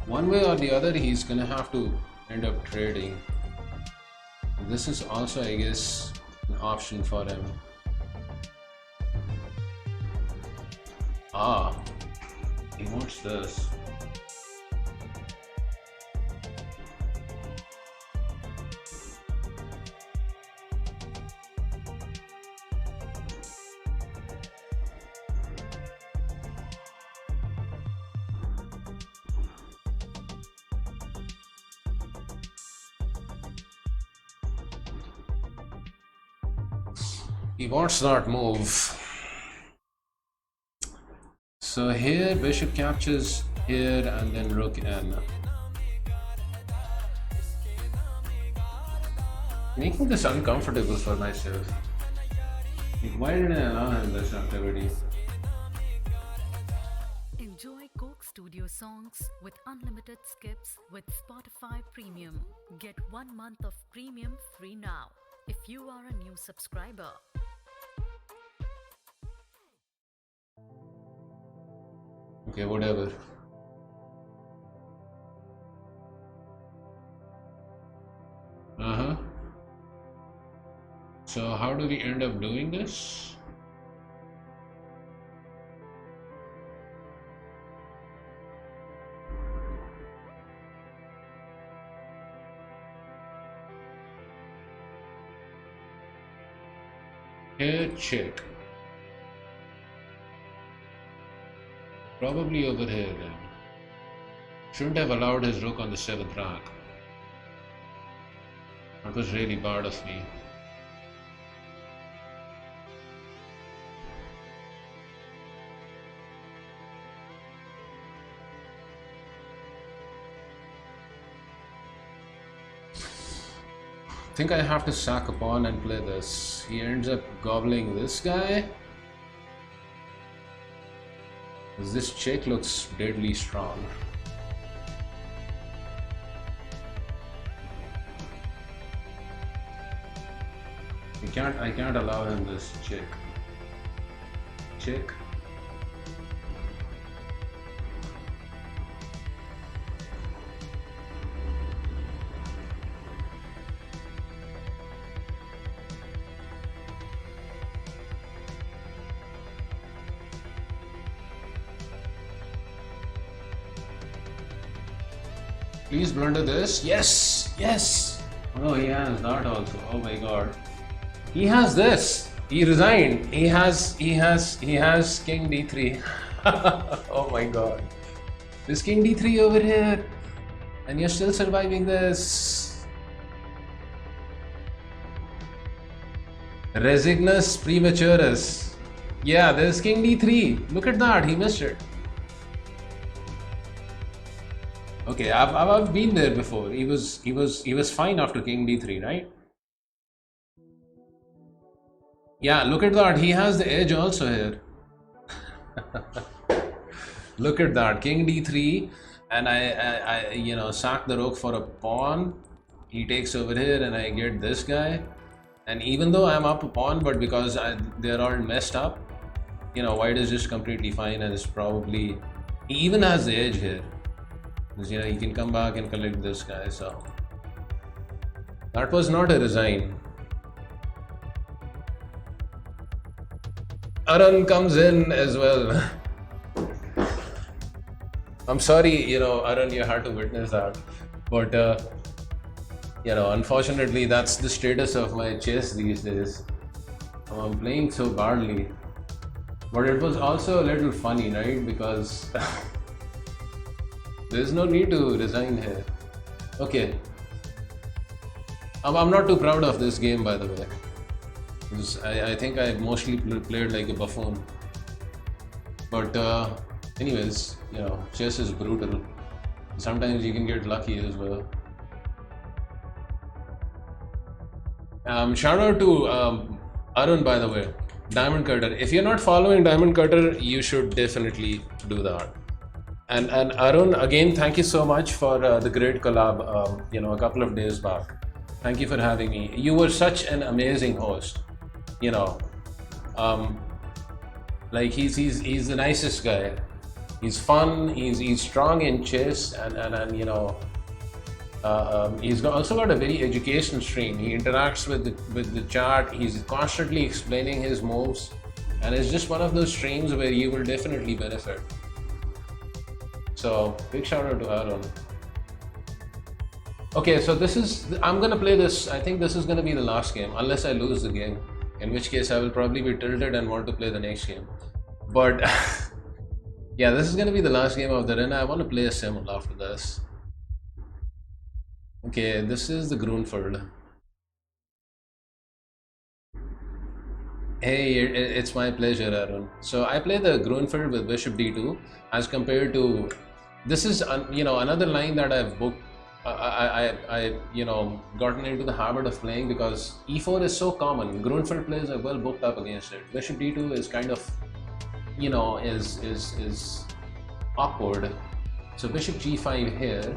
One way or the other, he's gonna have to end up trading. This is also, I guess, an option for him. He wants this. He wants that move. So here bishop captures here and then rook n. Making this uncomfortable for myself. Like, why did I allow him this activity? Enjoy Coke Studio songs with unlimited skips with Spotify Premium. Get 1 month of premium free now if you are a new subscriber. Okay, whatever. So how do we end up doing this? Here, check. Probably over here then. Shouldn't have allowed his rook on the 7th rank. That was really bad of me. I think I have to sack a pawn and play this. He ends up gobbling this guy. This check looks deadly strong. I can't allow him this check. Check. Please blunder this. Yes! Yes! Oh, he has that also. Oh my god. He has this. He resigned. He has king d3. Oh my god. This king d3 over here. And you're still surviving this. Resignus prematurus. Yeah, there's king d3. Look at that, he missed it. Okay, I've been there before. He was fine after king d3, right? Yeah, look at that. He has the edge also here. Look at that, king d3, and I sack the rook for a pawn. He takes over here, and I get this guy. And even though I'm up a pawn, but because they're all messed up, white is just completely fine, and it's probably he even has the edge here. Because, he can come back and collect this guy. So that was not a resign. Arun comes in as well. I'm sorry, Arun, you had to witness that. But, unfortunately, that's the status of my chess these days. I'm playing so badly. But it was also a little funny, right? Because there's no need to resign here. Okay. I'm not too proud of this game, by the way. Because I think I mostly played like a buffoon. But anyways, chess is brutal. Sometimes you can get lucky as well. Shout out to Arun, by the way. Diamond Cutter. If you're not following Diamond Cutter, you should definitely do that. And Arun, again, thank you so much for the great collab, a couple of days back. Thank you for having me. You were such an amazing host. Like he's the nicest guy. He's fun. He's strong in chess, and he's also got a very educational stream. He interacts with the chat. He's constantly explaining his moves, and it's just one of those streams where you will definitely benefit. So big shout out to Aaron. Okay, so I'm gonna play this. I think this is gonna be the last game, unless I lose the game, in which case I will probably be tilted and want to play the next game. But yeah, this is gonna be the last game of the run. I want to play a Simul after this. Okay, this is the Grunfeld. Hey, it's my pleasure, Arun. So I play the Grunfeld with Bishop D2 as compared to this is another line that I've booked. I gotten into the habit of playing because E4 is so common. Grunfeld players are well booked up against it. Bishop D2 is kind of is awkward. So Bishop G5 here,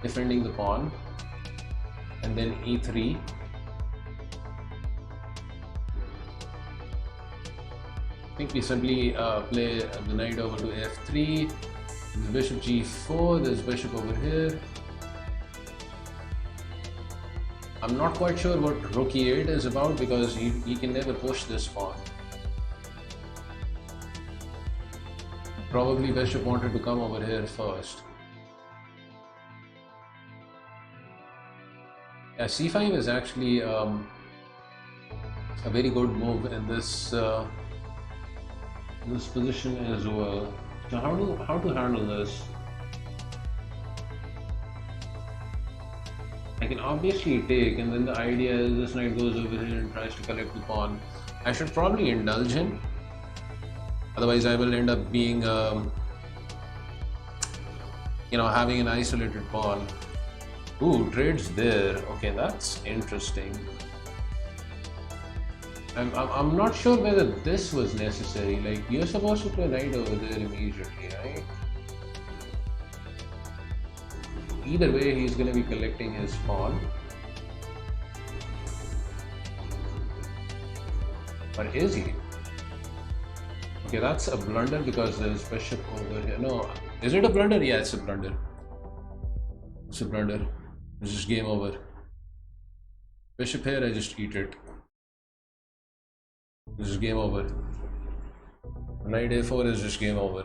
defending the pawn, and then E3. I think we simply play the knight over to F3. There's Bishop G4. There's Bishop over here. I'm not quite sure what Rook E8 is about because he can never push this pawn. Probably Bishop wanted to come over here first. Yeah, C5 is actually a very good move in this position as well. So how to handle this? I can obviously take, and then the idea is this knight goes over here and tries to collect the pawn. I should probably indulge him, otherwise I will end up being having an isolated pawn. Ooh, trades there. Okay, that's interesting. I'm not sure whether this was necessary. Like, you're supposed to play knight over there immediately, right? Either way, he's going to be collecting his pawn. Or is he? Okay, that's a blunder because there's bishop over here. No, is it a blunder? Yeah, it's a blunder. It's a blunder. It's just game over. Bishop here, I just eat it. This is game over. Knight A4 is just game over.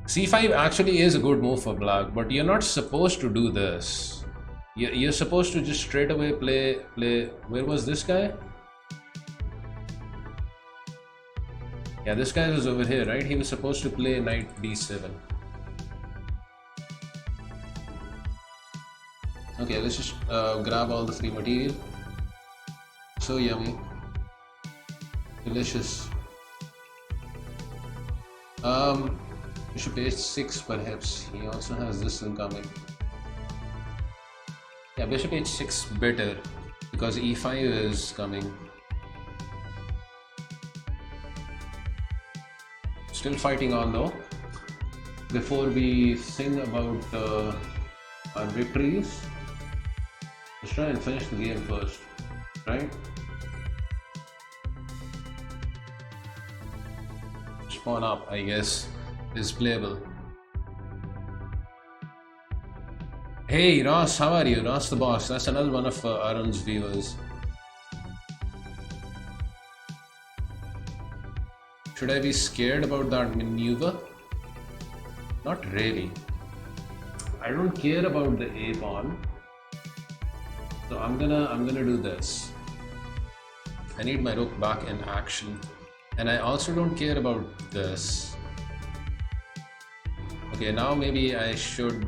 C5 actually is a good move for black, but you're not supposed to do this. You're supposed to just straight away play. Where was this guy? Yeah, this guy was over here, right? He was supposed to play knight D7. Okay, let's just grab all the free material. So yummy. Delicious. Bishop h6 perhaps. He also has this incoming. Yeah, bishop h6 better because e5 is coming. Still fighting on though. Before we sing about our victories, let's try and finish the game first, right? Spawn up, I guess, is playable. Hey Ross, how are you? Ross the boss. That's another one of Arun's viewers. Should I be scared about that maneuver? Not really. I don't care about the A pawn. So I'm gonna do this. I need my rook back in action. And I also don't care about this. Okay, now maybe I should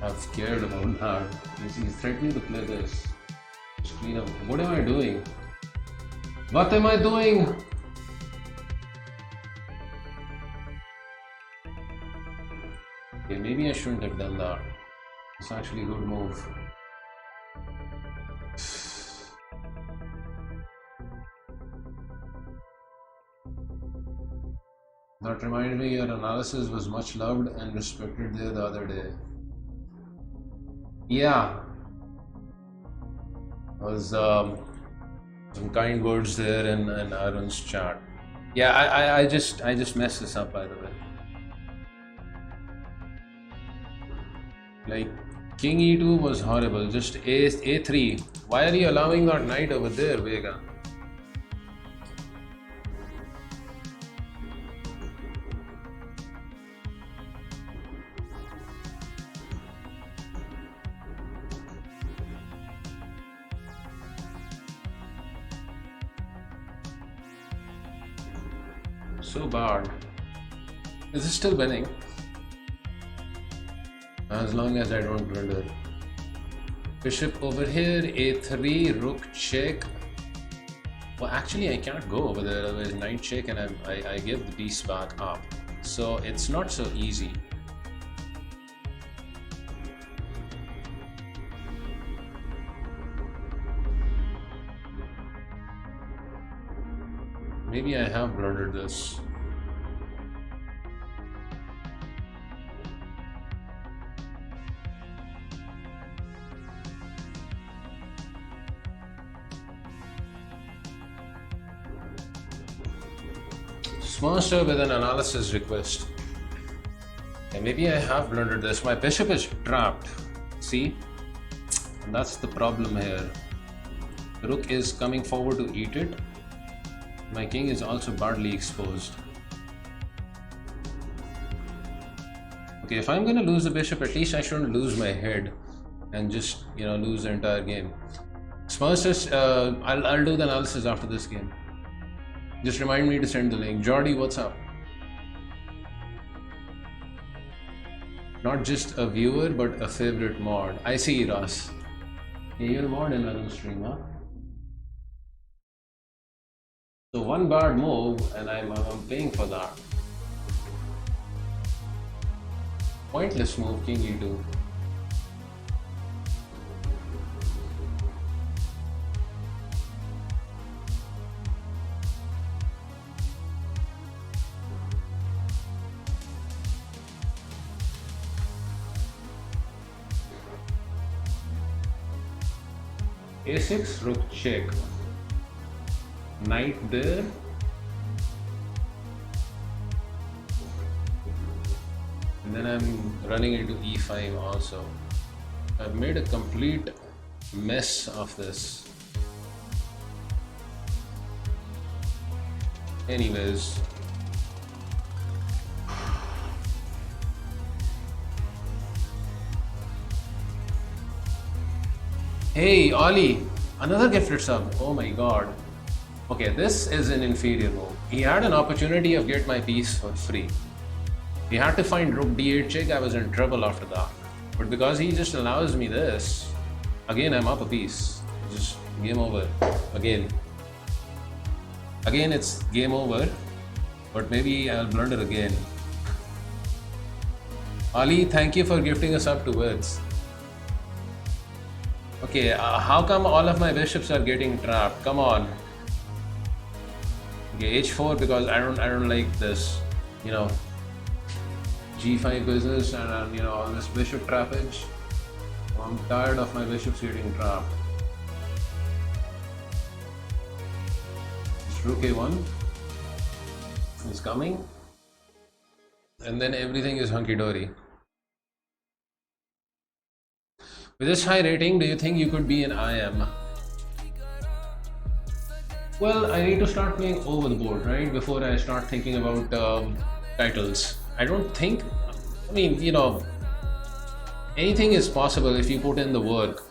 have cared about that. He's threatening to play this. Just clean up. What am I doing? What am I doing? Okay, maybe I shouldn't have done that. It's actually a good move. That reminds me, your analysis was much loved and respected there the other day. Yeah, was some kind words there in Arun's chat. Yeah, I just messed this up, by the way. Like King E2 was horrible. Just A3. Why are you allowing that knight over there, Vega? So bad. Is it still winning? As long as I don't blunder. Bishop over here, A3, rook check. Well, actually I can't go over there, otherwise knight check and I give the piece back up. So it's not so easy. Maybe I have blundered this. Monster with an analysis request. And maybe I have blundered this. My bishop is trapped. See? And that's the problem here. The rook is coming forward to eat it. My king is also badly exposed. Okay, if I'm gonna lose the bishop, at least I shouldn't lose my head and just, you know, lose the entire game. Sponsors, I'll do the analysis after this game. Just remind me to send the link. Jordy, what's up? Not just a viewer, but a favorite mod. I see, Ross. Hey, you're a mod in another stream, huh? So one bad move, and I'm paying for that. Pointless move, King E2. A6, rook check. Knight there. And then I'm running into E5 also. I've made a complete mess of this. Anyways. Hey Ollie, another gifted sub. Oh my god. Okay, this is an inferior move. He had an opportunity of get my piece for free. He had to find rook d8 check. I was in trouble after that. But because he just allows me this, again I'm up a piece. Just game over. Again, it's game over. But maybe I'll blunder again. Ali, thank you for gifting us up to words. Okay, how come all of my bishops are getting trapped? Come on. Okay, h4 because I don't like this, you know, g5 business and you know, all this bishop trappage. I'm tired of my bishops getting trapped. Rook a1 is coming, and then everything is hunky-dory. With this high rating, do you think you could be an IM? Well, I need to start playing over the board, right? Before I start thinking about titles. I don't think, I mean, you know, anything is possible if you put in the work.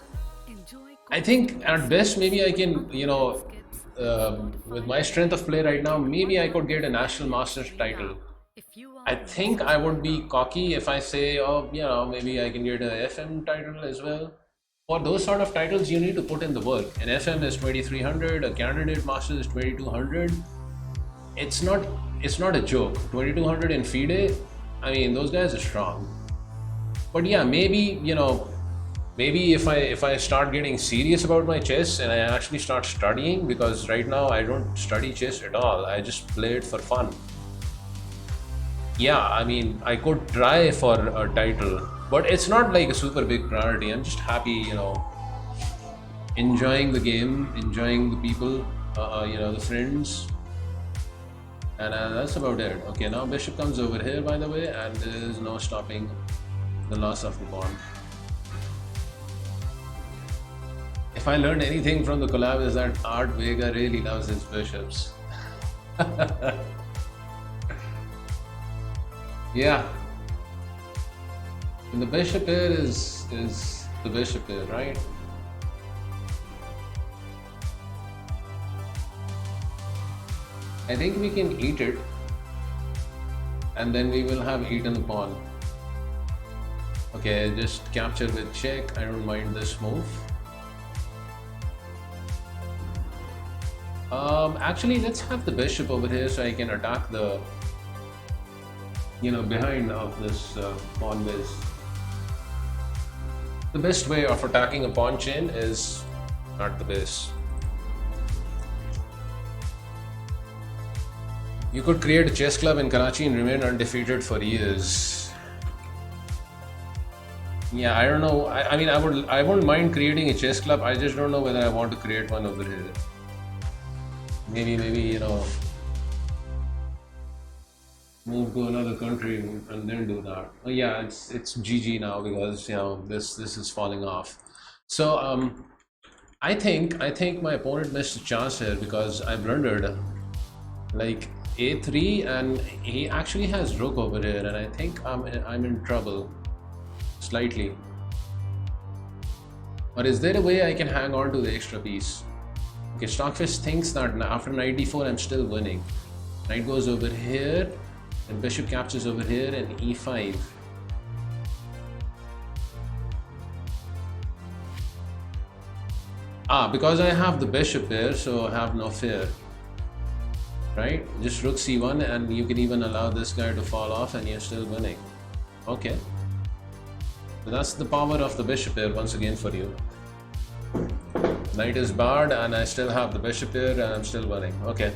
I think at best, maybe I can, you know, with my strength of play right now, maybe I could get a National Masters title. I think I would be cocky if I say, oh, you know, maybe I can get a FM title as well. For those sort of titles, you need to put in the work. An FM is 2300, a candidate master is 2200. It's not a joke. 2200 in FIDE, I mean, those guys are strong. But yeah, maybe, you know, maybe if I start getting serious about my chess and I actually start studying, because right now I don't study chess at all. I just play it for fun. Yeah, I mean, I could try for a title, but it's not like a super big priority. I'm just happy, you know, enjoying the game, enjoying the people, you know, the friends, and that's about it. Okay, now bishop comes over here, by the way, and there is no stopping the loss of the pawn. If I learned anything from the collab is that Art Vega really loves his bishops. Yeah. And the bishop here is the bishop here, right? I think we can eat it, and then we will have eaten the pawn. Okay, just capture with check. I don't mind this move. Actually, let's have the bishop over here so I can attack the, you know, behind of this pawn base. The best way of attacking a pawn chain is not the base. You could create a chess club in Karachi and remain undefeated for years. Yeah, I don't know. I mean, I wouldn't mind creating a chess club. I just don't know whether I want to create one over here. Maybe, you know, move to another country and then do that. Oh yeah, it's GG now because, you know, this is falling off. So I think my opponent missed a chance here because I blundered like a3, and he actually has rook over here, and I think I'm in trouble slightly. Or is there a way I can hang on to the extra piece? Okay, Stockfish thinks that after knight d4 I'm still winning. Knight goes over here, and bishop captures over here, and e5. Because I have the bishop here, so I have no fear. Right? Just rook c1, and you can even allow this guy to fall off, and you're still winning. Okay. So that's the power of the bishop here once again for you. Knight is barred, and I still have the bishop here, and I'm still winning. Okay.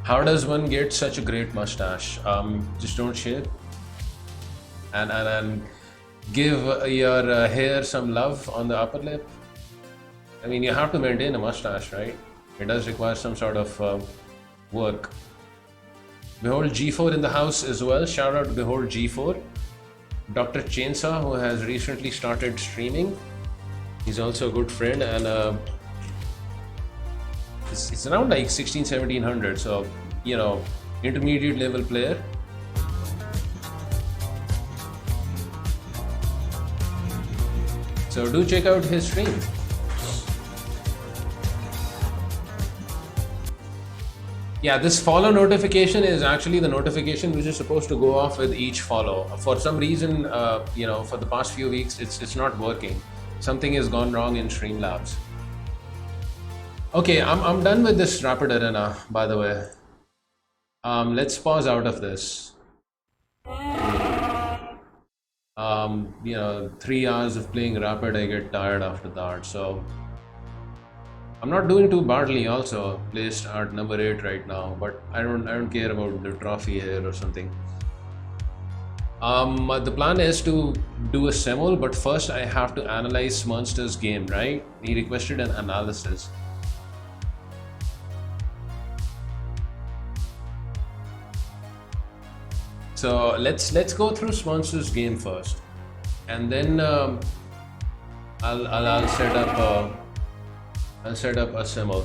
How does one get such a great mustache? Just don't shave, and give your hair some love on the upper lip. I mean, you have to maintain a mustache, right? It does require some sort of work. Behold G4 in the house as well. Shout out to Behold G4. Dr. Chainsaw, who has recently started streaming. He's also a good friend, and it's around like 1700, so, you know, intermediate level player. So do check out his stream. Yeah, this follow notification is actually the notification which is supposed to go off with each follow. For some reason, for the past few weeks, it's not working. Something has gone wrong in Streamlabs. Okay, I'm done with this Rapid Arena, by the way. Let's pause out of this. 3 hours of playing Rapid, I get tired after that. So I'm not doing too badly. Also placed at number 8 right now, but I don't care about the trophy here or something. The plan is to do a Simul, but first I have to analyze Monster's game, right? He requested an analysis. So let's go through Monster's game first, and then I'll set up a Simul.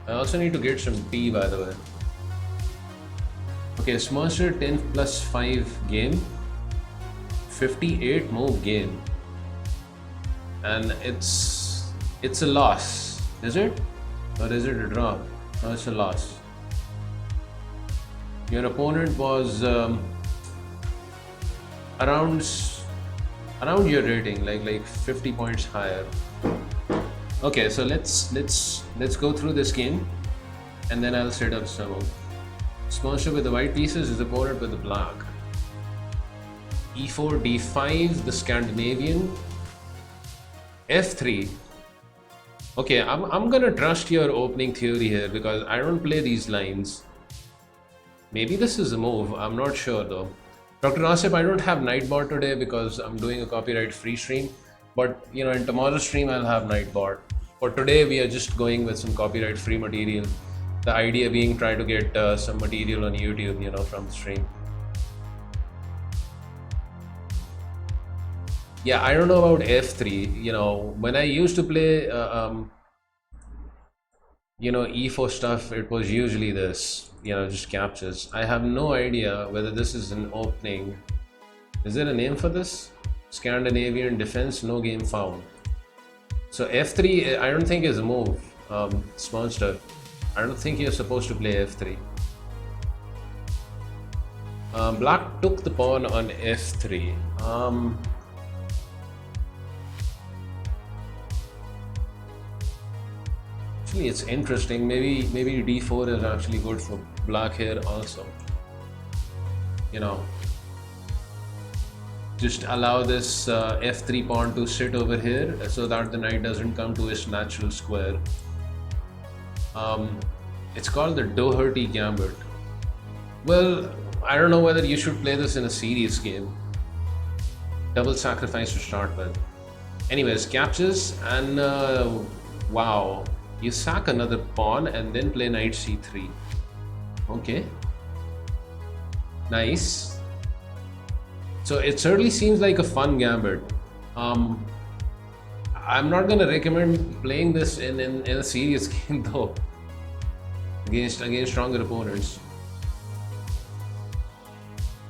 I also need to get some tea, by the way. Okay, Monster 10 plus 5 game, 58 move game, and it's a loss. Is it, or is it a draw? No, it's a loss. Your opponent was around your rating, like 50 points higher. Okay, so let's go through this game, and then I'll set up Simul. Monster with the white pieces, his opponent with the black. E4, D5, the Scandinavian. F3. Okay, I'm gonna trust your opening theory here because I don't play these lines. Maybe this is a move, I'm not sure though. Dr. Asif, I don't have Nightbot today because I'm doing a copyright free stream, but in tomorrow's stream I'll have Nightbot. For today we are just going with some copyright free material. The idea being try to get some material on YouTube, from the stream. Yeah, I don't know about F3. When I used to play E4 stuff, it was usually this, just captures. I have no idea whether this is an opening. Is there a name for this? Scandinavian defense, no game found. So F3, I don't think is a move, Monster. I don't think you're supposed to play F3. Black took the pawn on F3. Actually, it's interesting. Maybe D4 is actually good for black here also. Just allow this F3 pawn to sit over here so that the knight doesn't come to its natural square. It's called the Doherty Gambit. Well, I don't know whether you should play this in a serious game. Double sacrifice to start with. Anyways, captures, and wow, you sack another pawn and then play knight c3. Okay, nice. So it certainly seems like a fun gambit. I'm not gonna recommend playing this in a serious game though, against stronger opponents.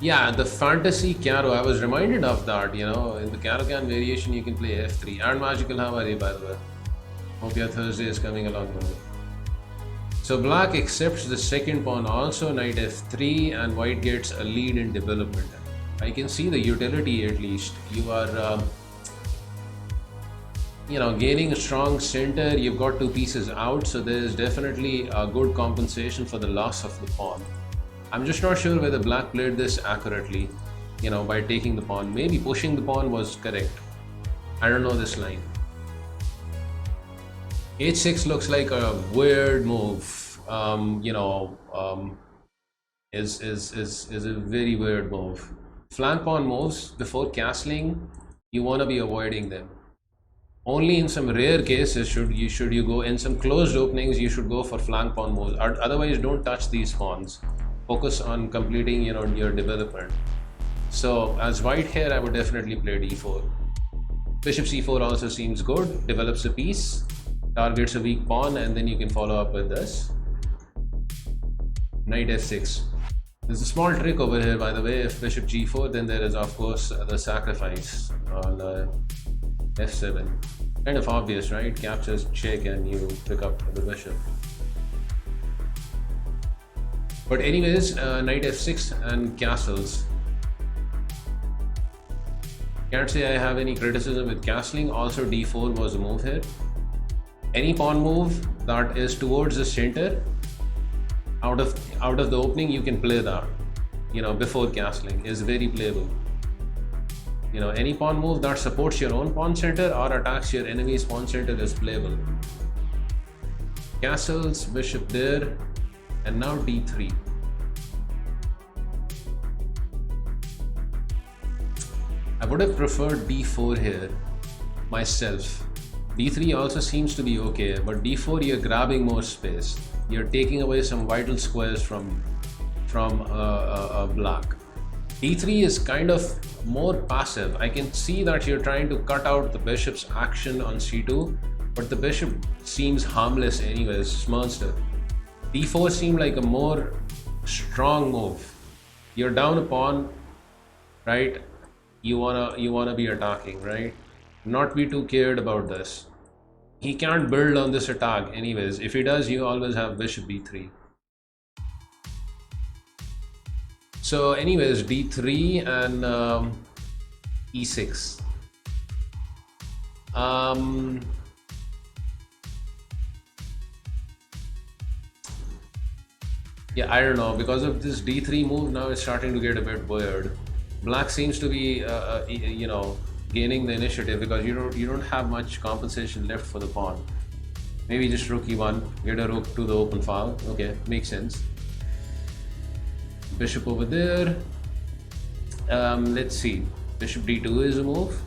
Yeah, the fantasy Caro, I was reminded of that, in the Caro-Can variation you can play F3. And Magical, how are you, by the way? Hope your Thursday is coming along well. So black accepts the second pawn also, knight F3, and white gets a lead in development. I can see the utility at least. You are gaining a strong center. You've got two pieces out, so there is definitely a good compensation for the loss of the pawn. I'm just not sure whether black played this accurately, by taking the pawn. Maybe pushing the pawn was correct. I don't know this line. H6 looks like a weird move. Is a very weird move. Flank pawn moves before castling, you want to be avoiding them. Only in some rare cases should you go. In some closed openings, you should go for flank pawn moves. Otherwise, don't touch these pawns. Focus on completing your development. So as white here, I would definitely play d4. Bishop c4 also seems good. Develops a piece, targets a weak pawn, and then you can follow up with this. Knight f6. There's a small trick over here, by the way. If bishop g4, then there is of course the sacrifice on f7. Kind of obvious, right? Captures check and you pick up the bishop. But anyways, knight f6 and castles. Can't say I have any criticism with castling. Also d4 was a move here. Any pawn move that is towards the center, out of the opening, you can play that, you know, before castling is very playable. You know, any pawn move that supports your own pawn center or attacks your enemy's pawn center is playable. Castles, bishop there, and now d3. I would have preferred d4 here myself. d3 also seems to be okay, but d4 you're grabbing more space. You're taking away some vital squares from black. d3 is kind of more passive. I can see that you're trying to cut out the bishop's action on c2, but the bishop seems harmless anyways, smarster. d4 seemed like a more strong move. You're down a pawn, right? You wanna be attacking, right? Not be too cared about this. He can't build on this attack anyways. If he does, you always have bishop b3. So anyways, d3 and e6. Yeah, I don't know, because of this d3 move now it's starting to get a bit weird. Black seems to be you know, gaining the initiative because you don't have much compensation left for the pawn. Maybe just rook e1, get a rook to the open file. Okay, makes sense. Bishop over there. Let's see, bishop d2 is a move.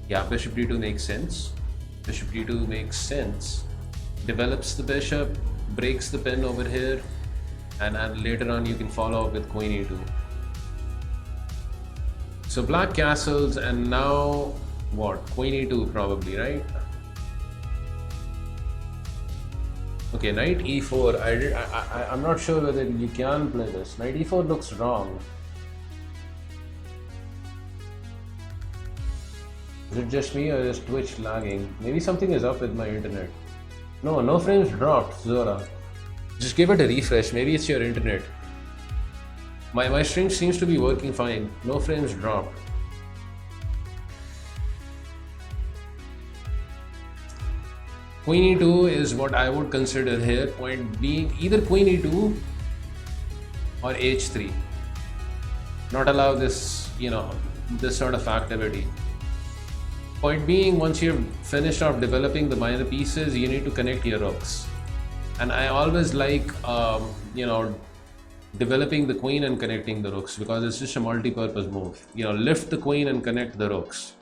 Yeah, bishop d2 makes sense. Bishop d2 makes sense. Develops the bishop, breaks the pin over here, and later on you can follow up with queen e2. So black castles, and now what? Queen e2 probably, right? Okay, knight e4. I'm not sure whether you can play this. Knight e4 looks wrong. Is it just me or is Twitch lagging? Maybe something is up with my internet. No frames dropped, Zora. Just give it a refresh. Maybe it's your internet. My stream seems to be working fine. No frames dropped. Queen e2 is what I would consider here. Point being, either queen e2 or h3. Not allow this, you know, this sort of activity. Point being, once you've finished off developing the minor pieces, you need to connect your rooks. And I always like, you know, developing the queen and connecting the rooks because it's just a multi-purpose move. You know, lift the queen and connect the rooks.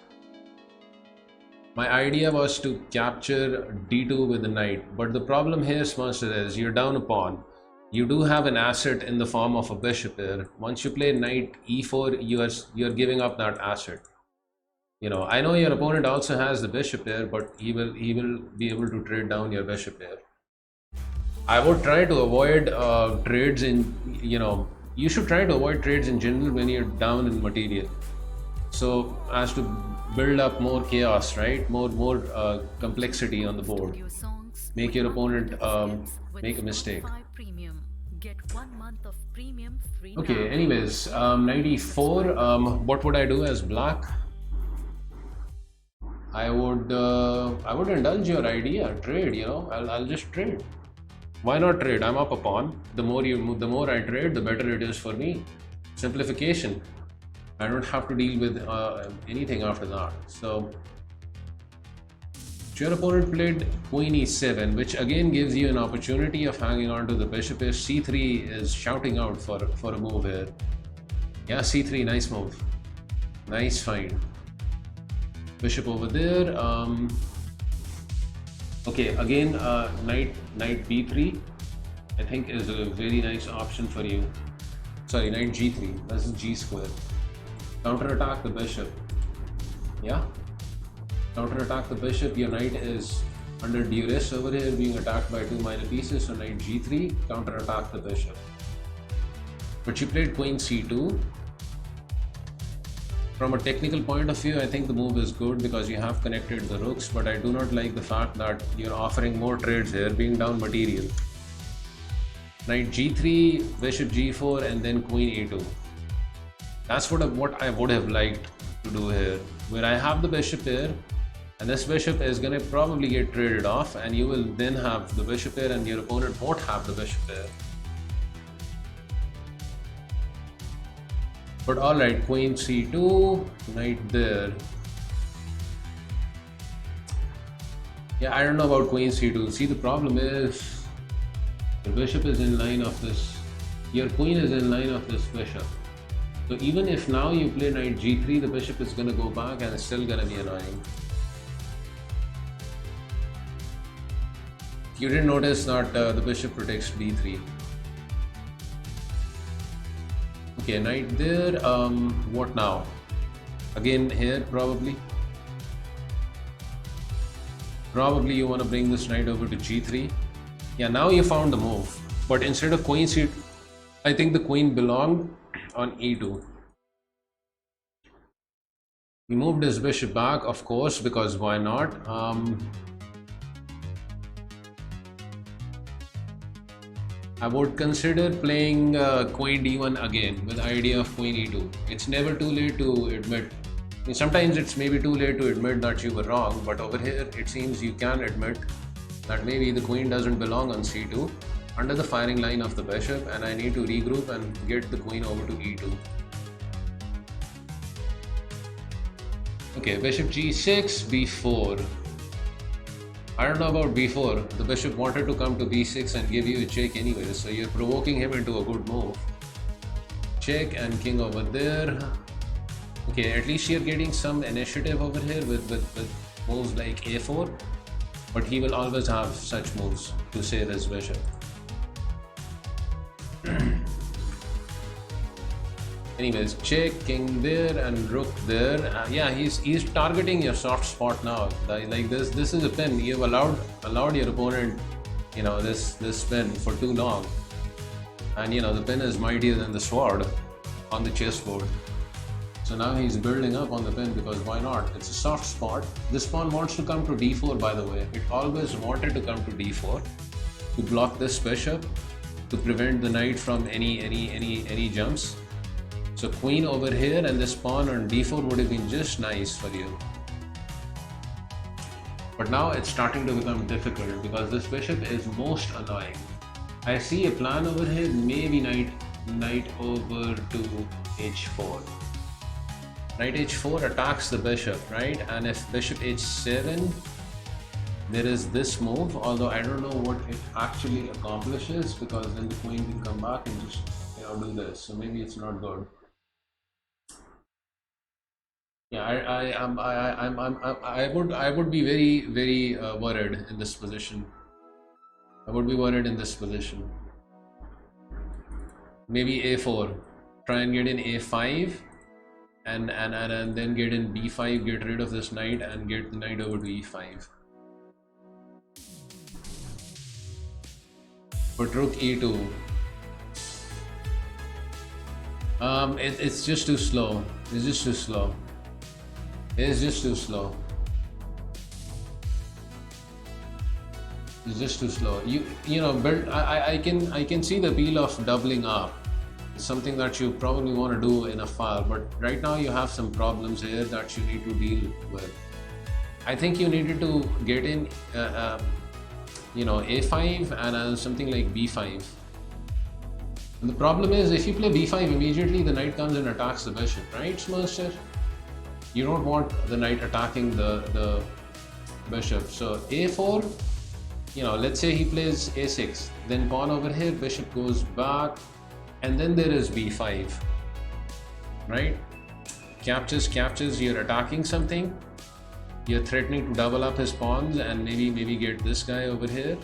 My idea was to capture d2 with the knight, but the problem here, Smaster, is you're down a pawn. You do have an asset in the form of a bishop here. Once you play knight e4, you're giving up that asset. You know, I know your opponent also has the bishop here, but he will be able to trade down your bishop here. I would try to avoid trades in, you know, you should try to avoid trades in general when you're down in material. So as to build up more chaos, right? More complexity on the board. Make your opponent make a mistake. Okay, anyways, knight e4. What would I do as black? I would indulge your idea, trade. You know, I'll just trade. Why not trade? I'm up a pawn. The more I trade, the better it is for me. Simplification. I don't have to deal with anything after that. So your opponent played queen e7, which again gives you an opportunity of hanging on to the bishop. If c3 is shouting out for a move here. Yeah, c3, nice move. Nice find. Bishop over there. Okay, again, knight b3, I think is a very nice option for you. Sorry, knight g3. This is g square. Counterattack the bishop. Yeah. Counterattack the bishop. Your knight is under duress over here, being attacked by two minor pieces. So knight g3, counterattack the bishop. But she played queen c2. From a technical point of view, I think the move is good because you have connected the rooks, but I do not like the fact that you're offering more trades here, being down material. Knight g3, bishop g4, and then queen e2. That's what I would have liked to do here, where I have the bishop here, and this bishop is going to probably get traded off, and you will then have the bishop here, and your opponent won't have the bishop here. But alright, queen c2, knight there. Yeah, I don't know about queen c2. See, the problem is the bishop is in line of this, your queen is in line of this bishop. So even if now you play knight g3, the bishop is going to go back and it's still going to be annoying. You didn't notice that the bishop protects b3. Okay, knight there. What now? Again here, probably you want to bring this knight over to g3. Yeah, now you found the move. But instead of queen c2, I think the queen belonged on e2. He moved his bishop back, of course, because why not? I would consider playing queen d1 again with the idea of queen e2. It's never too late to admit. I mean, sometimes it's maybe too late to admit that you were wrong, but over here it seems you can admit that maybe the queen doesn't belong on c2 under the firing line of the bishop, and I need to regroup and get the queen over to e2. Okay, bishop g6, b4. I don't know about b4. The bishop wanted to come to b6 and give you a check anyway, so you're provoking him into a good move. Check and king over there. Okay, at least you're getting some initiative over here with moves like a4, but he will always have such moves to save his bishop. Anyways, check, king there, and rook there. Yeah, he's targeting your soft spot now. Like this is a pin. You've allowed your opponent, you know, this pin for too long, and you know the pin is mightier than the sword on the chessboard. So now he's building up on the pin because why not? It's a soft spot. This pawn wants to come to d4, by the way. It always wanted to come to d4 to block this bishop, to prevent the knight from any jumps. So queen over here and this pawn on d4 would have been just nice for you. But now it's starting to become difficult because this bishop is most annoying. I see a plan over here, maybe knight over to h4. Knight h4 attacks the bishop, right? And if bishop h7, there is this move, although I don't know what it actually accomplishes because then the queen can come back and just, you know, do this. So maybe it's not good. Yeah, I would be very worried in this position. I would be worried in this position. Maybe a4, try and get in a5, and then get in b5, get rid of this knight and get the knight over to e5. But rook e2. It's just too slow. It's just too slow. It's just too slow. It's just too slow. You know, build. I can see the appeal of doubling up. It's something that you probably want to do in a file, but right now you have some problems here that you need to deal with. I think you needed to get in, you know, a5 and something like b5. And the problem is, if you play b5 immediately, the knight comes and attacks the bishop, right, Mustache? You don't want the knight attacking the bishop. So a4, you know, let's say he plays a6, then pawn over here, bishop goes back, and then there is b5, right? Captures, you're attacking something, you're threatening to double up his pawns and maybe get this guy over here.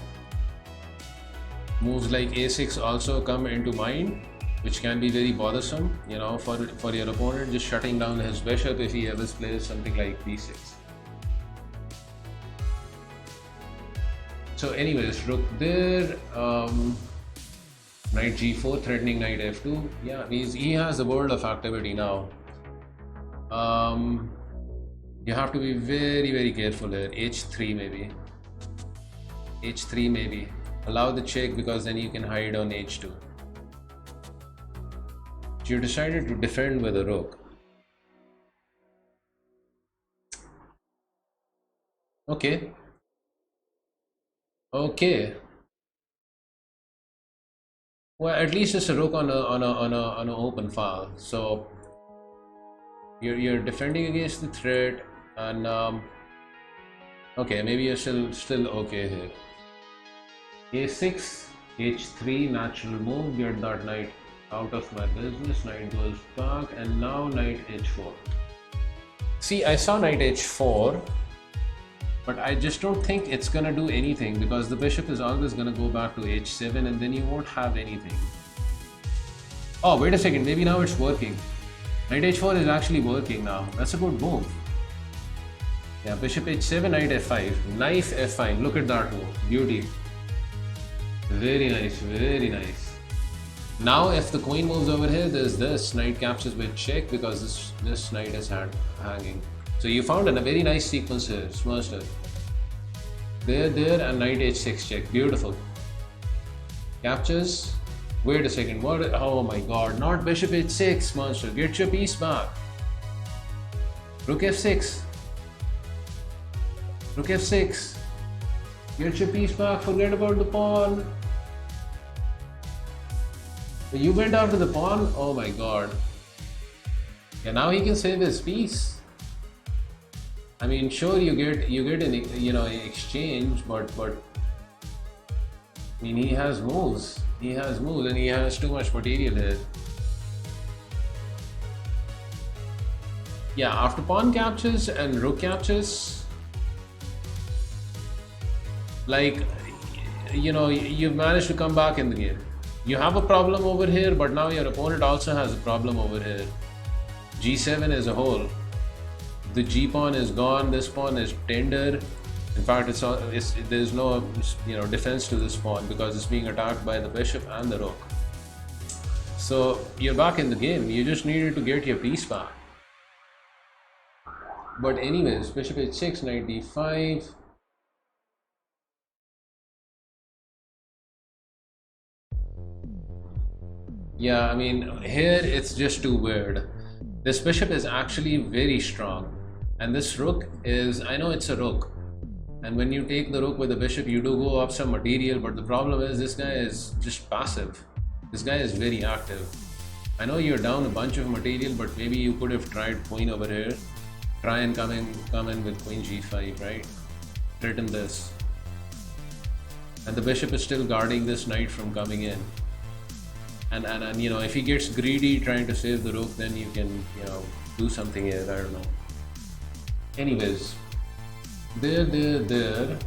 Moves like a6 also come into mind, which can be very bothersome, you know, for your opponent, just shutting down his bishop if he ever plays something like b6. So anyways, rook there, knight g4, threatening knight f2. Yeah, he has a world of activity now. You have to be very careful here. h3 maybe. h3 maybe. Allow the check because then you can hide on h2. You decided to defend with a rook. Okay. Okay. Well, at least it's a rook on an open file. So you're defending against the threat, and okay, maybe you're still okay here. a6, h3, natural move. Get that knight out of my business. Knight goes back, and now knight h4. See, I saw knight h4, but I just don't think it's gonna do anything because the bishop is always gonna go back to h7, and then you won't have anything. Oh, wait a second, maybe now it's working. Knight h4 is actually working now. That's a good move. Yeah, bishop h7, knight f5, knife f5. Look at that move, beauty. Very nice, very nice. Now if the queen moves over here, there's this knight captures with check because this knight is hanging. So you found a very nice sequence here, smashed it. There, and knight h6 check, beautiful. Captures. Wait a second, what? Oh my god, not bishop h6, monster. Get your piece back. Rook f6. Rook f6. Get your piece back, forget about the pawn. You went after the pawn? Oh my god. Yeah, now he can save his piece. I mean, sure, you get an exchange, but I mean, he has moves. He has moves, and he has too much material here. Yeah, after pawn captures and rook captures, like, you've managed to come back in the game. You have a problem over here, but now your opponent also has a problem over here. g7 as a whole. The g pawn is gone. This pawn is tender. In fact, there's no defense to this pawn because it's being attacked by the bishop and the rook. So you're back in the game. You just needed to get your piece back. But anyways, bishop h6, knight d5. Yeah, I mean, here it's just too weird. This bishop is actually very strong, and this rook is, I know it's a rook, and when you take the rook with the bishop, you do go up some material, but the problem is this guy is just passive. This guy is very active. I know you're down a bunch of material, but maybe you could have tried queen over here. Try and come in with queen g5, right? Threaten this. And the bishop is still guarding this knight from coming in. And if he gets greedy trying to save the rook, then you can do something here. I don't know. Anyways, there.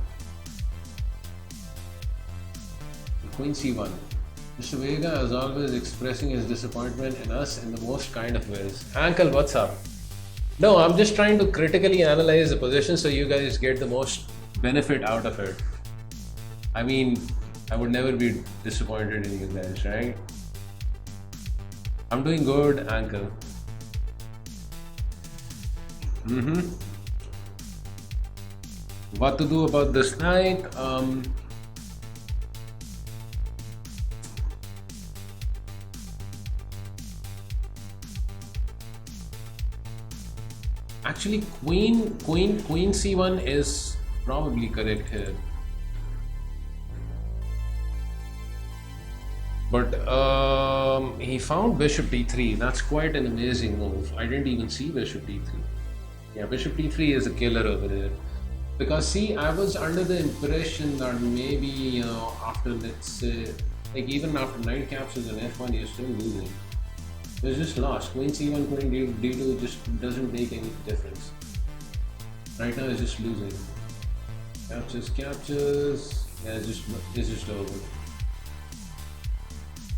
Queen c1. Mr. Vega is always expressing his disappointment in us in the most kind of ways. Uncle, what's up? No, I'm just trying to critically analyze the position so you guys get the most benefit out of it. I mean, I would never be disappointed in you guys, right? I'm doing good, Uncle. What to do about this knight? Actually, queen c1 is probably correct here. But he found bishop d3. That's quite an amazing move. I didn't even see bishop d3. Yeah, bishop d3 is a killer over here. Because see, I was under the impression that maybe after, let's say, like even after knight captures and f1, you're still losing. It's just lost. Queen c1, queen d2 just doesn't make any difference. Right now, it's just losing. Captures. Yeah, it's just over.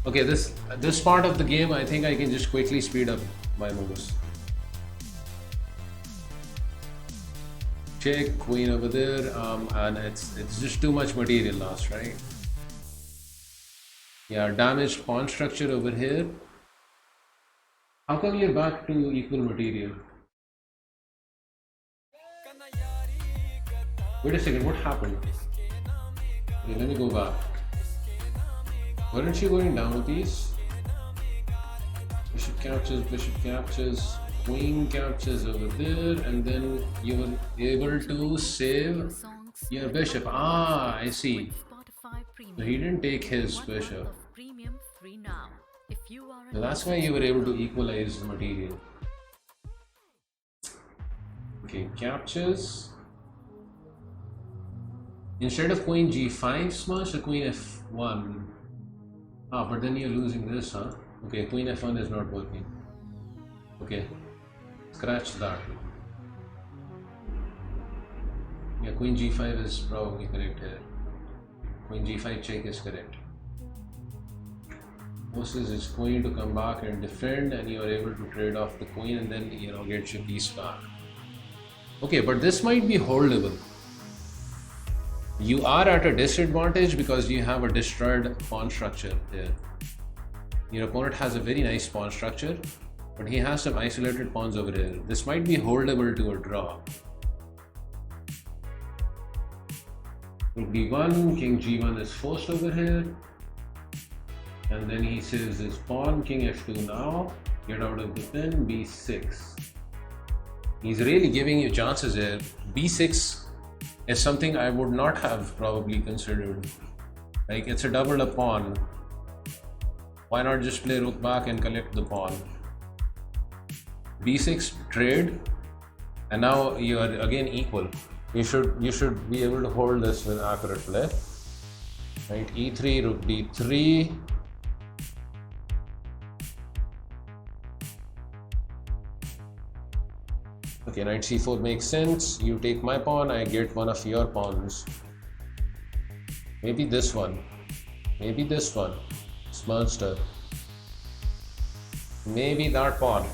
Okay, this part of the game, I think I can just quickly speed up my moves. Check, queen over there, and it's just too much material lost, right? Yeah, damaged pawn structure over here. How come you're back to equal material? Wait a second, what happened? Okay, let me go back. Weren't you going down a piece? Bishop captures, queen captures over there, and then you were able to save your bishop. Ah, I see. So he didn't take his bishop. So that's why you were able to equalize the material. Okay, captures. Instead of queen g5 smash, the queen f1. Ah, but then you're losing this, huh? Okay, queen f1 is not working. Okay, scratch that. Yeah, queen g5 is probably correct here. Queen g5 check is correct. Forces his queen to come back and defend, and you are able to trade off the queen and then, you know, get your piece back. Okay, but this might be holdable. You are at a disadvantage because you have a destroyed pawn structure here. Your opponent has a very nice pawn structure, but he has some isolated pawns over here. This might be holdable to a draw. Rook d1, king g1 is forced over here. And then he saves his pawn, king f2 now. Get out of the pin, b6. He's really giving you chances here. b6 is something I would not have probably considered. Like, it's a double up pawn. Why not just play rook back and collect the pawn? b6 trade, and now you are again equal. You should be able to hold this with accurate play. Right, e3, rook d3. Okay, knight c4 makes sense. You take my pawn, I get one of your pawns. Maybe this one. Maybe this one. It's monster. Maybe that pawn.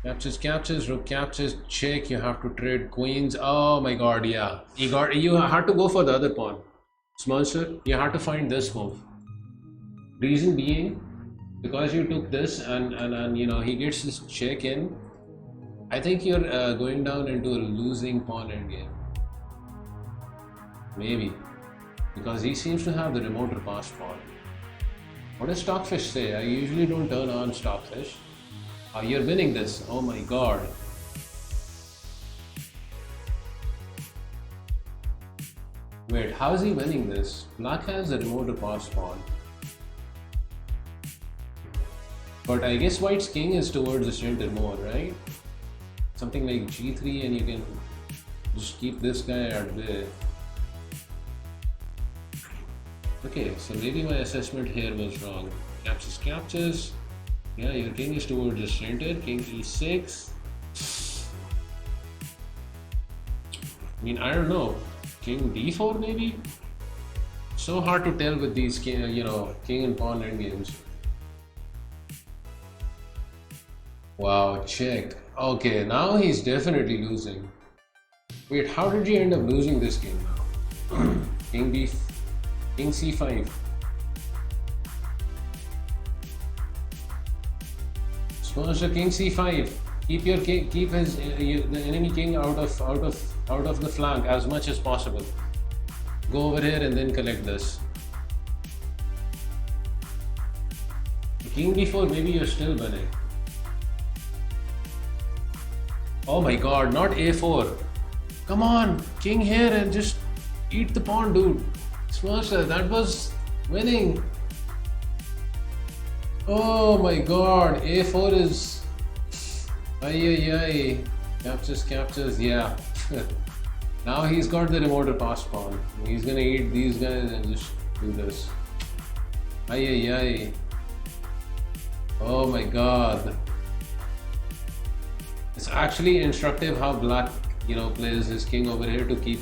Captures, rook captures, check. You have to trade queens. Oh my god, yeah. You had to go for the other pawn. It's monster. You had to find this move. Reason being, because you took this and you know, he gets this check in, I think you're going down into a losing pawn endgame. Maybe. Because he seems to have the remote or passed pawn. What does Stockfish say? I usually don't turn on Stockfish. You're winning this. Oh my god. Wait, how is he winning this? Black has the remote or passed pawn. But I guess white's king is towards the center more, right? Something like g3, and you can just keep this guy at bay. Okay, so maybe my assessment here was wrong. Captures. Yeah, your king is towards the center. King e6. I mean, I don't know. King d4 maybe? So hard to tell with these king and pawn endgames. Wow, check. Okay, now he's definitely losing. Wait, how did you end up losing this game now? King c5. Sponsor king c5. Keep your king, keep his the enemy king out of the flank as much as possible. Go over here and then collect this. King d4, maybe you're still winning. Oh my god, not a4. Come on, king here and just eat the pawn, dude. Sponsor, that was winning. Oh my god, a4 is... Ay. Captures, yeah. Now he's got the remote or passed pawn. He's gonna eat these guys and just do this. Ay. Oh my god. It's actually instructive how black, plays his king over here to keep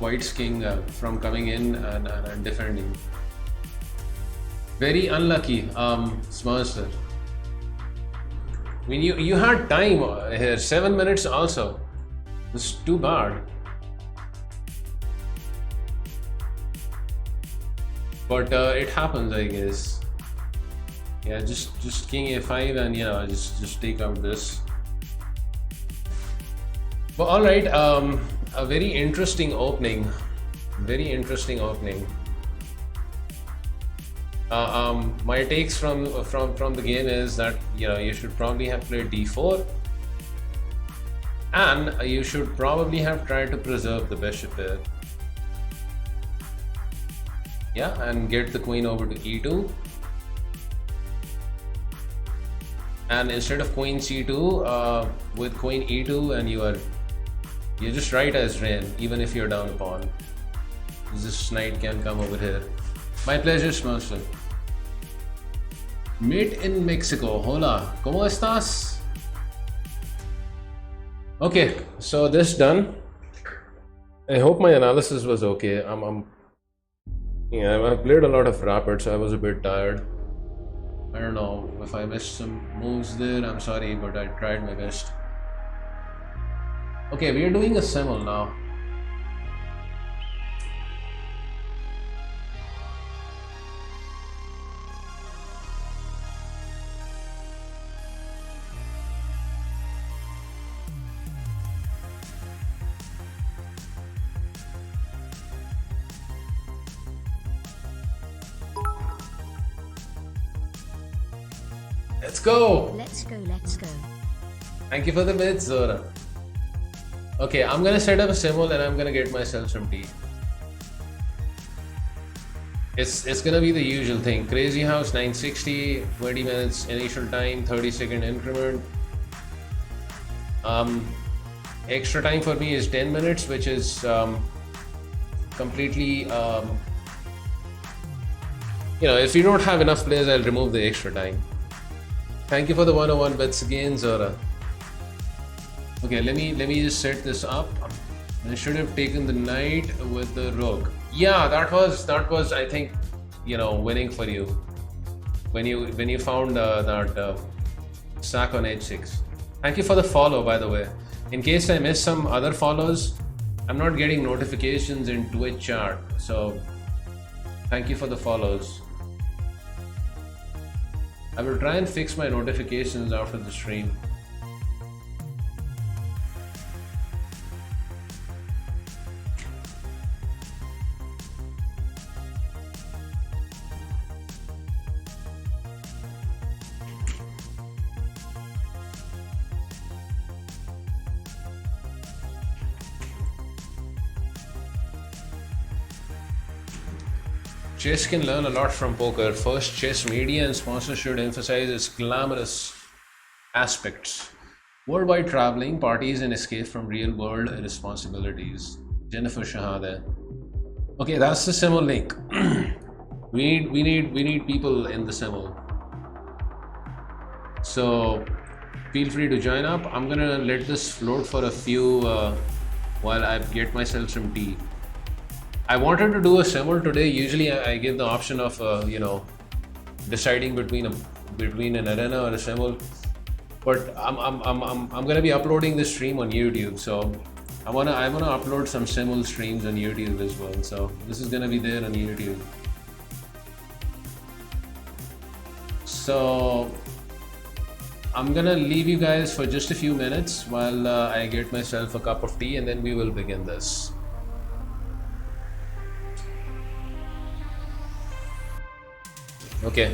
white's king from coming in and defending. Very unlucky, Smaster. I mean, you had time here, 7 minutes also. It's too bad. But it happens, I guess. Yeah, just king a5 and just take out this. But all right, a very interesting opening. Very interesting opening. My takes from the game is that you should probably have played d4, and you should probably have tried to preserve the bishop there. Yeah, and get the queen over to e2. And instead of queen c2, with queen e2, and you're just right as rain, even if you're down a pawn. This knight can come over here. My pleasure, Smaster. Meet in Mexico. Hola, ¿cómo estás? Okay, so this done. I hope my analysis was okay. I've played a lot of rapid, so I was a bit tired. I don't know if I missed some moves there. I'm sorry, but I tried my best. Okay, we are doing a Simul now. Let's go! Let's go, let's go. Thank you for the bits, Zora. Okay, I'm gonna set up a Simul and I'm gonna get myself some tea. It's gonna be the usual thing. Crazy House 960, 20 minutes initial time, 30-second increment. Extra time for me is 10 minutes, which is completely if you don't have enough players, I'll remove the extra time. Thank you for the 101 bits again, Zora. Okay, let me just set this up. I should have taken the knight with the rook. Yeah, that was I think winning for you when you found that sack on h6. Thank you for the follow, by the way. In case I missed some other follows, I'm not getting notifications in Twitch chat, so thank you for the follows. I will try and fix my notifications after the stream. Chess can learn a lot from poker. First, chess media and sponsors should emphasize its glamorous aspects. Worldwide traveling, parties, and escape from real-world responsibilities. Jennifer Shahade. Okay, that's the Simul link. we need people in the Simul. So feel free to join up. I'm gonna let this float for a few while I get myself some tea. I wanted to do a Simul today. Usually I give the option of deciding between an arena or a Simul, but I'm gonna be uploading this stream on YouTube, so I wanna upload some Simul streams on YouTube as well. So this is gonna be there on YouTube. So I'm gonna leave you guys for just a few minutes while I get myself a cup of tea, and then we will begin this. Okay.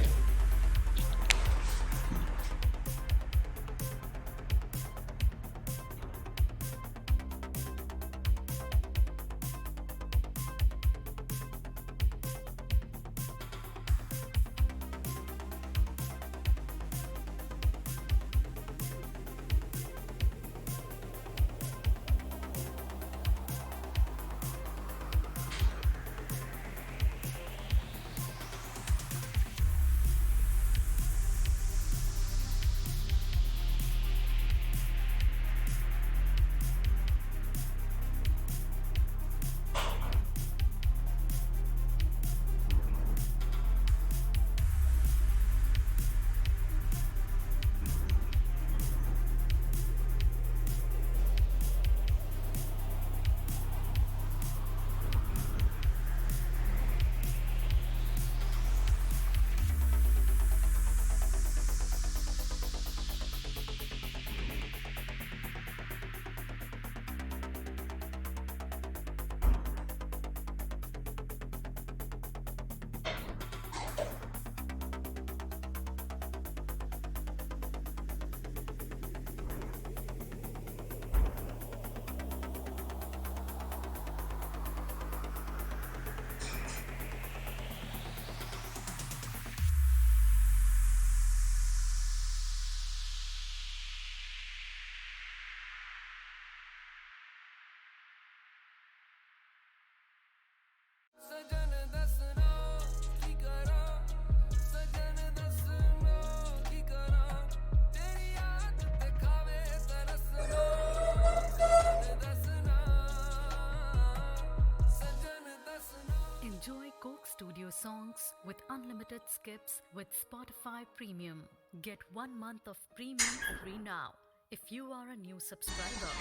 with unlimited skips with Spotify Premium. Get 1 month of premium free now if you are a new subscriber.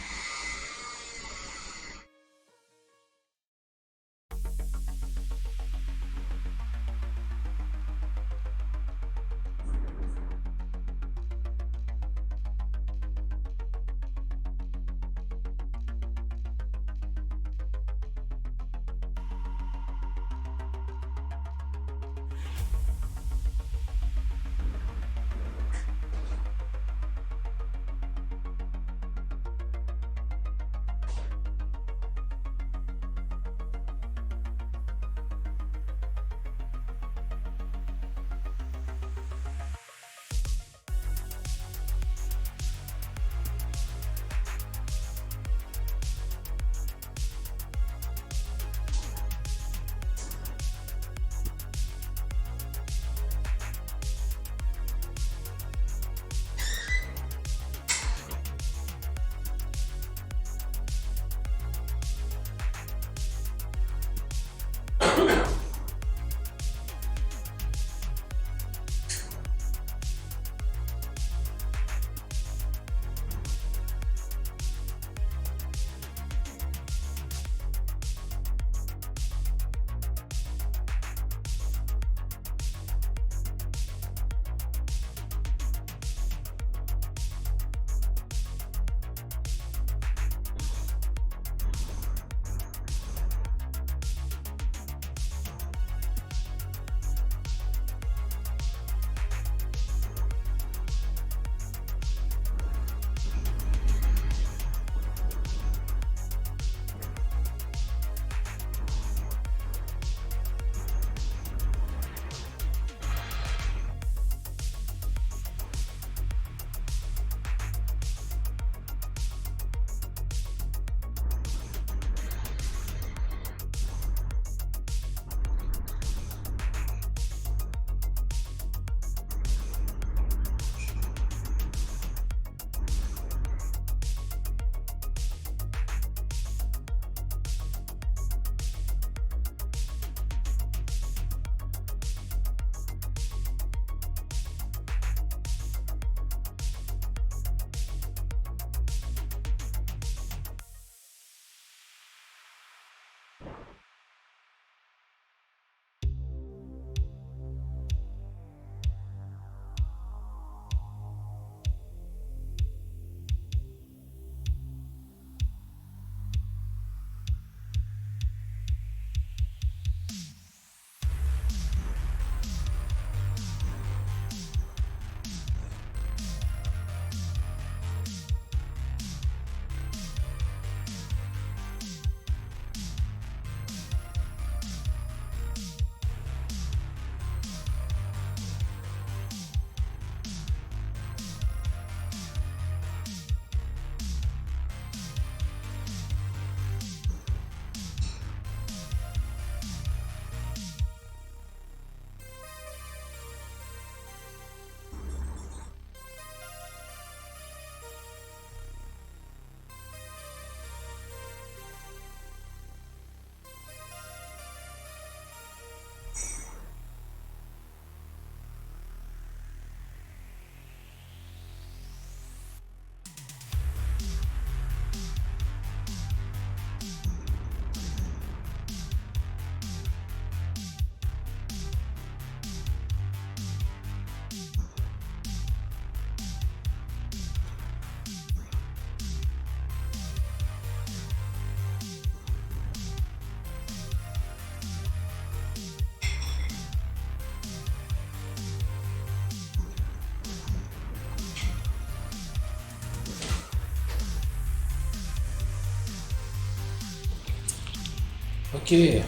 Okay,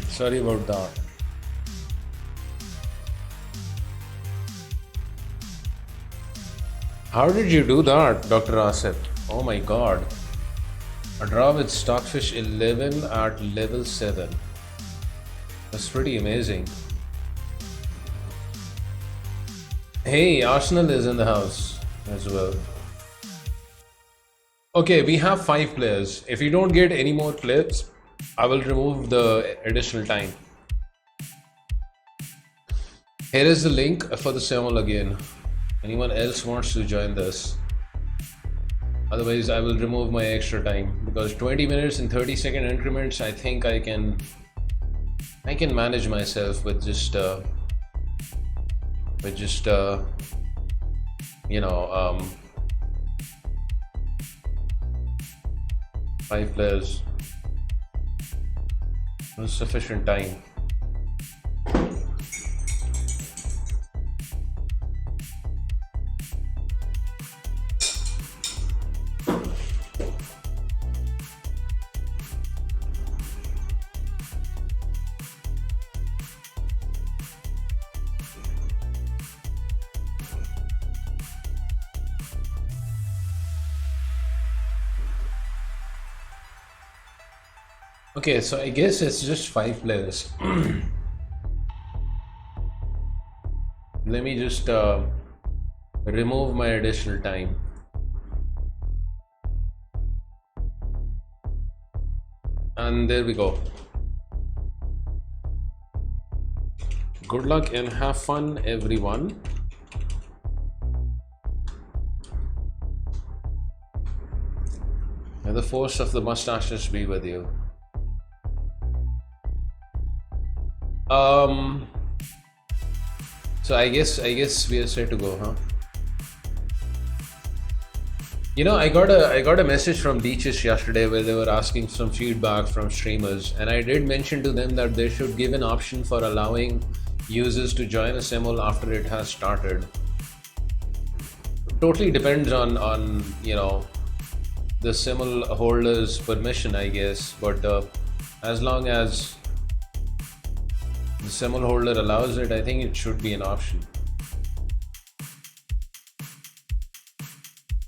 sorry about that. How did you do that, Dr. Asif? Oh my god. A draw with Stockfish 11 at level 7. That's pretty amazing. Hey, Arsenal is in the house as well. Okay, we have 5 players. If you don't get any more players, I will remove the additional time. Here is the link for the Simul again. Anyone else wants to join this? Otherwise, I will remove my extra time because 20 minutes in 30-second increments. I think I can manage myself with just you know 5 players. There's sufficient time. Okay, so I guess it's just 5 players. Let me just remove my additional time. And there we go. Good luck and have fun, everyone. May the force of the mustaches be with you. So I guess we are set to go, huh? You know, I got a message from Beaches yesterday where they were asking some feedback from streamers, and I did mention to them that they should give an option for allowing users to join a Simul after it has started. Totally depends on you know the Simul holder's permission, I guess, but as long as the Simul holder allows it, I think it should be an option.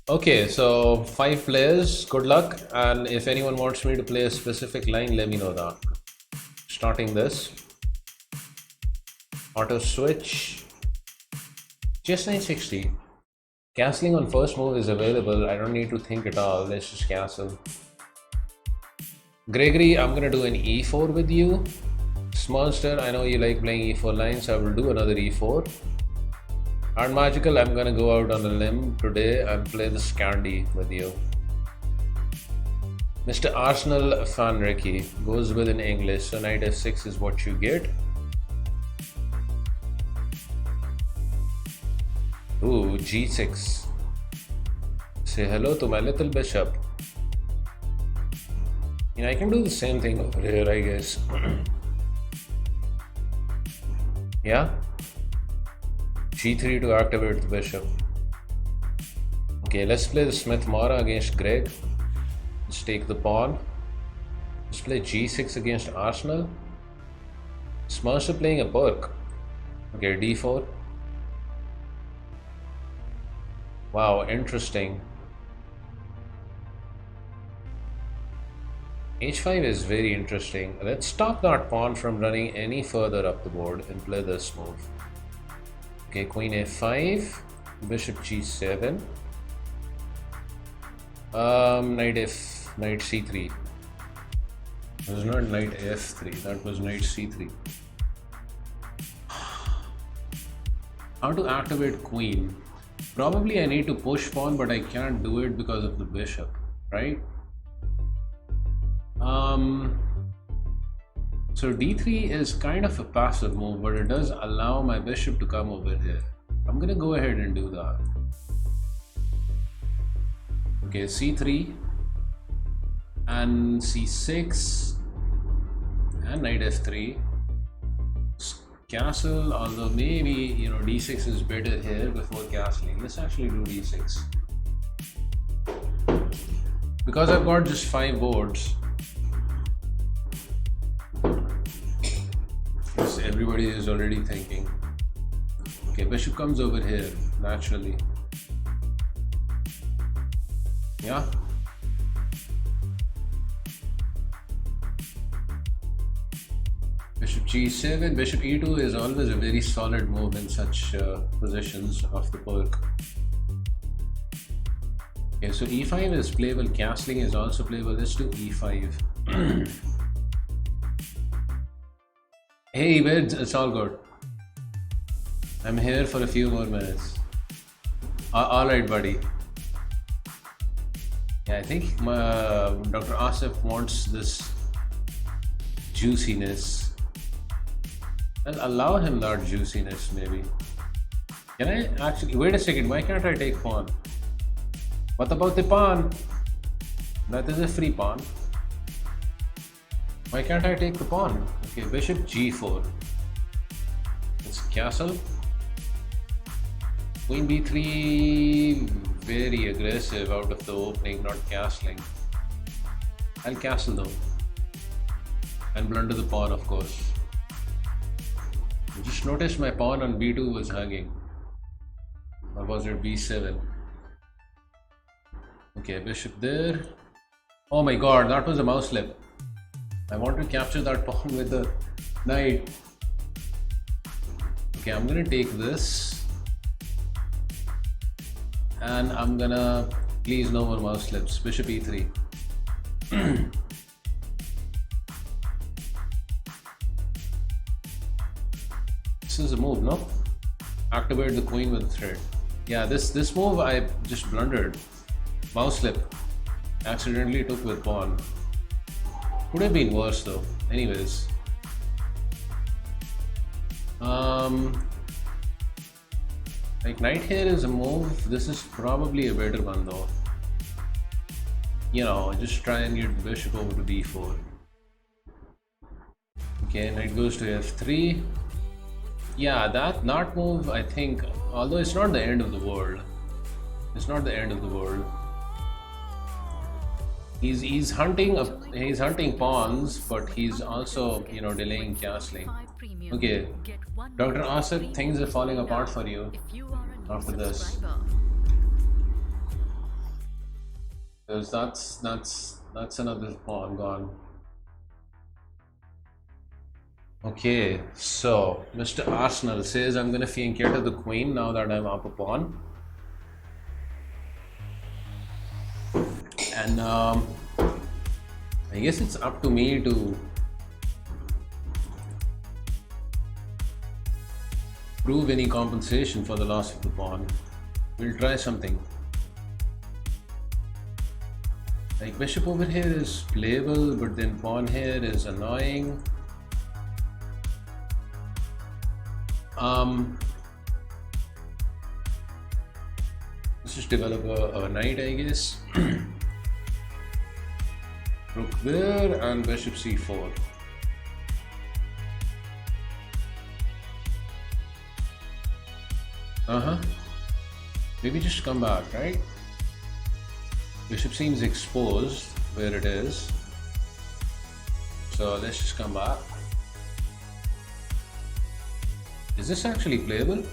Okay, so 5 players, good luck, and if anyone wants me to play a specific line, let me know that. Starting this. Auto switch. Just 960. Castling on first move is available. I don't need to think at all. Let's just castle. Gregory, I'm gonna do an E4 with you. Monster, I know you like playing E4 lines, so I will do another E4. And Magical, I'm gonna go out on a limb today and play the Scandi with you. Mr. Arsenal fan Ricky goes with in English, so knight f6 is what you get. Ooh, g6. Say hello to my little bishop. You know, I can do the same thing over here, I guess. Yeah, g3 to activate the bishop. Okay, let's play the Smith Mara against Greg. Let's take the pawn. Let's play g6 against Arsenal. Smurfs are playing a perk. Okay, d4. Wow, interesting. h5 is very interesting. Let's stop that pawn from running any further up the board and play this move. Okay, queen f5, bishop g7, knight c3. It was not knight f3, that was knight c3. How to activate queen? Probably I need to push pawn, but I can't do it because of the bishop, right? So d3 is kind of a passive move, but it does allow my bishop to come over here. I'm gonna go ahead and do that. Okay, c3 and c6 and knight f3. Castle, although maybe, you know, d6 is better here before castling. Let's actually do d6. Because I've got just 5 boards, everybody is already thinking. Okay, bishop comes over here naturally. Yeah. Bishop g7, bishop e2 is always a very solid move in such positions of the perk. Okay, so e5 is playable, castling is also playable. Let's do e5. Hey, Vids, it's all good. I'm here for a few more minutes. Alright, buddy. Yeah, I think Dr. Asif wants this juiciness. I'll allow him that juiciness, maybe. Can I actually... Wait a second, why can't I take pawn? What about the pawn? That is a free pawn. Why can't I take the pawn? Okay, bishop g4. It's castle. Queen b3, very aggressive out of the opening, not castling. I'll castle though. And blunder the pawn, of course. Just notice my pawn on b2 was hanging. Or was it b7? Okay, bishop there. Oh my god, that was a mouse slip. I want to capture that pawn with the knight. Okay, I'm gonna take this. And I'm gonna... Please, no more mouse slips. Bishop e3. This is a move, no? Activate the queen with thread. Yeah, this move I just blundered. Mouse slip. Accidentally took with pawn. Could have been worse though. Anyways. Like knight here is a move. This is probably a better one though. You know, just try and get the bishop over to b4. Okay, knight goes to f3. Yeah, that move, I think, although it's not the end of the world. It's not the end of the world. He's hunting pawns, but he's also, you know, delaying castling. Okay, Dr. Asif, things are falling apart for you after this. Because that's another pawn gone. Okay, so Mr. Arsenal says I'm gonna fianchetto the queen now that I'm up a pawn. And I guess it's up to me to prove any compensation for the loss of the pawn. We'll try something. Like bishop over here is playable, but then pawn here is annoying. Let's just develop a knight, I guess. Rook there and bishop c4. Maybe just come back, right? Bishop seems exposed where it is. So let's just come back. Is this actually playable?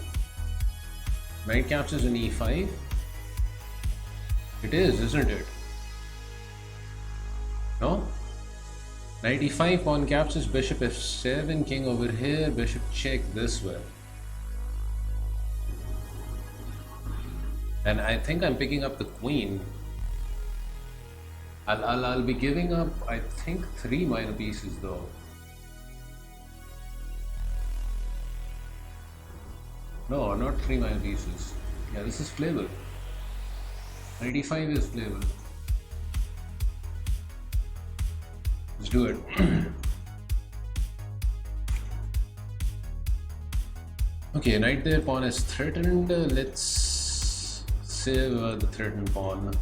Knight captures in e5? It is, isn't it? No? Knight e5, pawn captures, bishop f7, king over here, bishop check this way. And I think I'm picking up the queen. I'll be giving up, I think, 3 minor pieces though. No, not 3 minor pieces. Yeah, this is playable. 95 is playable. Let's do it. Okay, knight there, pawn is threatened. Let's save the threatened pawn.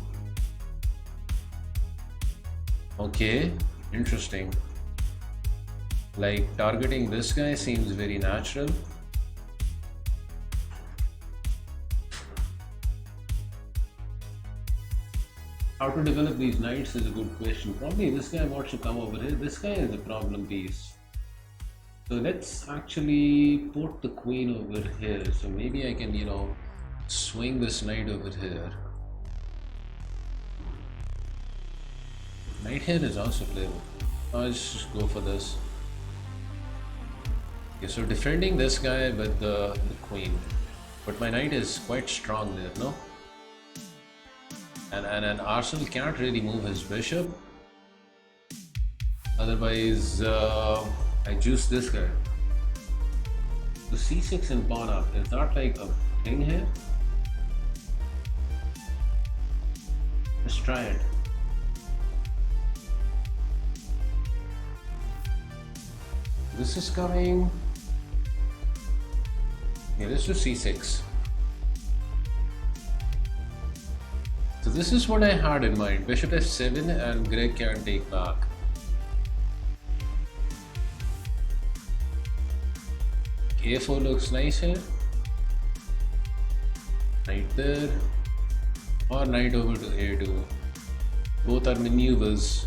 Okay, interesting. Like targeting this guy seems very natural. How to develop these knights is a good question. Probably this guy wants to come over here. This guy is a problem piece. So let's actually put the queen over here. So maybe I can, you know, swing this knight over here. Knight here is also playable. Let's just go for this. Okay, so defending this guy with the queen. But my knight is quite strong there, no? And Arsenal can't really move his bishop. Otherwise, I juice this guy. The c6 and pawn up, is that like a thing here? Let's try it. This is coming. Yeah, let's do c6. So this is what I had in mind. Bishop f7 and Greg can take back. A4 looks nice here. Knight there. Or knight over to a2. Both are maneuvers.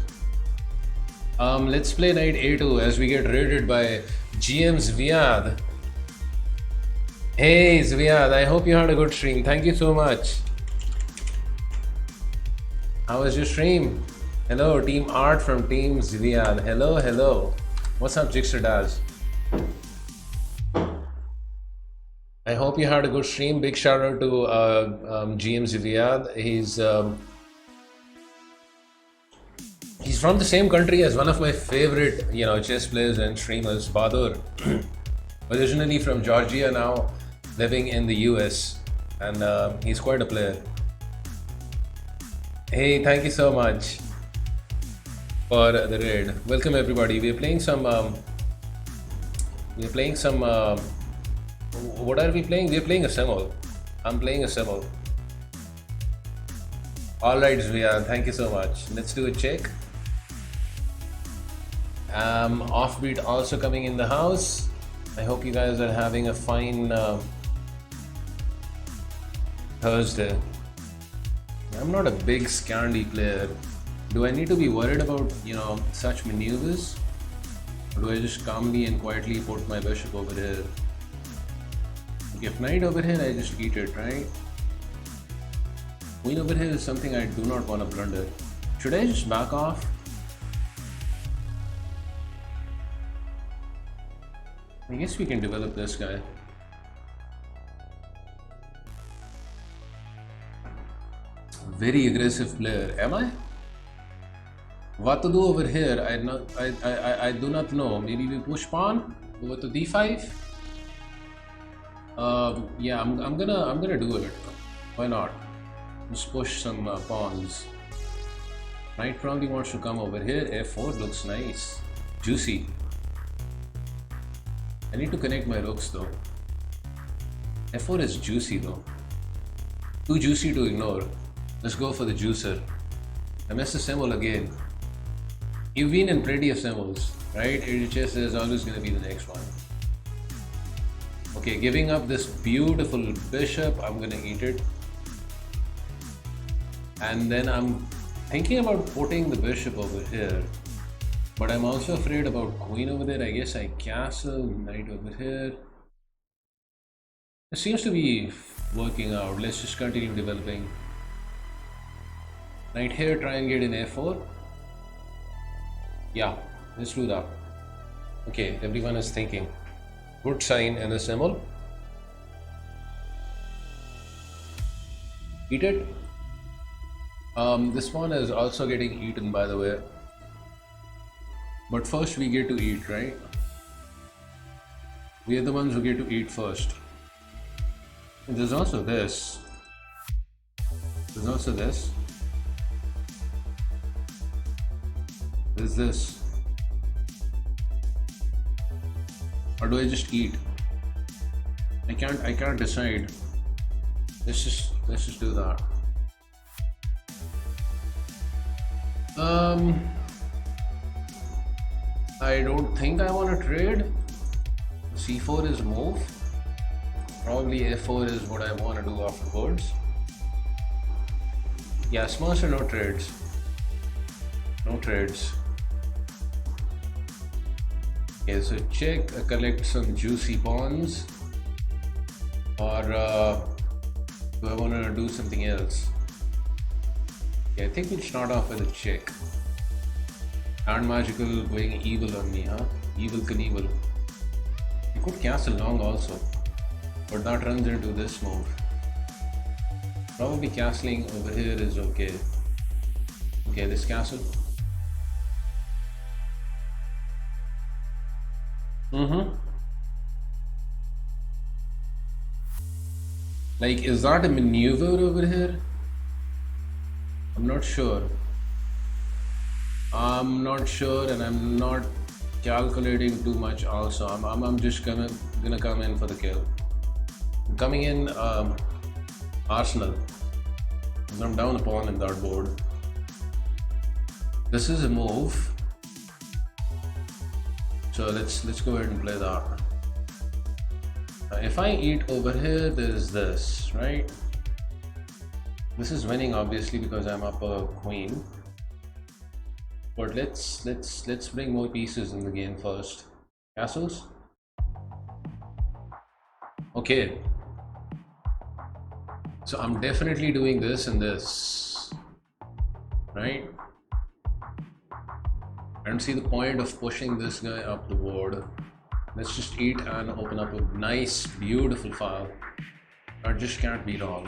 Let's play knight a2 as we get raided by GM Zviad. Hey Zviad, I hope you had a good stream. Thank you so much. How was your stream? Hello, Team Art from Team Zviad. Hello, hello. What's up, Jixer Daz? I hope you had a good stream. Big shout out to GM Zviad. He's from the same country as one of my favorite, chess players and streamers, Badur. Originally from Georgia, now living in the US, and he's quite a player. Hey, thank you so much for the raid. Welcome everybody. We're playing some. What are we playing? We're playing a Simul. I'm playing a Simul. All right, Zviad. Thank you so much. Let's do a check. Offbeat also coming in the house. I hope you guys are having a fine Thursday. I'm not a big Scandi player. Do I need to be worried about, such maneuvers? Or do I just calmly and quietly put my bishop over here? If knight over here, I just eat it, right? Queen over here is something I do not want to blunder. Should I just back off? I guess we can develop this guy. Very aggressive player, am I? What to do over here? I do not know. Maybe we push pawn over to d5. Yeah, I'm gonna do it. Why not? Let's push some pawns. Knight probably wants to come over here. f4 looks nice, juicy. I need to connect my rooks though. f4 is juicy though. Too juicy to ignore. Let's go for the juicer. I missed the Simul again. You've been in plenty of Simuls, right? HHS is always going to be the next one. Okay, giving up this beautiful bishop. I'm going to eat it. And then I'm thinking about putting the bishop over here. But I'm also afraid about queen over there. I guess I castle, knight over here. It seems to be working out. Let's just continue developing. Knight here, try and get in a4. Yeah, let's do that. Okay, everyone is thinking. Good sign in the Simul. Eat it. This one is also getting eaten, by the way. But first we get to eat, right? We are the ones who get to eat first. And there's also this. There's also this. There's this. Or do I just eat? I can't decide. Let's just do that. I don't think I want to trade. c4 is move. Probably a4 is what I want to do afterwards. Yeah, smash or no trades. No trades. Okay, so check, collect some juicy pawns, or do I want to do something else? Okay, I think we'll start off with a check. And magical going evil on me, huh? Evil Knievel. You could castle long also, but that runs into this move. Probably castling over here is okay. Okay, this castle. Like, is that a maneuver over here? I'm not sure. I'm not sure, and I'm not calculating too much. Also, I'm just gonna come in for the kill. I'm coming in Arsenal. I'm down a pawn in that board. This is a move. So let's go ahead and play that. If I eat over here, there's this, right? This is winning obviously because I'm up a queen. But let's bring more pieces in the game first. Castles. Okay. So I'm definitely doing this and this, right? I don't see the point of pushing this guy up the board. Let's just eat and open up a nice, beautiful file. That just can't be wrong.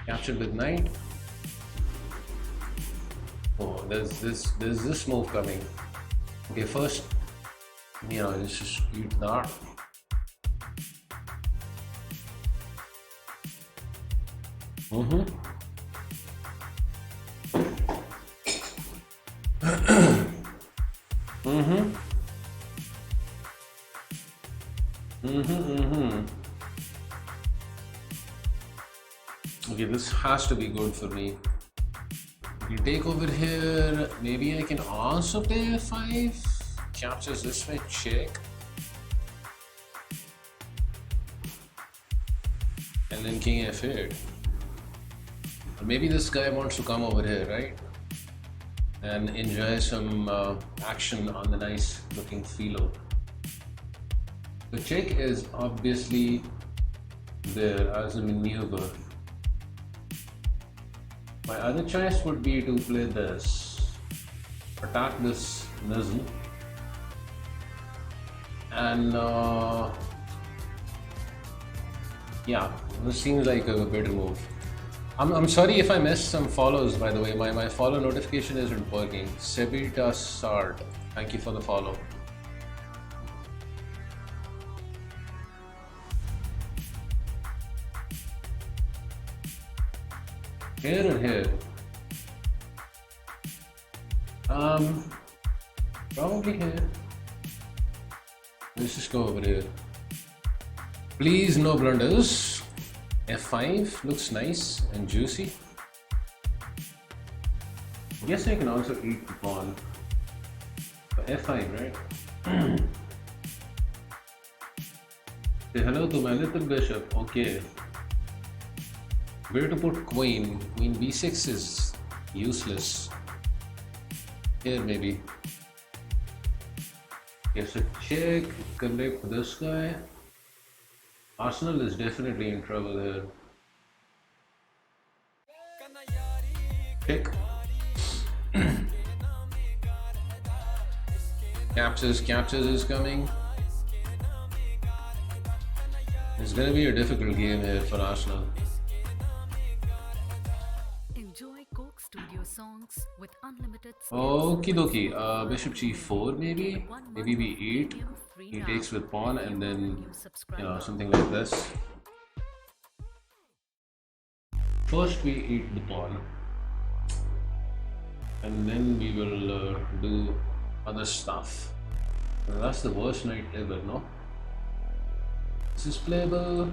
Captured with knight. Oh, there's this move coming. Okay, first, let's just eat that. Okay, this has to be good for me. You take over here, maybe I can also play f5. Captures this way, check. And then king f8. Or maybe this guy wants to come over here, right? And enjoy some action on the nice looking philo. The check is obviously there as a maneuver. My other choice would be to play this, attack this missile, and yeah, this seems like a better move. I'm sorry if I missed some follows, by the way. My follow notification isn't working. Sebita Sart, thank you for the follow. Here or here? Probably here. Let's just go over here. Please, no blunders. F5 looks nice and juicy. I guess I can also eat the pawn. So F5, right? Say hello to my little bishop. Okay. Where to put queen? Queen b6 is useless. Here maybe. Okay, so check, connect this guy. Arsenal is definitely in trouble here. Check. Captures is coming. It's gonna be a difficult game here for Arsenal. Enjoy Coke Studio songs with unlimited skips. Okie dokie. Bishop g4 maybe. Maybe we eat. He takes with pawn and then something like this. First we eat the pawn, and then we will do other stuff. And that's the worst knight ever, no? This is playable,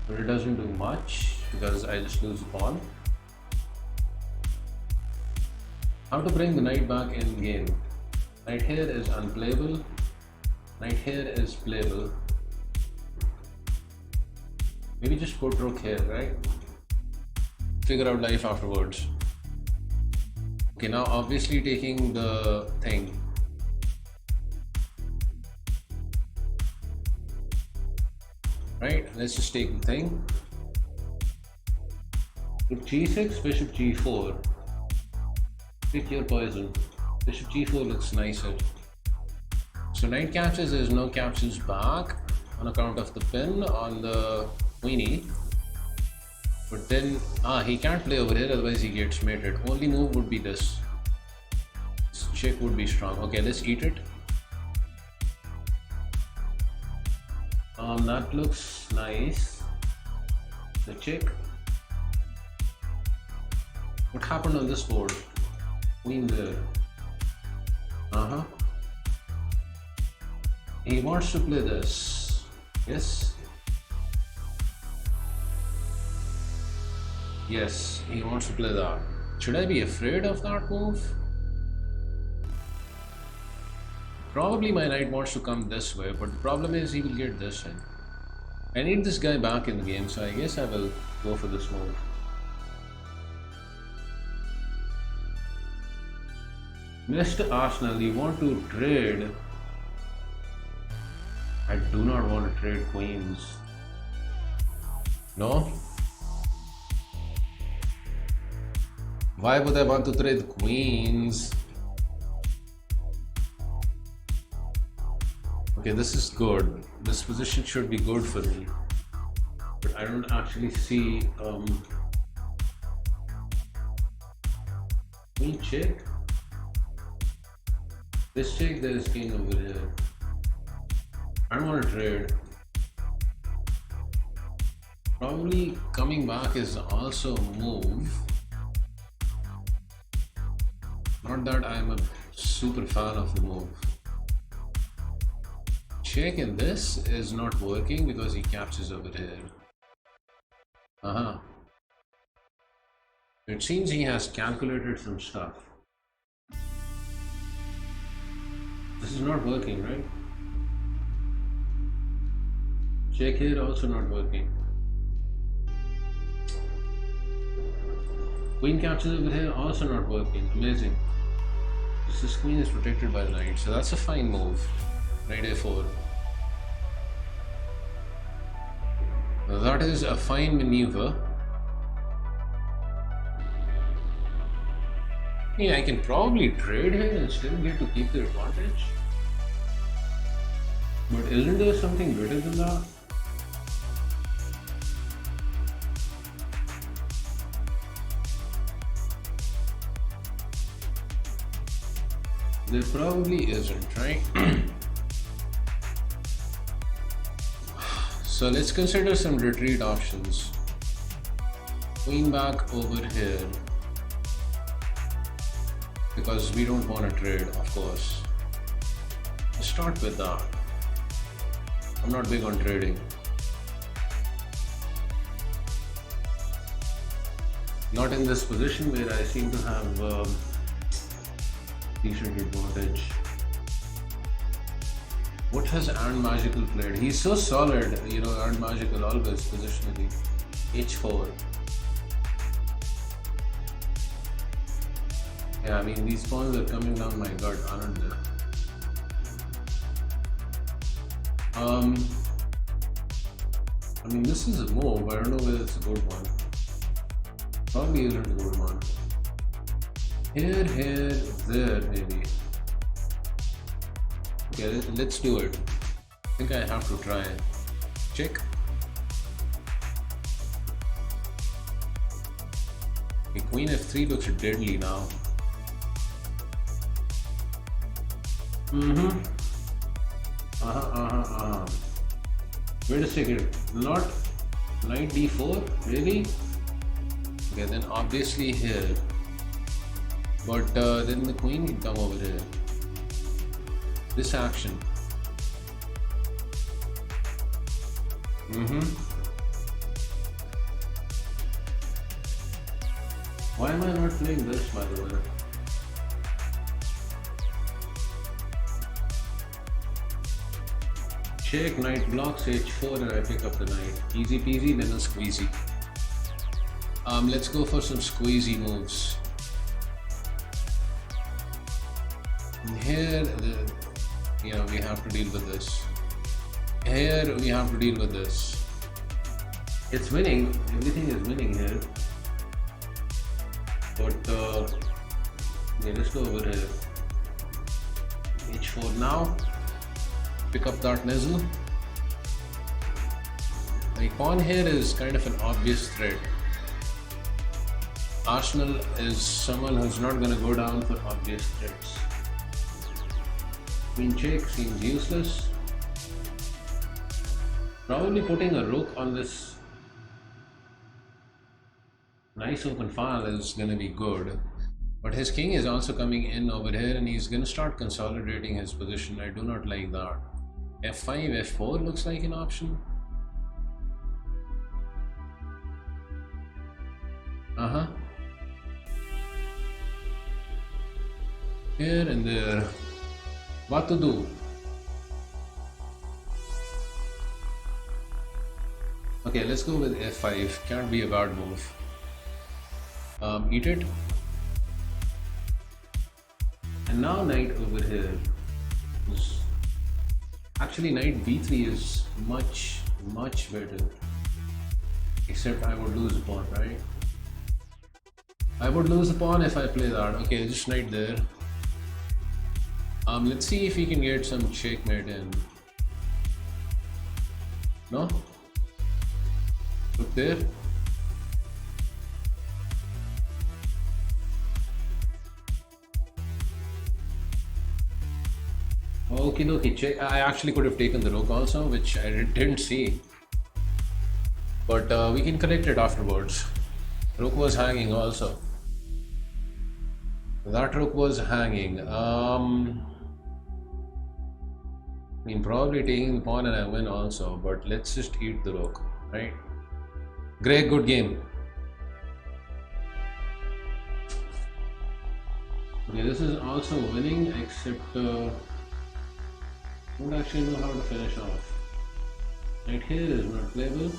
but it doesn't do much because I just lose the pawn. How to bring the knight back in game? Knight here is unplayable. Knight here is playable. Maybe just put rook here, right? Figure out life afterwards. Okay, now obviously taking the thing. Right, let's just take the thing. Rook g6, bishop g4. Pick your poison. Bishop g4 looks nicer. So knight captures, there's no captures back on account of the pin on the queenie. But then, he can't play over here, otherwise he gets mated. Only move would be this. This check would be strong. Okay, let's eat it. That looks nice. So check. What happened on this board? Queen there. He wants to play this. Yes. Yes, he wants to play that. Should I be afraid of that move? Probably my knight wants to come this way, but the problem is he will get this in. I need this guy back in the game, so I guess I will go for this move. Mr. Arsenal, you want to trade? I do not want to trade queens. No? Why would I want to trade queens? Okay, this is good. This position should be good for me. But I don't actually see queen check. This check, there is king over here. I don't want to trade. Probably coming back is also a move. Not that I'm a super fan of the move. Check in this is not working because he captures over here. It seems he has calculated some stuff. This is not working, right? Check here, also not working. Queen captures over here, also not working. Amazing. This queen is protected by the knight, so that's a fine move. Knight a4. Now that is a fine maneuver. Yeah, I can probably trade here and still get to keep the advantage. But isn't there something better than that? There probably isn't, right? So let's consider some retreat options. Queen back over here. Because we don't want to trade, of course. Let's start with that. I'm not big on trading. Not in this position where I seem to have decent advantage. What has Arn Magical played? He's so solid, you know, Arn Magical always positionally. H4. Yeah, I mean, these pawns are coming down my gut, aren't they? I mean, this is a move, but I don't know whether it's a good one. Probably isn't a good one. Here, there, maybe. Okay, let's do it. I think I have to try. Check. Okay, Queen F3 looks deadly now. Wait a second. Not Knight D4? Really? Okay, then obviously here. But then the queen can come over here. This action. Why am I not playing this, by the way? Check, knight blocks h4 and I pick up the knight. Easy peasy, lemon squeezy. Let's go for some squeezy moves. Here, yeah, we have to deal with this. Here, we have to deal with this. It's winning. Everything is winning here. But, yeah, let's go over here. H4 now. Pick up that nizzle. The pawn here is kind of an obvious threat. Arsenal is someone who's not going to go down for obvious threats. Queen check seems useless. Probably putting a rook on this nice open file is gonna be good. But his king is also coming in over here and he's gonna start consolidating his position. I do not like that. F5, F4 looks like an option. Here and there. What to do? Okay, let's go with F5. Can't be a bad move. Eat it. And now knight over here. Actually, knight b3 is much better. Except I would lose a pawn, right? I would lose a pawn if I play that. Okay, just knight there. Let's see if he can get some checkmate in. No? Look there. Okay, dokie, check. I actually could have taken the rook also, which I didn't see. But we can correct it afterwards. Rook was hanging also. That rook was hanging. I mean, probably taking the pawn and I win also, but let's just eat the rook, right? Great, good game. Okay, this is also winning, except I don't actually know how to finish off. Right here is not playable.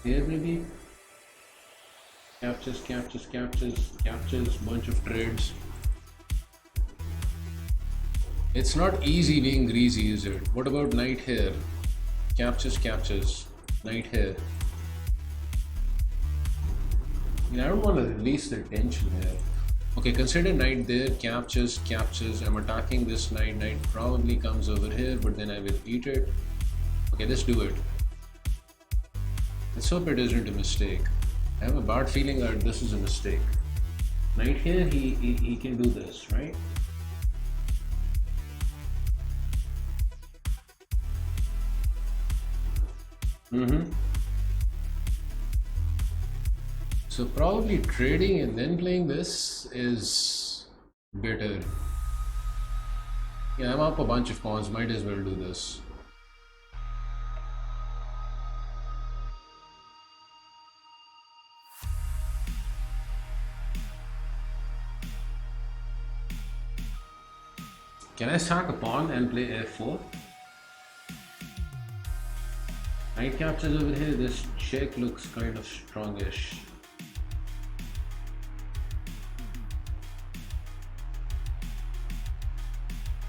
Here maybe. Captures, bunch of trades. It's not easy being greasy, is it? What about knight here? Captures, knight here. I mean, I don't want to release the tension here. Okay, consider knight there, captures. I'm attacking this knight. Knight probably comes over here, but then I will eat it. Okay, let's do it. Let's hope it isn't a mistake. I have a bad feeling that this is a mistake. Knight here, he can do this, right? So probably trading and then playing this is better. Yeah, I'm up a bunch of pawns, might as well do this. Can I sack a pawn and play f4? Knight captures over here, this check looks kind of strongish.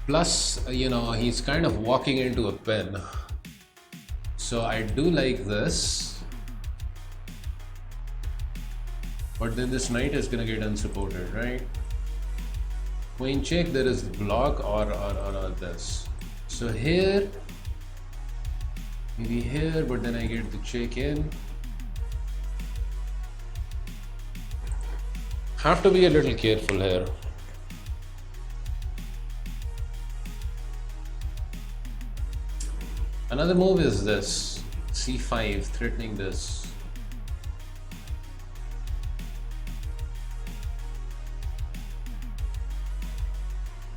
Plus, he's kind of walking into a pen. So I do like this. But then this knight is gonna get unsupported, right? Queen check, there is block or this. So here, maybe here, but then I get the check in. Have to be a little careful here. Another move is this, c5, threatening this.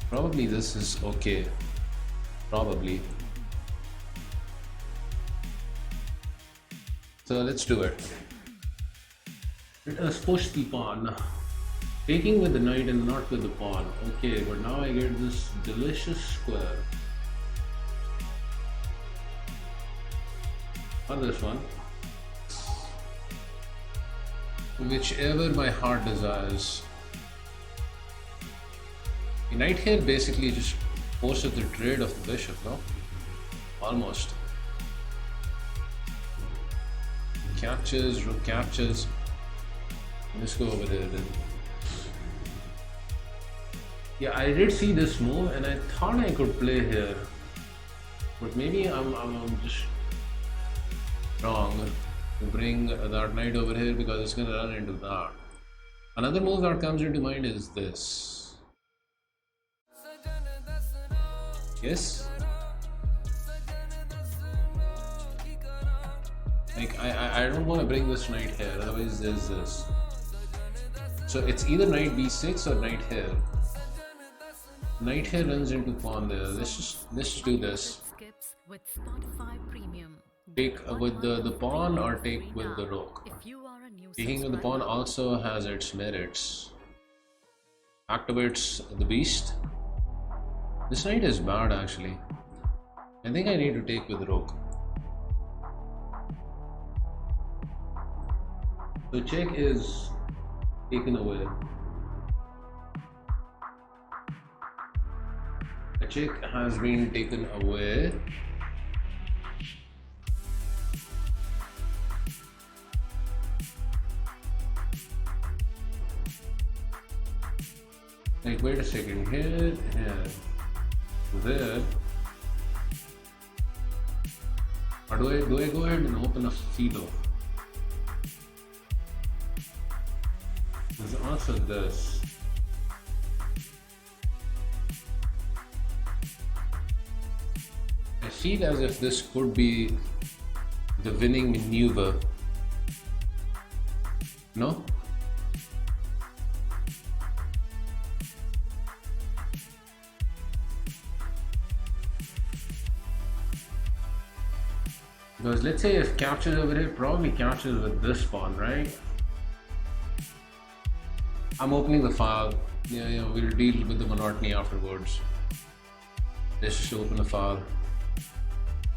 Probably this is okay. Probably. So let's do it. Let us push the pawn. Taking with the knight and not with the pawn. Okay, but now I get this delicious square. Or this one. Whichever my heart desires. The knight here basically just forces the trade of the bishop, no? Almost. Captures, rook captures. Let's go over there then. Yeah, I did see this move and I thought I could play here. But maybe I'm just wrong to bring that knight over here because it's going to run into that. Another move that comes into mind is this. Yes? Like I don't want to bring this knight here, otherwise there's this. So it's either knight b6 or knight here. Knight here runs into pawn there. Let's just do this. Skips with Spotify Premium. Take with the pawn or take with the rook. If you are a new Taking with the pawn also has its merits. Activates the beast. This knight is bad actually. I think I need to take with the rook. So check is taken away. A check has been taken away. Like, wait a second, here, there. Or do I go ahead and open a philo? There's also this. I feel as if this could be the winning maneuver. No? Because let's say if captures over here, probably captures with this pawn, right? I'm opening the file. Yeah, we'll deal with the monotony afterwards. Let's just open the file.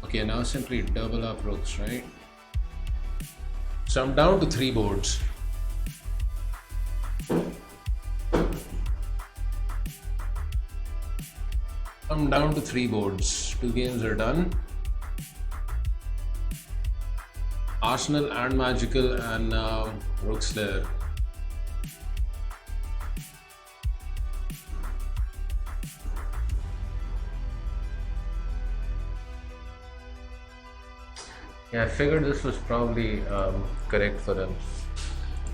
Okay, now simply double up rooks, right? So I'm down to 3 boards. I'm down to 3 boards. 2 games are done. Arsenal and Magical and Rooks there. Yeah, I figured this was probably correct for them.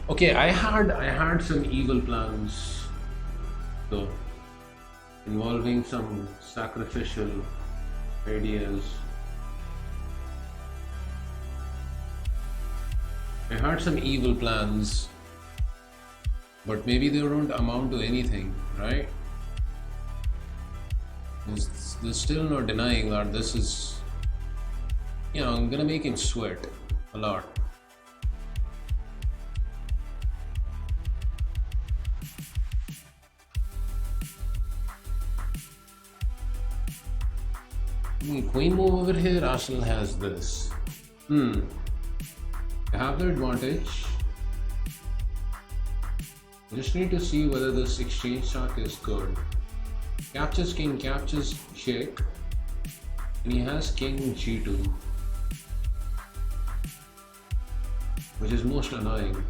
Okay, I had some evil plans, though, involving some sacrificial ideas. I had some evil plans, but maybe they don't amount to anything, right? There's still no denying that this is, I'm gonna make him sweat a lot. Queen move over here, Arsenal has this. I have the advantage. I just need to see whether this exchange shot is good. Captures king, captures check, and he has king g2, which is most annoying.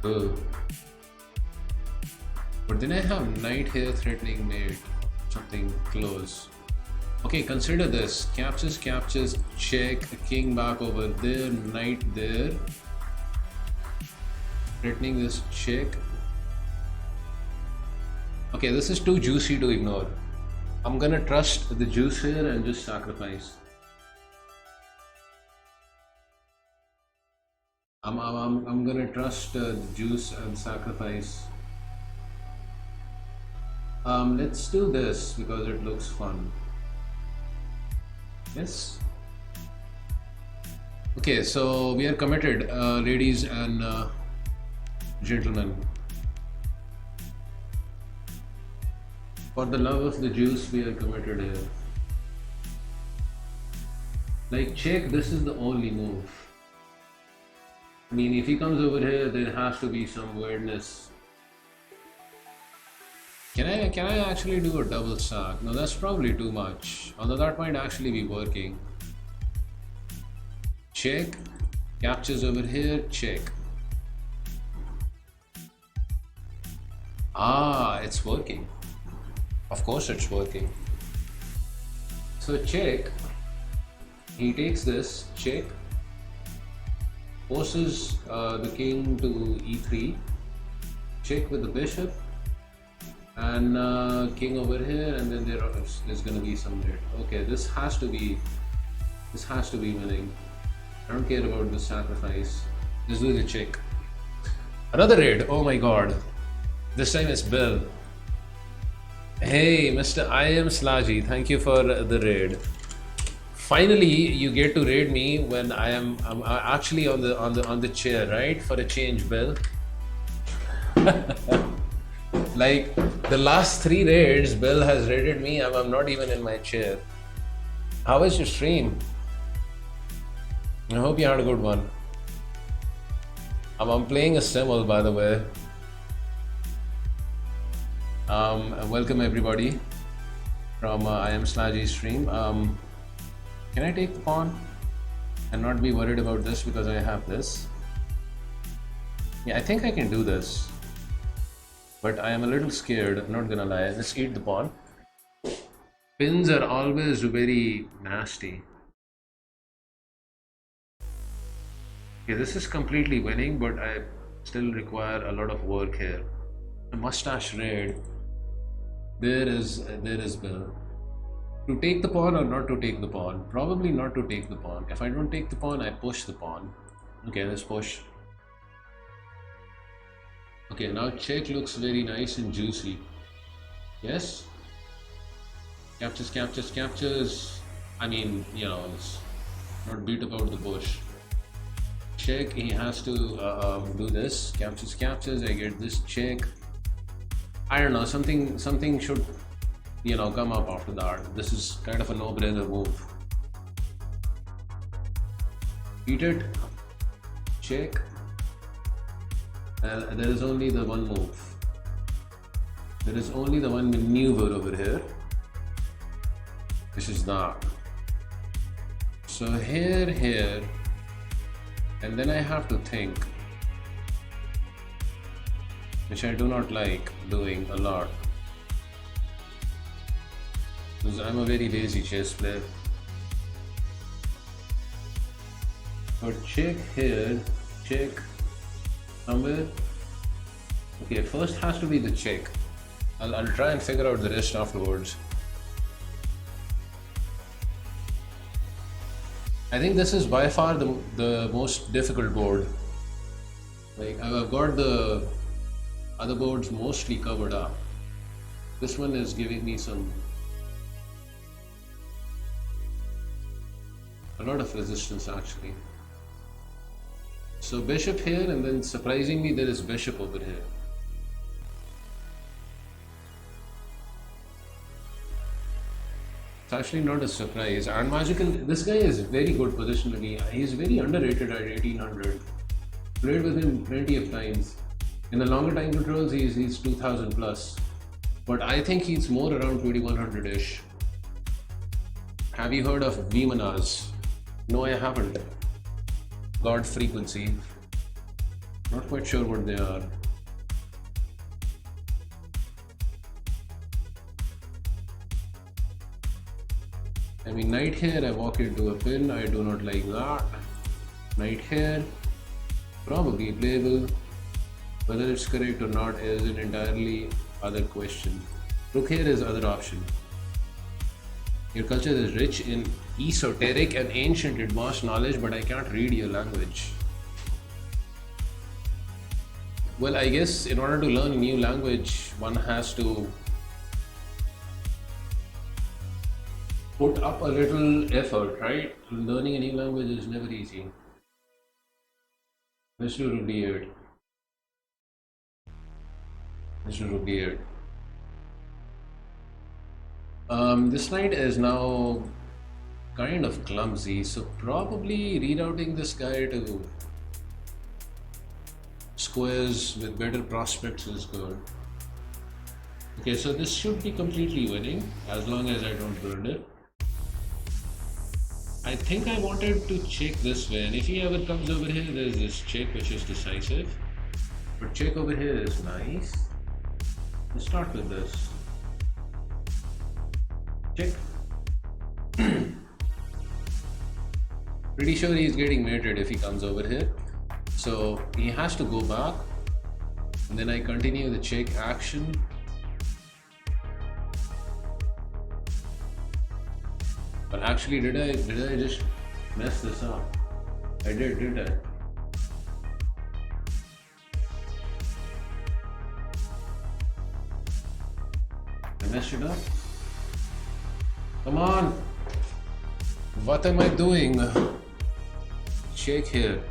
Ugh. But then I have knight here threatening mate, something close. Okay, consider this. Captures, captures, check, king back over there, knight there. Threatening this check. Okay, this is too juicy to ignore. I'm gonna trust the juice here and just sacrifice. I'm gonna trust the juice and sacrifice. Let's do this because it looks fun. Yes. Okay, so we are committed, ladies and gentlemen. For the love of the juice, we are committed here. Like check, this is the only move. I mean, if he comes over here, there has to be some weirdness. Can I actually do a double sack? No, that's probably too much. Although that might actually be working. Check. Captures over here. Check. Ah, it's working. Of course it's working. So check. He takes this. Check. Forces the king to e3. Check with the bishop. And king over here, and then there's gonna be some red. Okay, this has to be winning. I don't care about the sacrifice. Let's do the check. Another raid. Oh my god. This time it's Bill. Hey, Mr. I am Slaji. Thank you for the raid. Finally, you get to raid me when I'm actually on the chair, right? For a change, Bill. Like the last 3 raids, Bill has raided me. I'm not even in my chair. How was your stream? I hope you had a good one. I'm playing a Simul, by the way. Welcome everybody from I am Slaji's stream. Can I take the pawn and not be worried about this because I have this? Yeah, I think I can do this, but I am a little scared, not gonna lie. Let's eat the pawn. Pins are always very nasty. Okay, this is completely winning, but I still require a lot of work here. A mustache raid. There is Bill. To take the pawn or not to take the pawn? Probably not to take the pawn. If I don't take the pawn, I push the pawn. Okay, let's push. Okay, now check looks very nice and juicy. Yes? Captures, captures, captures. I mean, you know, it's not beat about the bush. Check, he has to do this. Captures, captures, I get this check. I don't know, something should, you know, come up after that. This is kind of a no-brainer move. Eat it. Check. There is only the one move. There is only the one maneuver over here. This is that. So here, and then I have to think, which I do not like doing a lot, because I'm a very lazy chess player. But check here, check somewhere. Okay, first has to be the check. I'll try and figure out the rest afterwards. I think this is by far the most difficult board. Like, I've got the other boards mostly covered up. This one is giving me a lot of resistance actually. So bishop here, and then surprisingly there is bishop over here. It's actually not a surprise. And Magical, this guy is very good positionally. He's very underrated at 1800. Played with him plenty of times. In the longer time controls, he's 2000 plus. But I think he's more around 2100-ish. Have you heard of Vimanas? No, I haven't. God Frequency. Not quite sure what they are. I mean, knight here, I walk into a pin. I do not like that. Knight here, probably playable. Whether it's correct or not is an entirely other question. Rook here is other option. Your culture is rich in esoteric and ancient advanced knowledge, but I can't read your language. Well, I guess in order to learn a new language, one has to put up a little effort, right? Learning a new language is never easy. Mr. Rubeard. Mr. Rubeard. This knight is now kind of clumsy, so probably rerouting this guy to squares with better prospects is good. Okay, so this should be completely winning as long as I don't burn it. I think I wanted to check this way, and if he ever comes over here, there's this check which is decisive. But check over here is nice. Let's start with this. Check. Pretty sure he's getting mated if he comes over here. So he has to go back, and then I continue the check action. But actually, did I just mess this up? I did I? I messed it up. Come on! What am I doing? Shake here.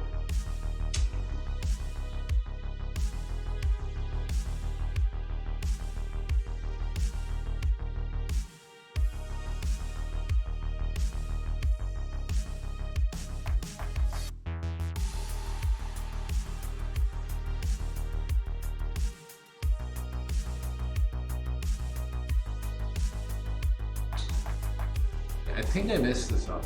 I think I messed this up.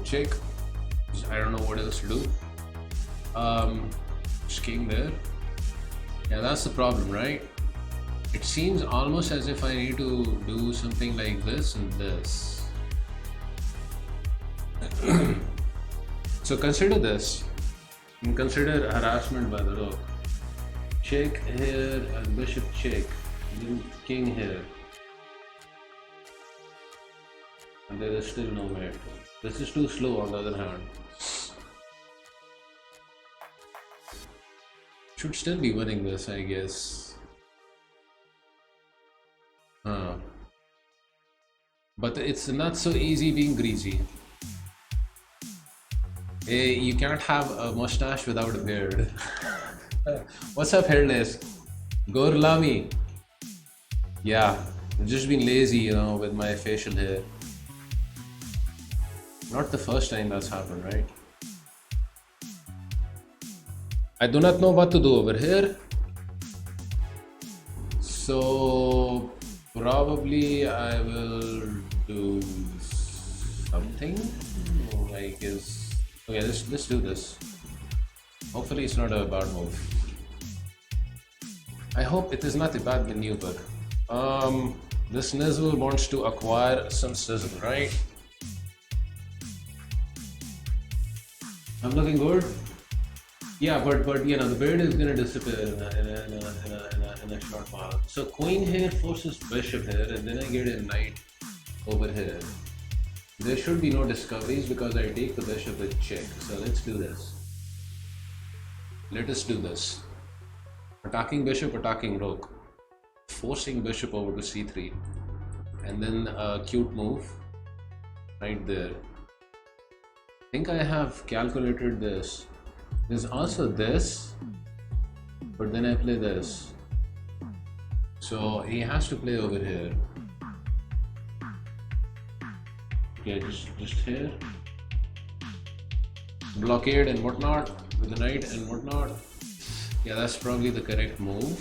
Check. I don't know what else to do. Just king there. Yeah, that's the problem, right? It seems almost as if I need to do something like this and this. So consider this. And consider harassment by the rook. Check here and bishop check. And then king here. And there is still no mate. This is too slow on the other hand. Should still be winning this, I guess. But it's not so easy being greasy. Hey, you can't have a mustache without a beard. What's up, hairless? Gorlami. Yeah, I've just been lazy, you know, with my facial hair. Not the first time that's happened, right? I do not know what to do over here. So probably I will do something. I guess. Okay, let's do this. Hopefully it's not a bad move. I hope it is not a bad maneuver. This Nizzle wants to acquire some sizzle, right? I'm looking good. Yeah, but you know the bird is gonna disappear in a short while. So queen here forces bishop here, and then I get a knight over here. There should be no discoveries because I take the bishop with check. So let's do this. Let us do this. Attacking bishop, attacking rook, forcing bishop over to c3, and then a cute move right there. I think I have calculated this. There's also this, but then I play this. So he has to play over here. Okay, just here. Blockade and whatnot with the knight and whatnot. Yeah, that's probably the correct move.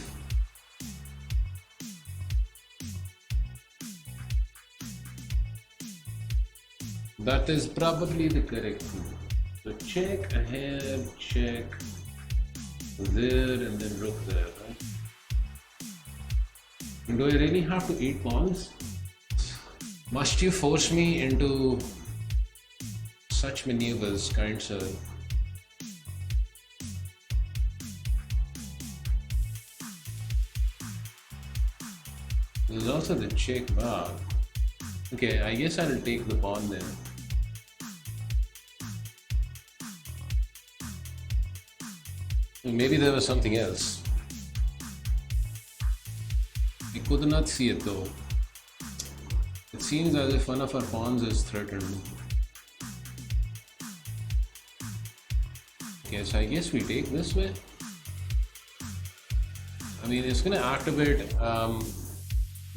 That is probably the correct move. So check ahead, check there, and then rook there, right? And do I really have to eat pawns? Must you force me into such maneuvers, kind sir? There's also the check bar. Okay, I guess I'll take the pawn then. Maybe there was something else. I could not see it though. It seems as if one of our pawns is threatened. Okay, so I guess we take this way. I mean, it's gonna activate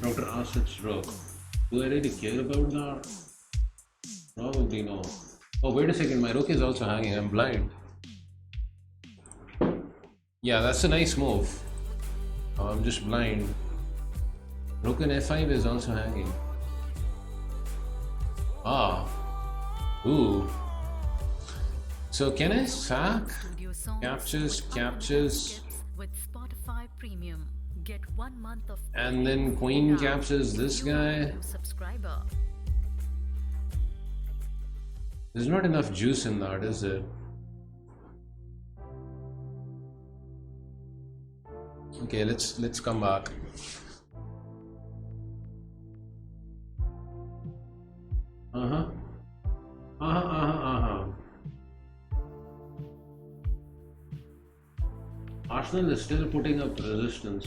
Dr. Asset's rook. Do I really care about that? Probably no. Oh, wait a second, my rook is also hanging. I'm blind. Yeah, that's a nice move. Oh, I'm just blind. Rook and f5 is also hanging. Ah. Ooh. So can I sack? Captures. With Spotify Premium. Get 1 month of And then queen captures this guy. Subscriber. There's not enough juice in that, is there? Okay, let's come back. Arsenal is still putting up resistance.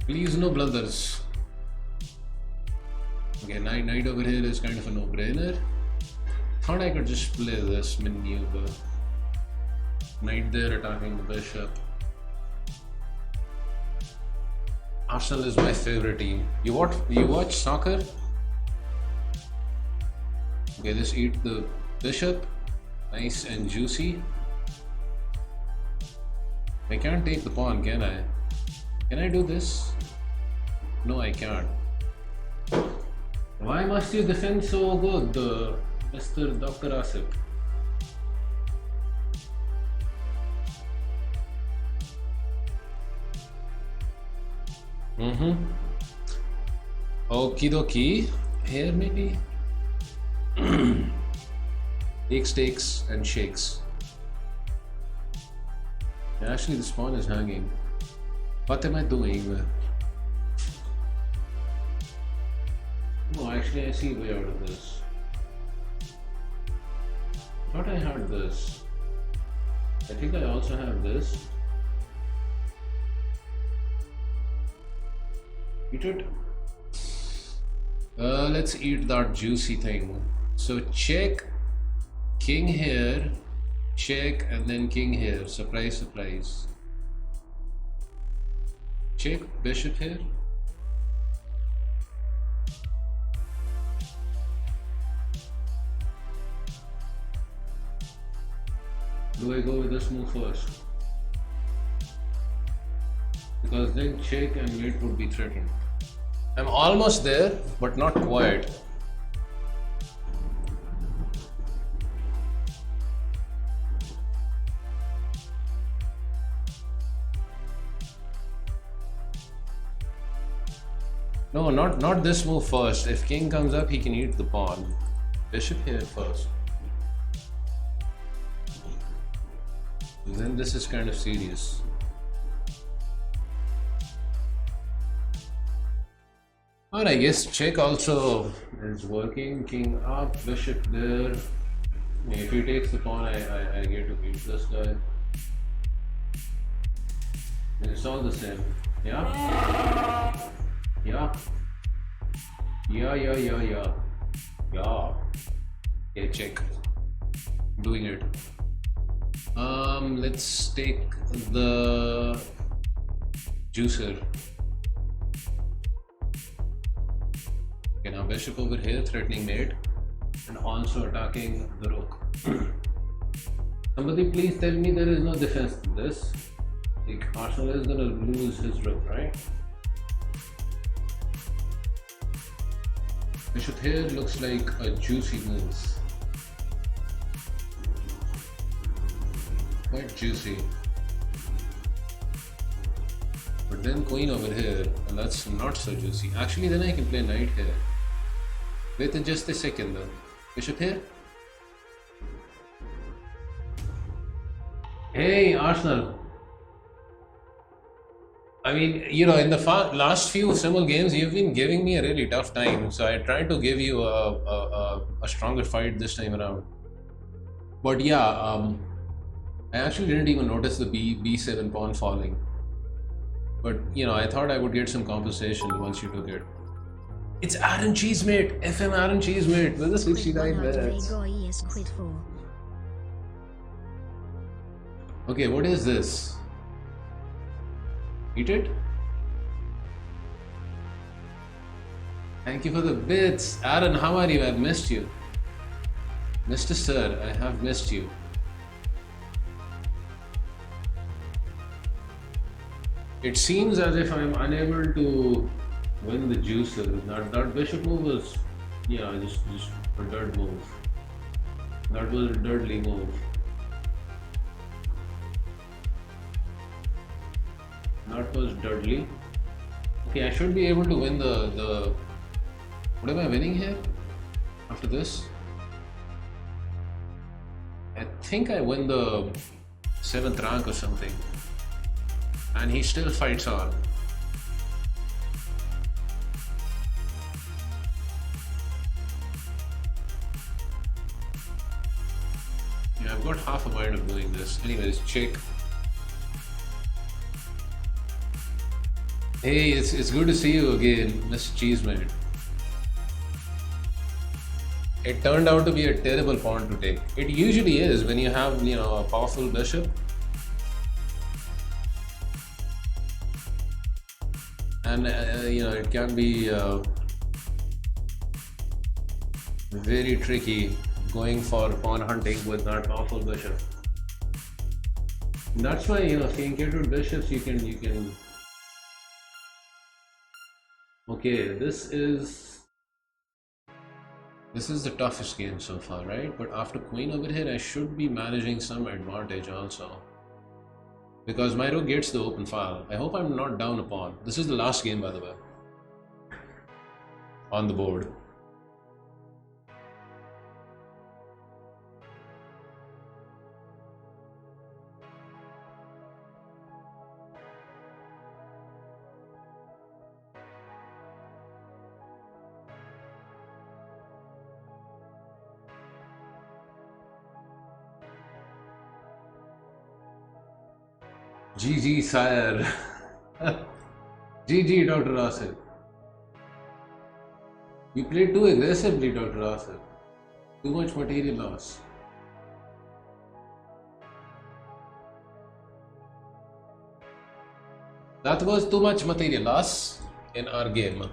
Please no blunders. Okay, knight over here is kind of a no-brainer. Thought I could just play this maneuver. Knight there attacking the bishop. Arsenal is my favorite team. You watch soccer? Okay, let's eat the bishop. Nice and juicy. I can't take the pawn, can I? Can I do this? No, I can't. Why must you defend so good, Mr. Dr. Asif? Okie dokie. Here maybe? Takes and shakes. Actually, the pawn is hanging. What am I doing? No, actually I see a way out of this. Thought I had this. I think I also have this. Eat it. Let's eat that juicy thing. So check, king here, check, and then king here. Surprise, surprise. Check, bishop here. Do I go with this move first? Because then check and mate would be threatened. I'm almost there, but not quite. No, not this move first. If king comes up, he can eat the pawn. Bishop here first. Then this is kind of serious. And I guess check also is working. King up, bishop there. If he takes the pawn, I get to beat this guy. And it's all the same. Yeah? Yeah. Yeah. Okay, check. Doing it. Let's take the juicer. Okay, now bishop over here, threatening mate, and also attacking the rook. Somebody please tell me there is no defense to this. Like, Arsenal is gonna lose his rook, right? Bishop here looks like a juicy move. Quite juicy. But then queen over here, and that's not so juicy. Actually, then I can play knight here. Wait just a second though. Bishop here. Hey, Arsenal. I mean, you know, in the last few Simul games, you've been giving me a really tough time. So I tried to give you a stronger fight this time around. But yeah, I actually didn't even notice the B7 pawn falling. But, you know, I thought I would get some compensation once you took it. It's Aaron Cheesemate! FM Aaron Cheesemate with the 69 minutes. Okay, what is this? Eat it? Thank you for the bits. Aaron, how are you? I've missed you. Mr. Sir, I have missed you. It seems as if I'm unable to win the juicer. That bishop move was, yeah, just a dirt move. That was a dirtly move. That was dirtly. Okay, I should be able to win the. What am I winning here? After this? I think I win the 7th rank or something. And he still fights on. got half a mind of doing this. Anyways, check. Hey, it's good to see you again, Miss Cheesemate. It turned out to be a terrible pawn to take. It usually is when you have, you know, a powerful bishop. And you know, it can be very tricky going for pawn hunting with that powerful bishop. And that's why, you know, if you encounter bishops, you can. Okay, this is the toughest game so far, right? But after queen over here, I should be managing some advantage also. Because my rook gets the open file. I hope I'm not down a pawn. This is the last game, by the way, on the board. GG, sire. GG, Dr. Asif. You played too aggressively, Dr. Asif. Too much material loss. That was too much material loss in our game.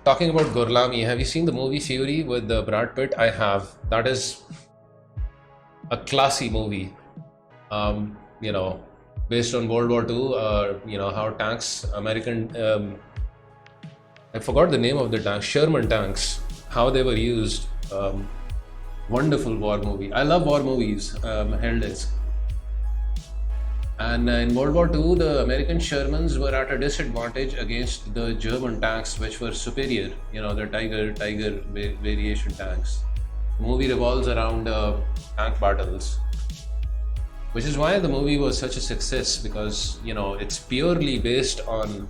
Talking about Gorlami, have you seen the movie Fury with Brad Pitt? I have. That is a classy movie. You know, based on World War II, you know, how tanks, American, I forgot the name of the tanks, Sherman tanks, how they were used. Wonderful war movie. I love war movies, held disc. And in World War II, the American Shermans were at a disadvantage against the German tanks, which were superior, you know, the Tiger variation tanks. The movie revolves around tank battles, which is why the movie was such a success, because, you know, it's purely based on,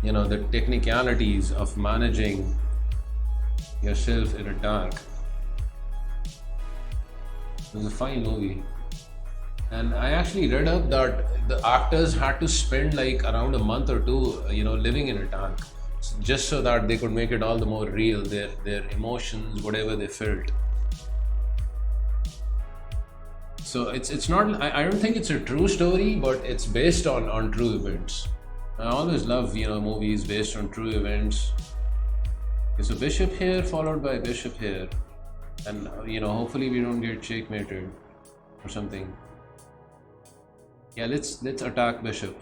you know, the technicalities of managing yourself in a tank. It was a fine movie. And I actually read up that the actors had to spend like around a month or two, you know, living in a tank, just so that they could make it all the more real, their emotions, whatever they felt. So it's not, I don't think it's a true story, but it's based on true events. I always love, you know, movies based on true events. There's a bishop here followed by a bishop here, and you know, hopefully we don't get checkmated or something. Yeah, let's attack bishop.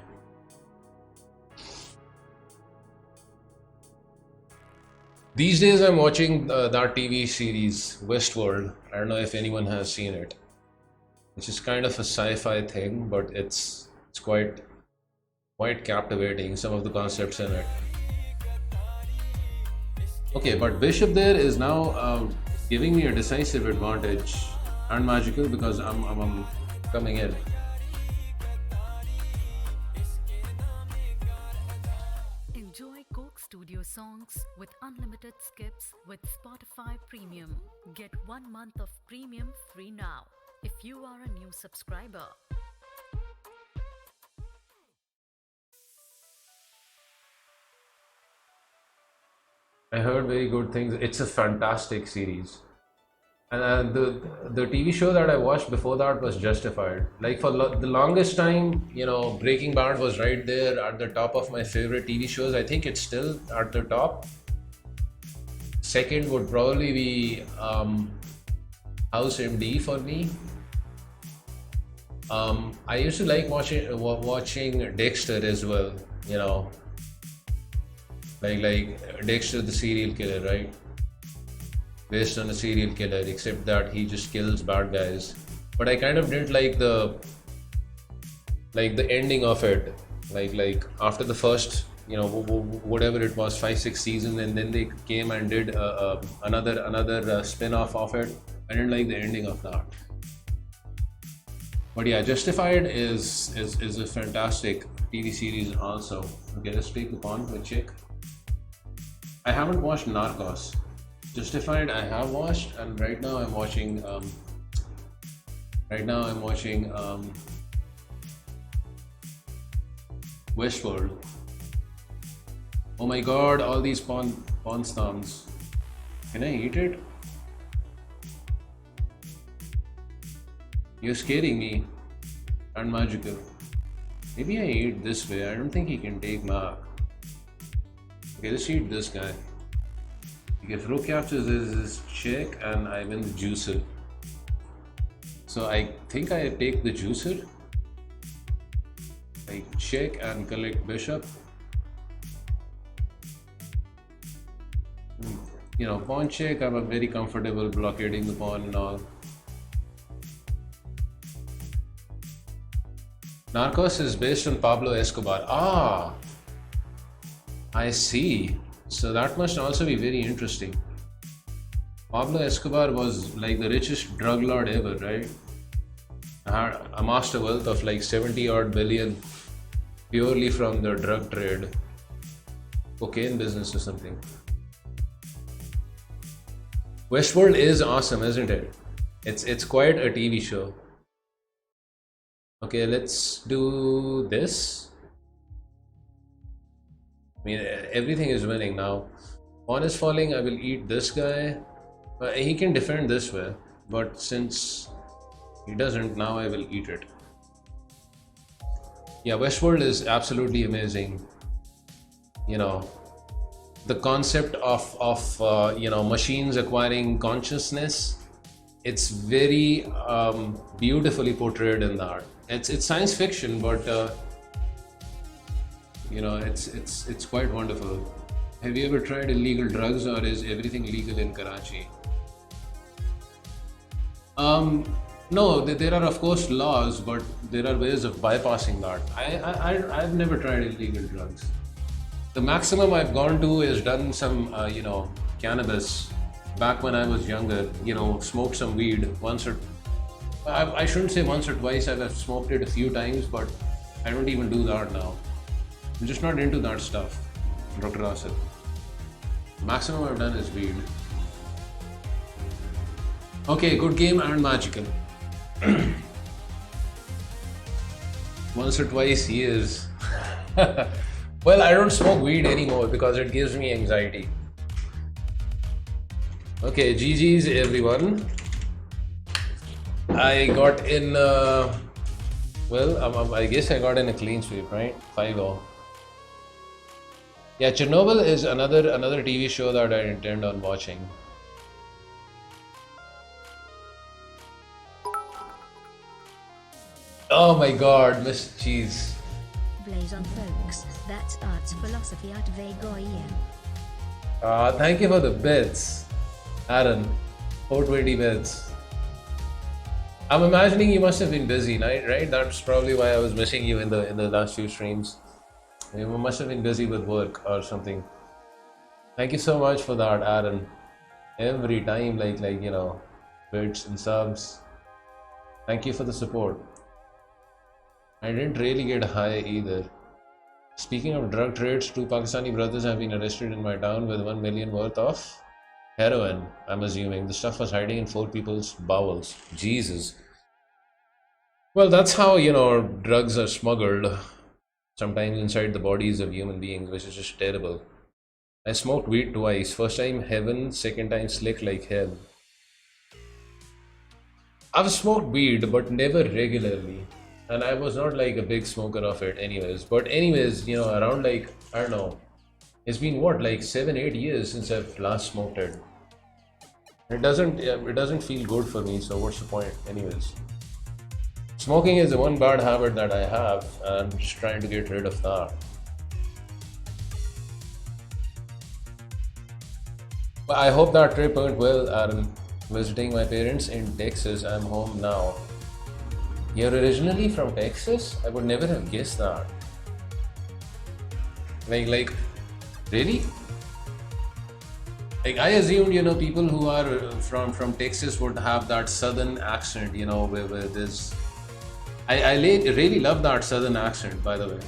These days I'm watching that TV series Westworld. I don't know if anyone has seen it. Which is kind of a sci-fi thing, but it's quite captivating, some of the concepts in it. Okay, but bishop there is now giving me a decisive advantage and magical, because I'm coming in. Enjoy Coke Studio songs with unlimited skips with Spotify Premium. Get 1 month of premium free now if you are a new subscriber. I heard very good things. It's a fantastic series. And the TV show that I watched before that was Justified. Like for the longest time, you know, Breaking Bad was right there at the top of my favorite TV shows. I think it's still at the top. Second would probably be House MD for me. I used to like watching Dexter as well, you know, like Dexter the serial killer, right? Based on a serial killer, except that he just kills bad guys. But I kind of didn't like the ending of it, like after the first, you know, whatever it was, 5-6 seasons, and then they came and did another spin-off of it. I didn't like the ending of that. But yeah, Justified is a fantastic TV series also. Okay, let's take the pawn with check. I haven't watched Narcos. Justified I have watched, and right now I'm watching Right now I'm watching Westworld. Oh my god, all these pawn stamps. Can I eat it? You're scaring me. And magical. Maybe I eat this way. I don't think he can take Mark. Okay, let's eat this guy. If Rook captures his check and I win the juicer. So I think I take the juicer. I check and collect bishop. You know, pawn check, I'm very comfortable blockading the pawn and all. Narcos is based on Pablo Escobar. Ah, I see. So that must also be very interesting. Pablo Escobar was like the richest drug lord ever, right? Had amassed a wealth of like 70 odd billion purely from the drug trade, cocaine business or something. Westworld is awesome, isn't it? It's quite a TV show. Okay, let's do this. I mean, everything is winning now. Pawn is falling, I will eat this guy. He can defend this way, but since he doesn't, now I will eat it. Yeah, Westworld is absolutely amazing. You know, the concept of you know, machines acquiring consciousness, it's very beautifully portrayed in that. It's science fiction, but you know, it's quite wonderful. Have you ever tried illegal drugs, or is everything legal in Karachi? No, there are of course laws, but there are ways of bypassing that. I've never tried illegal drugs. The maximum I've gone to is done some you know, cannabis back when I was younger. You know, smoked some weed once or I shouldn't say once or twice. I've smoked it a few times, but I don't even do that now. I'm just not into that stuff, Dr. Asif. Maximum I've done is weed. Okay, good game and magical. Once or twice, he is. Well, I don't smoke weed anymore because it gives me anxiety. Okay, GG's everyone. I got in, well, I guess I got in a clean sweep, right? 5-0. Yeah, Chernobyl is another TV show that I intend on watching. Oh my god, Miss Cheese. Blaze on folks, that's arts philosophy at Vegoyen. Thank you for the bits, Aaron. 420 bits. I'm imagining you must have been busy, right? That's probably why I was missing you in the last few streams. You must have been busy with work or something. Thank you so much for that, Aaron. Every time, like you know, bits and subs. Thank you for the support. I didn't really get high either. Speaking of drug trades, 2 Pakistani brothers have been arrested in my town with 1 million worth of heroin, I'm assuming. The stuff was hiding in 4 people's bowels. Jesus. Well, that's how, you know, drugs are smuggled. Sometimes inside the bodies of human beings, which is just terrible. I smoked weed twice. First time heaven, second time slick like hell. I've smoked weed, but never regularly. And I was not like a big smoker of it anyways. But anyways, you know, around like, I don't know, it's been what, like 7-8 years since I've last smoked it. It doesn't feel good for me, so what's the point anyways? Smoking is the one bad habit that I have, and I'm just trying to get rid of that. But I hope that trip went well, Aaron. Visiting my parents in Texas. I'm home now. You're originally from Texas? I would never have guessed that. Like, really? Like, I assumed, you know, people who are from Texas would have that southern accent, you know, where there's... I really love that southern accent, by the way,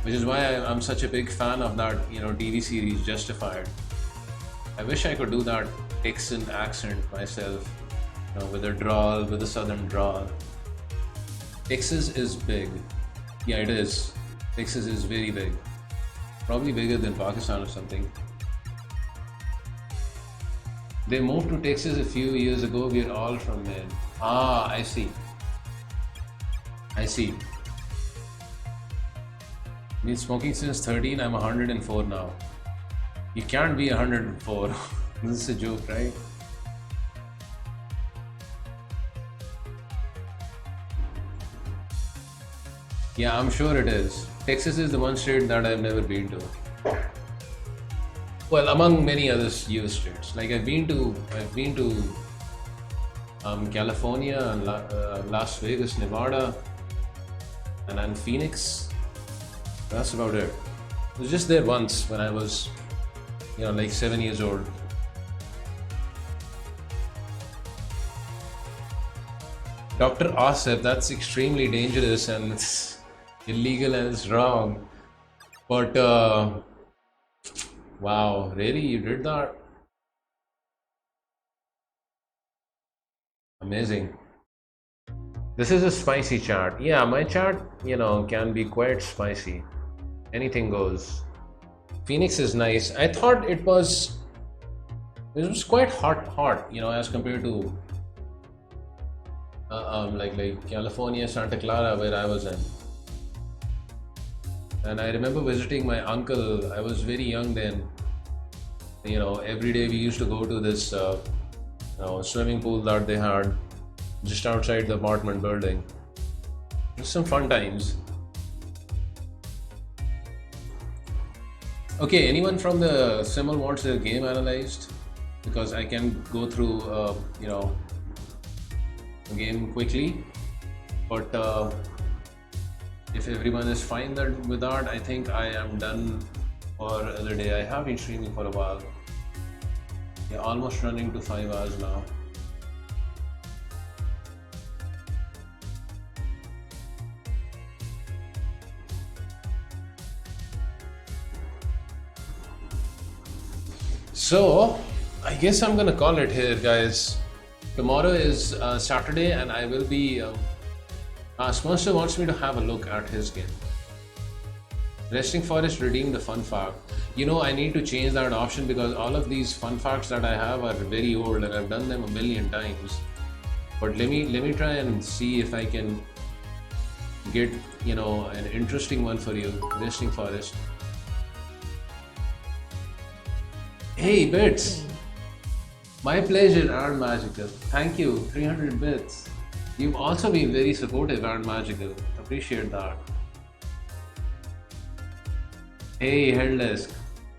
which is why I'm such a big fan of that, you know, TV series Justified. I wish I could do that Texan accent myself, you know, with a drawl, with a southern drawl. Texas is big. Yeah, it is. Texas is very big. Probably bigger than Pakistan or something. They moved to Texas a few years ago. We're all from there. Ah, I see. I see. Been smoking since 13. I'm 104 now. You can't be 104. This is a joke, right? Yeah, I'm sure it is. Texas is the one state that I've never been to. Well, among many other US states. Like I've been to California and Las Vegas, Nevada, and then Phoenix. That's about it. I was just there once when I was, like 7 years old. Dr. Asif, that's extremely dangerous and it's illegal and it's wrong. But wow, really? You did that? Amazing. This is a spicy chat. Yeah, my chat, can be quite spicy. Anything goes. Phoenix is nice. I thought it was quite hot, as compared to like California, Santa Clara, where I was in. And I remember visiting my uncle. I was very young then. Every day we used to go to this swimming pool that they had just outside the apartment building. Just some fun times. Okay, anyone from the Simul wants their game analyzed? Because I can go through, the game quickly. But if everyone is fine with that, I think I am done for the day. I have been streaming for a while. Yeah, almost running to 5 hours now. So, I guess I'm gonna call it here, guys. Tomorrow is Saturday, and I will be. Spencer wants me to have a look at his game. Resting Forest redeemed the fun fact. I need to change that option because all of these fun facts that I have are very old, and I've done them a million times. But let me try and see if I can get an interesting one for you. Resting Forest. Hey, Bits! My pleasure, Aaron Magical. Thank you, 300 bits. You've also been very supportive, Aaron Magical. Appreciate that. Hey, Headless.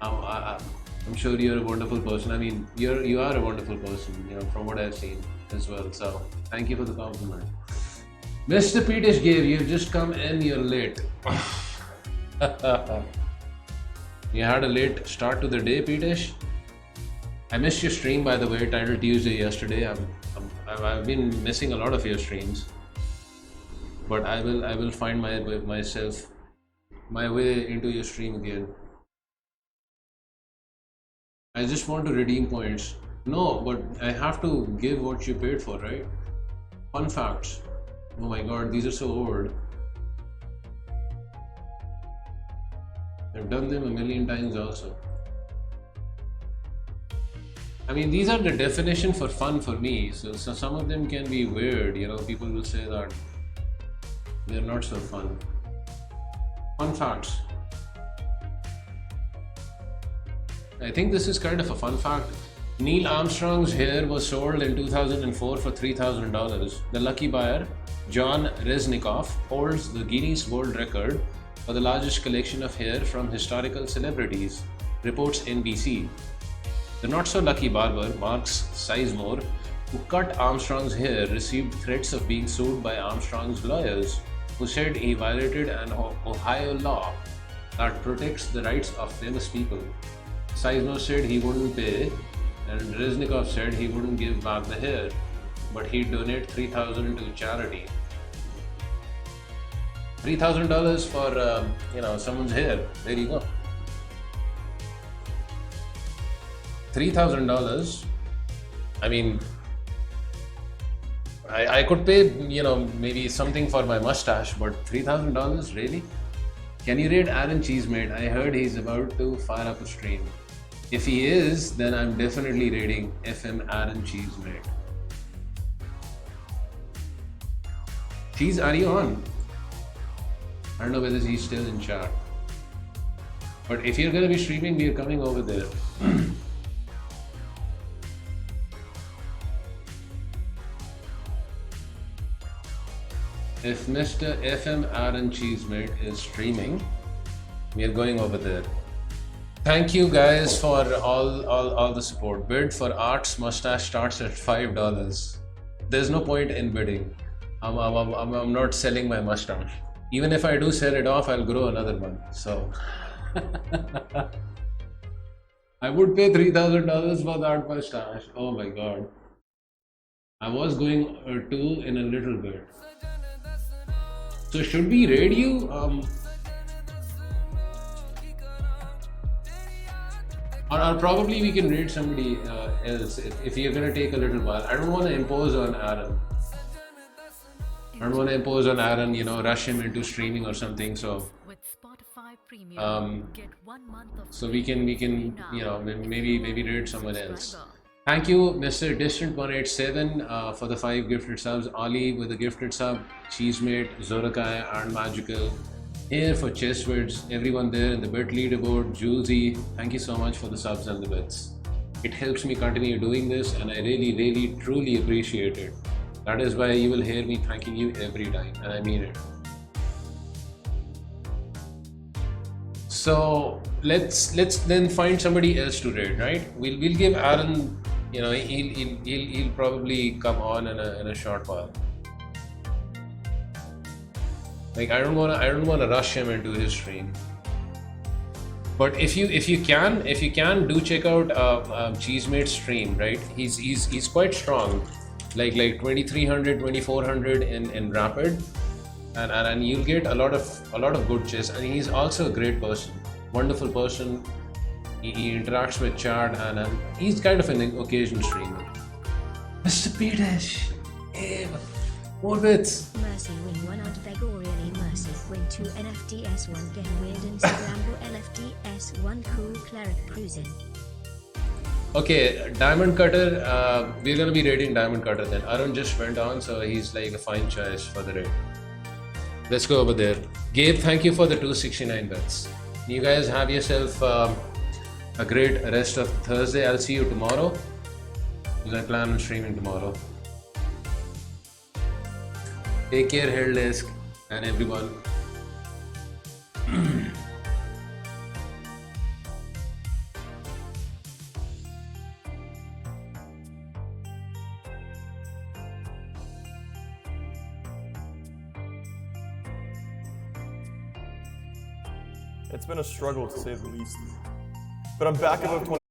I'm sure you're a wonderful person. I mean, you are a wonderful person, from what I've seen as well. So, thank you for the compliment. Mr. Peetish Gave, you've just come in, you're late. You had a late start to the day, Peetish. I missed your stream, by the way, Title Tuesday yesterday. I've been missing a lot of your streams, but I will find my way into your stream again. I just want to redeem points. No, but I have to give what you paid for, right? Fun facts. Oh my god, these are so old. I've done them a million times also. I mean, these are the definition for fun for me. So some of them can be weird. People will say that they're not so fun. Fun facts. I think this is kind of a fun fact. Neil Armstrong's hair was sold in 2004 for $3,000. The lucky buyer, John Reznikoff, holds the Guinness World Record for the largest collection of hair from historical celebrities, reports NBC. The not-so-lucky barber, Mark Sizemore, who cut Armstrong's hair, received threats of being sued by Armstrong's lawyers, who said he violated an Ohio law that protects the rights of famous people. Sizemore said he wouldn't pay, and Reznikoff said he wouldn't give back the hair, but he'd donate $3,000 to charity. $3,000 for someone's hair. There you go. $3,000. I mean, I could pay, maybe something for my mustache, but $3,000 really? Can you rate Aaron Cheesemate? I heard he's about to fire up a stream. If he is, then I'm definitely rating FM Aaron Cheesemate. Cheese, are you on? I don't know whether he's still in chat. But if you're gonna be streaming, we're coming over there. If Mr. FM Aaron Cheesemate is streaming, we are going over there. Thank you guys for all the support. Bid for Art's mustache starts at $5. There's no point in bidding. I'm not selling my mustache. Even if I do sell it off, I'll grow another one. So I would pay $3,000 for that mustache. Oh my god. I was going to in a little bit. So should we raid you? Or probably we can raid somebody else if you're gonna take a little while. I don't want to impose on Aaron. I don't want to impose on Aaron, rush him into streaming or something. So With Spotify Premium, get 1 month of so we can maybe raid someone else. Thank you, Mr. Distant187 for the 5 gifted subs. Ali with the gifted sub. Cheesemate, Zorakai, and Magical. Here for Chesswords, everyone there in the bit leaderboard. Juicy, thank you so much for the subs and the bits. It helps me continue doing this, and I really, truly appreciate it. That is why you will hear me thanking you every time, and I mean it. So let's then find somebody else to raid, right? We'll give Aaron. He'll probably come on in a short while. Like I don't wanna rush him into his stream. But if you can do check out Cheesemate's stream, right? He's quite strong, like 2300, 2400 in rapid, and you'll get a lot of good chess. And he's also a great person, wonderful person. He interacts with chat, and he's kind of an occasional streamer. Mr. Peters, hey, more bits. Mercy win 1 out Vegorially Mercy win 2 NFTS1 get weird Instagramable LFTS1 cool cleric cruising. Okay, Diamond Cutter, we're gonna be raiding Diamond Cutter then. Arun just went on, so he's like a fine choice for the raid. Let's go over there. Gabe, thank you for the 269 bets. You guys have yourself a great rest of Thursday. I'll see you tomorrow, because I plan on streaming tomorrow. Take care, Helldesk, and everyone. It's been a struggle to say the least. But I'm back above 20.